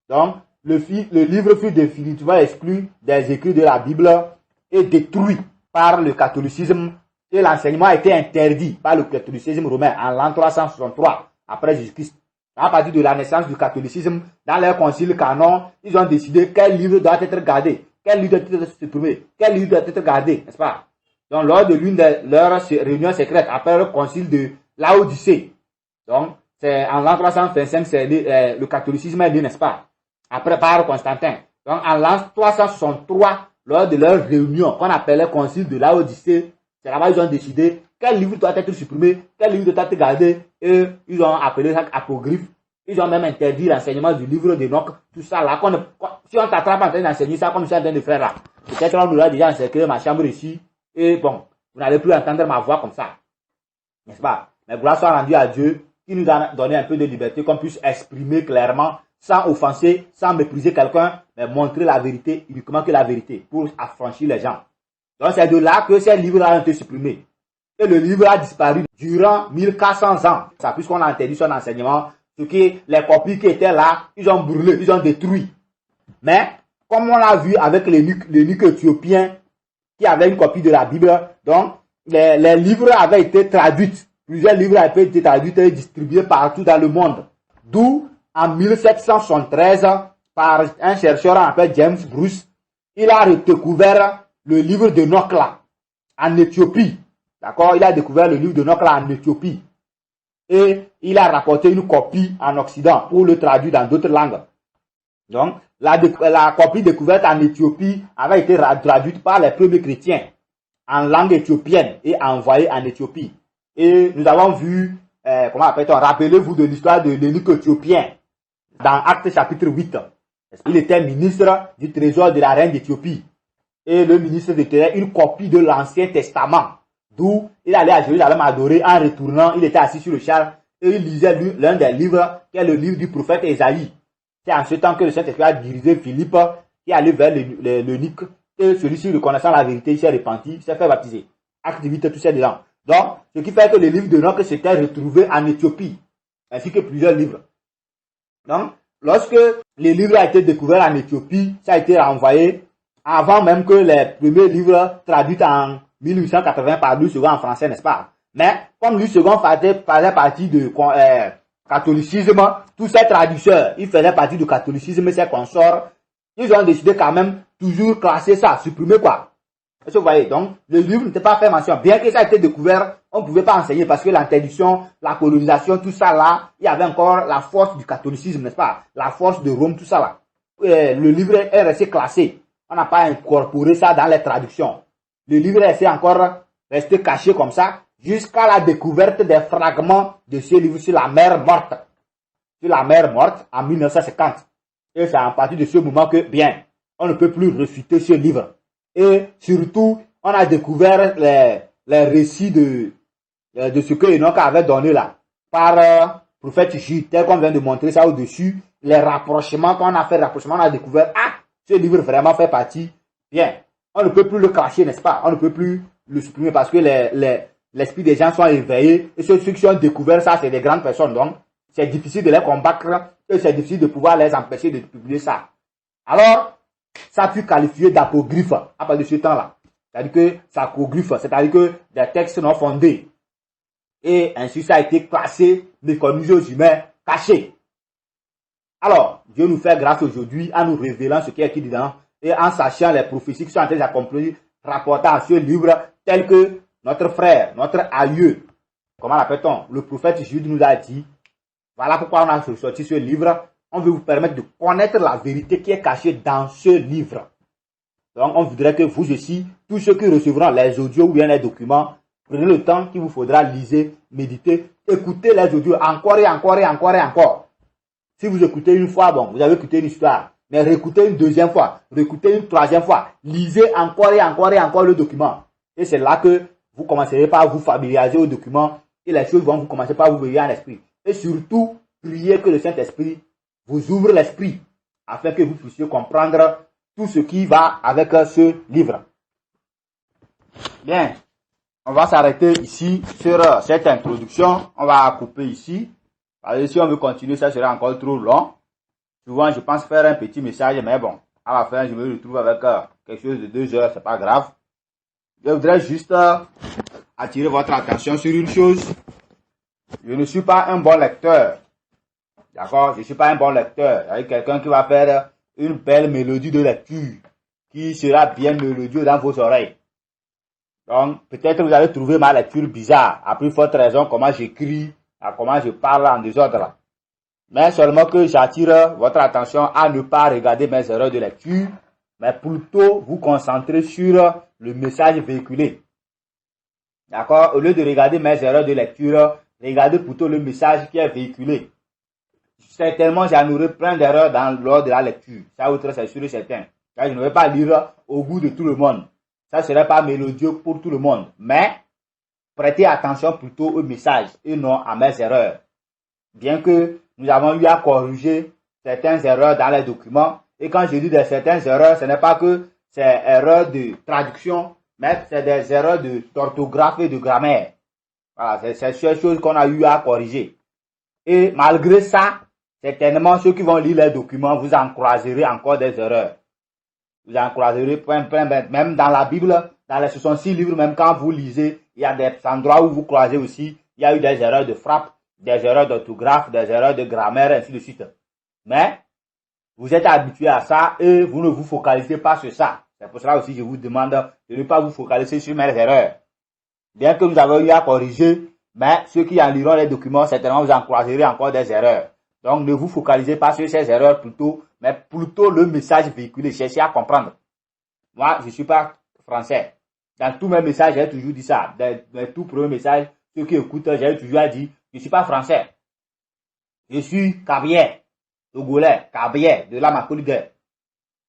Donc, le livre fut définitivement exclu des écrits de la Bible et détruit par le catholicisme, et l'enseignement a été interdit par le catholicisme romain en l'an 363 après Jésus-Christ. À partir de la naissance du catholicisme, dans leur concile canon, ils ont décidé quel livre doit être gardé, quel livre doit être supprimé, quel livre doit être gardé, n'est-ce pas? Donc, lors de l'une de leurs réunions secrètes, après le concile de Laodicée, donc, c'est en l'an 325, c'est le catholicisme est né, n'est-ce pas? Après, par Constantin. Donc, en l'an 363, lors de leur réunion, qu'on appelait concile de Laodicée, c'est là-bas ils ont décidé quel livre doit être supprimé, quel livre doit être gardé, et ils ont appelé ça apocryphe. Ils ont même interdit l'enseignement du livre d'Enoch, tout ça là. Si on t'attrape en train d'enseigner ça comme je suis en train de faire là, peut-être on nous a déjà encerclé ma chambre ici, et bon, vous n'allez plus entendre ma voix comme ça. N'est-ce pas? Mais gloire soit rendue à Dieu, qui nous a donné un peu de liberté, qu'on puisse exprimer clairement, sans offenser, sans mépriser quelqu'un, mais montrer la vérité, uniquement que la vérité, pour affranchir les gens. Donc c'est de là que ces livres ont été supprimés. Et le livre a disparu durant 1400 ans. Ça, puisqu'on a interdit son enseignement, ce qui, les copies qui étaient là, ils ont brûlé, ils ont détruit. Mais, comme on l'a vu avec l'eunuque éthiopien, qui avait une copie de la Bible, donc, les livres avaient été traduits. Plusieurs livres avaient été traduits et distribués partout dans le monde. D'où, en 1773, par un chercheur appelé James Bruce, il a redécouvert le livre de Enoch là, en Éthiopie. D'accord? Il a découvert le livre de Enoch là en Éthiopie. Et il a rapporté une copie en Occident pour le traduire dans d'autres langues. Donc, la copie découverte en Éthiopie avait été traduite par les premiers chrétiens en langue éthiopienne et envoyée en Éthiopie. Et nous avons vu, comment appelle-t-on, rappelez-vous de l'histoire de l'eunuque éthiopien dans Actes chapitre 8. Il était ministre du trésor de la reine d'Éthiopie. Et le ministre détenait une copie de l'Ancien Testament. D'où il allait à Jérusalem adorer. En retournant, il était assis sur le char et il lisait l'un des livres qui est le livre du prophète Ésaïe. C'est en ce temps que le Saint-Esprit a dirigé Philippe qui allait vers l'eunuque. Et celui-ci, reconnaissant la vérité, il s'est repenti, il s'est fait baptiser. Acte 8, tout ça dedans. Donc, ce qui fait que le livre d'Enoch s'était retrouvé en Éthiopie, ainsi que plusieurs livres. Donc, lorsque le livre a été découvert en Éthiopie, ça a été renvoyé avant même que les premiers livres traduits en 1880 par Louis II en français, n'est-ce pas? Mais comme Louis II faisait partie du catholicisme, tous ces traducteurs, ils faisaient partie du catholicisme, ces consorts, ils ont décidé quand même toujours classer ça, supprimer quoi. Est-ce que vous voyez? Donc, le livre n'était pas fait mention. Bien que ça ait été découvert, on ne pouvait pas enseigner parce que l'interdiction, la colonisation, tout ça là, il y avait encore la force du catholicisme, n'est-ce pas? La force de Rome, tout ça là. Le livre est resté classé. On n'a pas incorporé ça dans les traductions. Le livre est encore resté caché comme ça jusqu'à la découverte des fragments de ce livre sur la mer morte. Sur la mer morte en 1950. Et c'est à partir de ce moment que, bien, on ne peut plus refuter ce livre. Et surtout, on a découvert les récits de ce que Enoch avait donné là. Par prophète Jude, tel qu'on vient de montrer ça au-dessus. Les rapprochements, quand on a fait rapprochement, on a découvert, ce livre vraiment fait partie. Bien, on ne peut plus le cacher, n'est-ce pas? On ne peut plus le supprimer parce que l'esprit des gens sont éveillés. Et ceux qui ont découvert ça, c'est des grandes personnes. Donc, c'est difficile de les combattre et c'est difficile de pouvoir les empêcher de publier ça. Alors, ça fut qualifié d'apocryphe à partir de ce temps-là. C'est-à-dire que c'est apocryphe, c'est-à-dire que des textes non fondés. Et ainsi, ça a été classé, méconnu aux humains, caché. Alors, Dieu nous fait grâce aujourd'hui en nous révélant ce qui est écrit dedans et en sachant les prophéties qui sont en train d'accomplir, rapportant à ce livre tel que notre frère, notre aïeux, comment l'appelle-t-on? Le prophète Jude nous a dit, voilà pourquoi on a sorti ce livre. On veut vous permettre de connaître la vérité qui est cachée dans ce livre. Donc, on voudrait que vous aussi, tous ceux qui recevront les audios ou bien les documents, prenez le temps qu'il vous faudra liser, méditer, écouter les audios encore et encore et encore et encore. Si vous écoutez une fois, bon, vous avez écouté une histoire, mais réécoutez une deuxième fois, réécoutez une troisième fois, lisez encore et encore et encore le document. Et c'est là que vous commencerez par vous familiariser au document et les choses vont vous commencer par vous veiller en esprit. Et surtout, priez que le Saint-Esprit vous ouvre l'esprit afin que vous puissiez comprendre tout ce qui va avec ce livre. Bien, on va s'arrêter ici sur cette introduction. On va couper ici. Parce que si on veut continuer, ça sera encore trop long. Souvent, je pense faire un petit message, mais bon, à la fin, je me retrouve avec quelque chose de 2 heures, c'est pas grave. Je voudrais juste attirer votre attention sur une chose. Je ne suis pas un bon lecteur. D'accord? Je ne suis pas un bon lecteur. Il y a quelqu'un qui va faire une belle mélodie de lecture qui sera bien mélodieux dans vos oreilles. Donc, peut-être vous allez trouver ma lecture bizarre, à plus forte raison comment j'écris, à comment je parle en désordre. Mais seulement que j'attire votre attention à ne pas regarder mes erreurs de lecture, mais plutôt vous concentrer sur le message véhiculé. D'accord? Au lieu de regarder mes erreurs de lecture, regardez plutôt le message qui est véhiculé. Certainement, j'en aurai plein d'erreurs lors de la lecture. Ça, autre, c'est sûr et certain. Car je ne vais pas lire au goût de tout le monde. Ça ne serait pas mélodieux pour tout le monde. Mais, prêtez attention plutôt au message et non à mes erreurs. Bien que nous avons eu à corriger certaines erreurs dans les documents. Et quand je dis de certaines erreurs, ce n'est pas que c'est erreurs de traduction, mais c'est des erreurs d'orthographe et de grammaire. Voilà, c'est ces choses qu'on a eu à corriger. Et malgré ça, certainement ceux qui vont lire les documents, vous en croiserez encore des erreurs. Vous en croiserez même dans la Bible, dans les 66 livres, même quand vous lisez, il y a des endroits où vous croisez aussi, il y a eu des erreurs de frappe, des erreurs d'orthographe, des erreurs de grammaire, ainsi de suite. Mais, vous êtes habitué à ça et vous ne vous focalisez pas sur ça. C'est pour cela aussi que je vous demande de ne pas vous focaliser sur mes erreurs. Bien que nous avons eu à corriger, mais ceux qui en liront les documents, certainement vous en croiserez encore des erreurs. Donc, ne vous focalisez pas sur ces erreurs plutôt, mais plutôt le message véhiculé. Cherchez à comprendre. Moi, je ne suis pas français. Dans tous mes messages, j'ai toujours dit ça. Dans mes tout premiers messages, ceux qui écoutent, j'ai toujours dit, je ne suis pas français. Je suis Kabyé, Togolais, Kabyé, de la Macoligueur.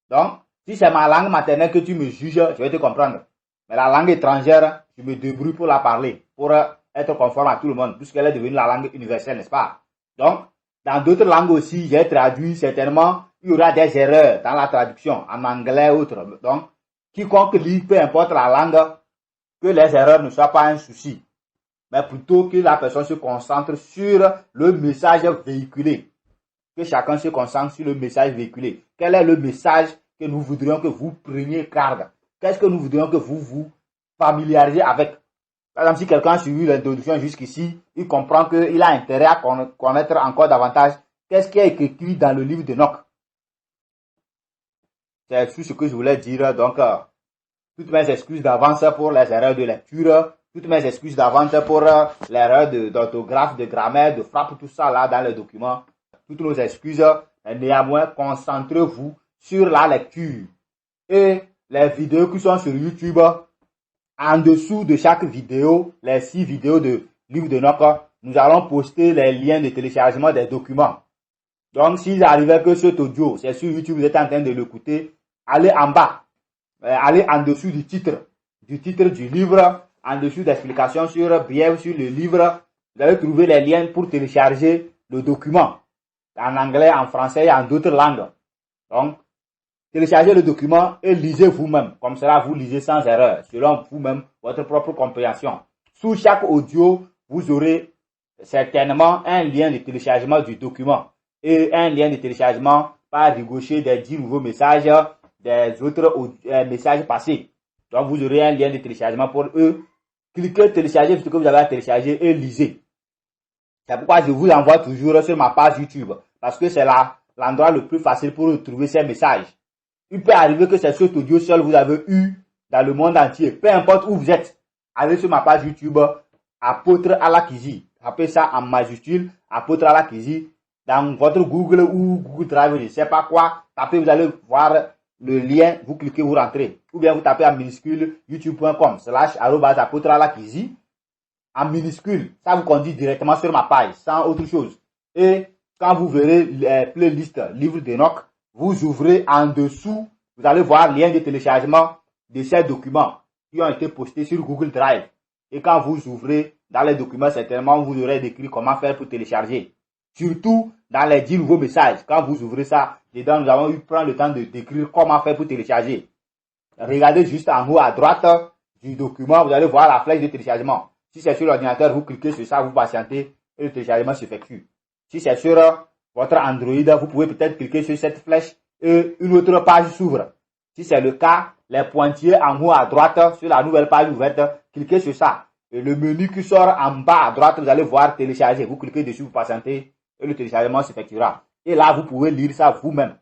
Donc, si c'est ma langue maternelle que tu me juges, je vais te comprendre. Mais la langue étrangère, je me débrouille pour la parler, pour être conforme à tout le monde, puisqu'elle est devenue la langue universelle, n'est-ce pas? Donc, dans d'autres langues aussi, j'ai traduit, certainement, il y aura des erreurs dans la traduction, en anglais ou autre. Donc, quiconque lit, peu importe la langue, que les erreurs ne soient pas un souci, mais plutôt que la personne se concentre sur le message véhiculé. Que chacun se concentre sur le message véhiculé. Quel est le message que nous voudrions que vous preniez garde? Qu'est-ce que nous voudrions que vous vous familiarisez avec? Par exemple, si quelqu'un a suivi l'introduction jusqu'ici, il comprend qu'il a intérêt à connaître encore davantage qu'est-ce qui est écrit dans le livre d'Enoch. C'est tout ce que je voulais dire. Donc, toutes mes excuses d'avance pour les erreurs de lecture, toutes mes excuses d'avance pour l'erreur d'orthographe, de grammaire, de frappe, tout ça là dans les documents. Toutes nos excuses. Néanmoins, concentrez-vous sur la lecture. Et les vidéos qui sont sur YouTube, en dessous de chaque vidéo, les 6 vidéos de livre d'Enoch, nous allons poster les liens de téléchargement des documents. Donc, s'il arrivait que cet audio, c'est sur YouTube, vous êtes en train de l'écouter, allez en bas, allez en dessous du titre du livre, en dessous d'explications sur le livre, vous allez trouver les liens pour télécharger le document, en anglais, en français et en d'autres langues. Donc, téléchargez le document et lisez vous-même. Comme cela, vous lisez sans erreur, selon vous-même, votre propre compréhension. Sous chaque audio, vous aurez certainement un lien de téléchargement du document et un lien de téléchargement par ricochet des 10 nouveaux messages, des autres messages passés. Donc, vous aurez un lien de téléchargement pour eux. Cliquez, téléchargez ce que vous avez à télécharger et lisez. C'est pourquoi je vous envoie toujours sur ma page YouTube, parce que c'est l'endroit le plus facile pour retrouver ces messages. Il peut arriver que c'est cet audio seul vous avez eu dans le monde entier. Peu importe où vous êtes. Allez sur ma page YouTube, Apôtre Alakizi. Appelez ça en majuscule, Apôtre Alakizi. Dans votre Google ou Google Drive, je ne sais pas quoi. Tapez, vous allez voir le lien, vous cliquez, vous rentrez. Ou bien vous tapez en minuscule youtube.com/apôtre Alakizi. En minuscule, ça vous conduit directement sur ma page, sans autre chose. Et quand vous verrez les playlists livre d'Enoch, vous ouvrez en dessous, vous allez voir le lien de téléchargement de ces documents qui ont été postés sur Google Drive. Et quand vous ouvrez dans les documents, certainement, vous aurez décrit comment faire pour télécharger. Surtout dans les 10 nouveaux messages. Quand vous ouvrez ça, dedans, nous avons eu prendre le temps de décrire comment faire pour télécharger. Regardez juste en haut à droite du document, vous allez voir la flèche de téléchargement. Si c'est sur l'ordinateur, vous cliquez sur ça, vous patientez et le téléchargement s'effectue. Si c'est sur votre Android, vous pouvez peut-être cliquer sur cette flèche et une autre page s'ouvre. Si c'est le cas, les pointillés en haut à droite sur la nouvelle page ouverte, cliquez sur ça. Et le menu qui sort en bas à droite, vous allez voir télécharger. Vous cliquez dessus, vous patientez et le téléchargement s'effectuera. Et là, vous pouvez lire ça vous-même.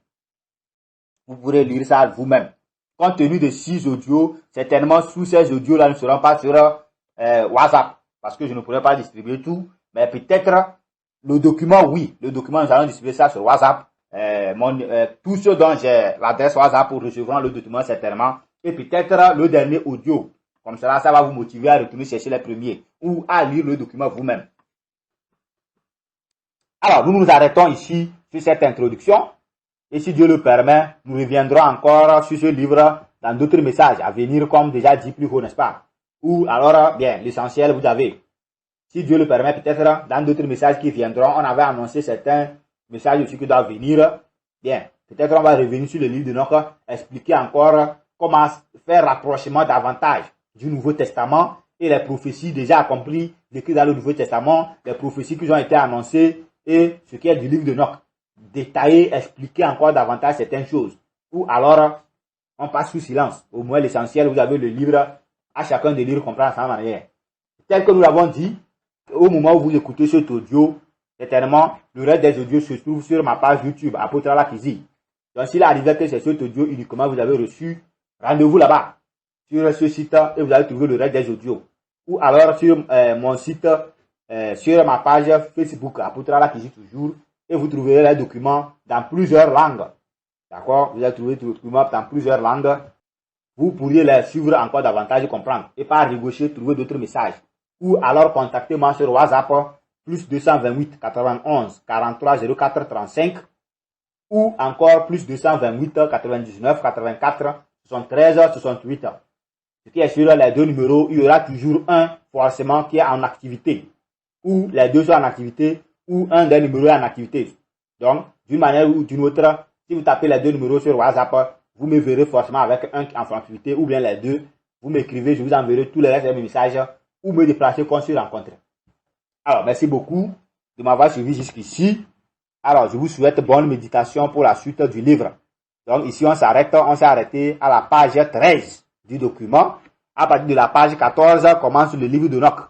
Vous pourrez lire ça vous-même. Compte tenu de 6 audios, certainement sous ces audios-là ne seront pas sur WhatsApp, parce que je ne pourrai pas distribuer tout, mais peut-être le document, oui. Le document, nous allons distribuer ça sur WhatsApp. Tous ceux dont j'ai l'adresse WhatsApp recevront le document certainement. Et peut-être le dernier audio. Comme cela, ça va vous motiver à retourner chercher les premiers ou à lire le document vous-même. Alors, nous nous arrêtons ici sur cette introduction. Et si Dieu le permet, nous reviendrons encore sur ce livre dans d'autres messages à venir, comme déjà dit plus haut, n'est-ce pas? Ou alors, bien, l'essentiel, vous avez. Si Dieu le permet, peut-être dans d'autres messages qui viendront, on avait annoncé certains messages aussi qui doivent venir. Bien, peut-être on va revenir sur le livre de Enoch, expliquer encore comment faire rapprochement davantage du Nouveau Testament et les prophéties déjà accomplies décrites dans le Nouveau Testament, les prophéties qui ont été annoncées et ce qui est du livre de Enoch. Détailler, expliquer encore davantage certaines choses. Ou alors, on passe sous silence. Au moins l'essentiel, vous avez le livre, à chacun de lire, comprendre sa manière. Tel que nous l'avons dit, au moment où vous écoutez cet audio, certainement, le reste des audios se trouve sur ma page YouTube, Apôtre Alakizi. Donc, s'il arrive que c'est cet audio uniquement vous avez reçu, rendez-vous là-bas, sur ce site, et vous allez trouver le reste des audios. Ou alors sur mon site, sur ma page Facebook, Apôtre Alakizi toujours, et vous trouverez les documents dans plusieurs langues. D'accord? Vous allez trouver les documents dans plusieurs langues. Vous pourriez les suivre encore davantage et comprendre. Et par ricochet, trouver d'autres messages. Ou alors contactez-moi sur WhatsApp, plus 228 91 43 04 35. Ou encore plus 228 99 84 73 68. Ce qui est sur les deux numéros, il y aura toujours un forcément qui est en activité. Ou les deux sont en activité, ou un des numéros est en activité. Donc, d'une manière ou d'une autre, si vous tapez les deux numéros sur WhatsApp, vous me verrez forcément avec un en activité, ou bien les deux. Vous m'écrivez, je vous enverrai tous les restes de mes messages, ou me déplacer quand je suis rencontré. Alors, merci beaucoup de m'avoir suivi jusqu'ici. Alors, je vous souhaite bonne méditation pour la suite du livre. Donc, ici, on s'est arrêté à la page 13 du document. À partir de la page 14, commence le livre d'Enoch.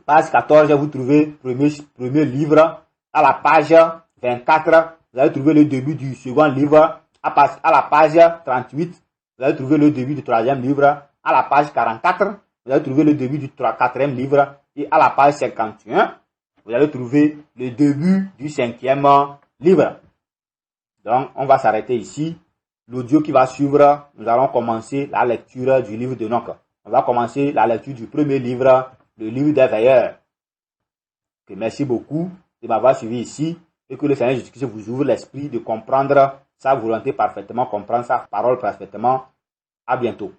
Page 14, vous trouvez premier livre. À la page 24, vous allez trouver le début du second livre. À la page 38, vous allez trouver le début du troisième livre. À la page 44, vous allez trouver le début du quatrième livre. Et à la page 51, vous allez trouver le début du cinquième livre. Donc, on va s'arrêter ici. L'audio qui va suivre, nous allons commencer la lecture du livre d'Enoch. On va commencer la lecture du premier livre, le livre des veilleurs. Merci beaucoup de m'avoir suivi ici et que le Seigneur Jésus-Christ vous ouvre l'esprit de comprendre sa volonté parfaitement, comprendre sa parole parfaitement. À bientôt.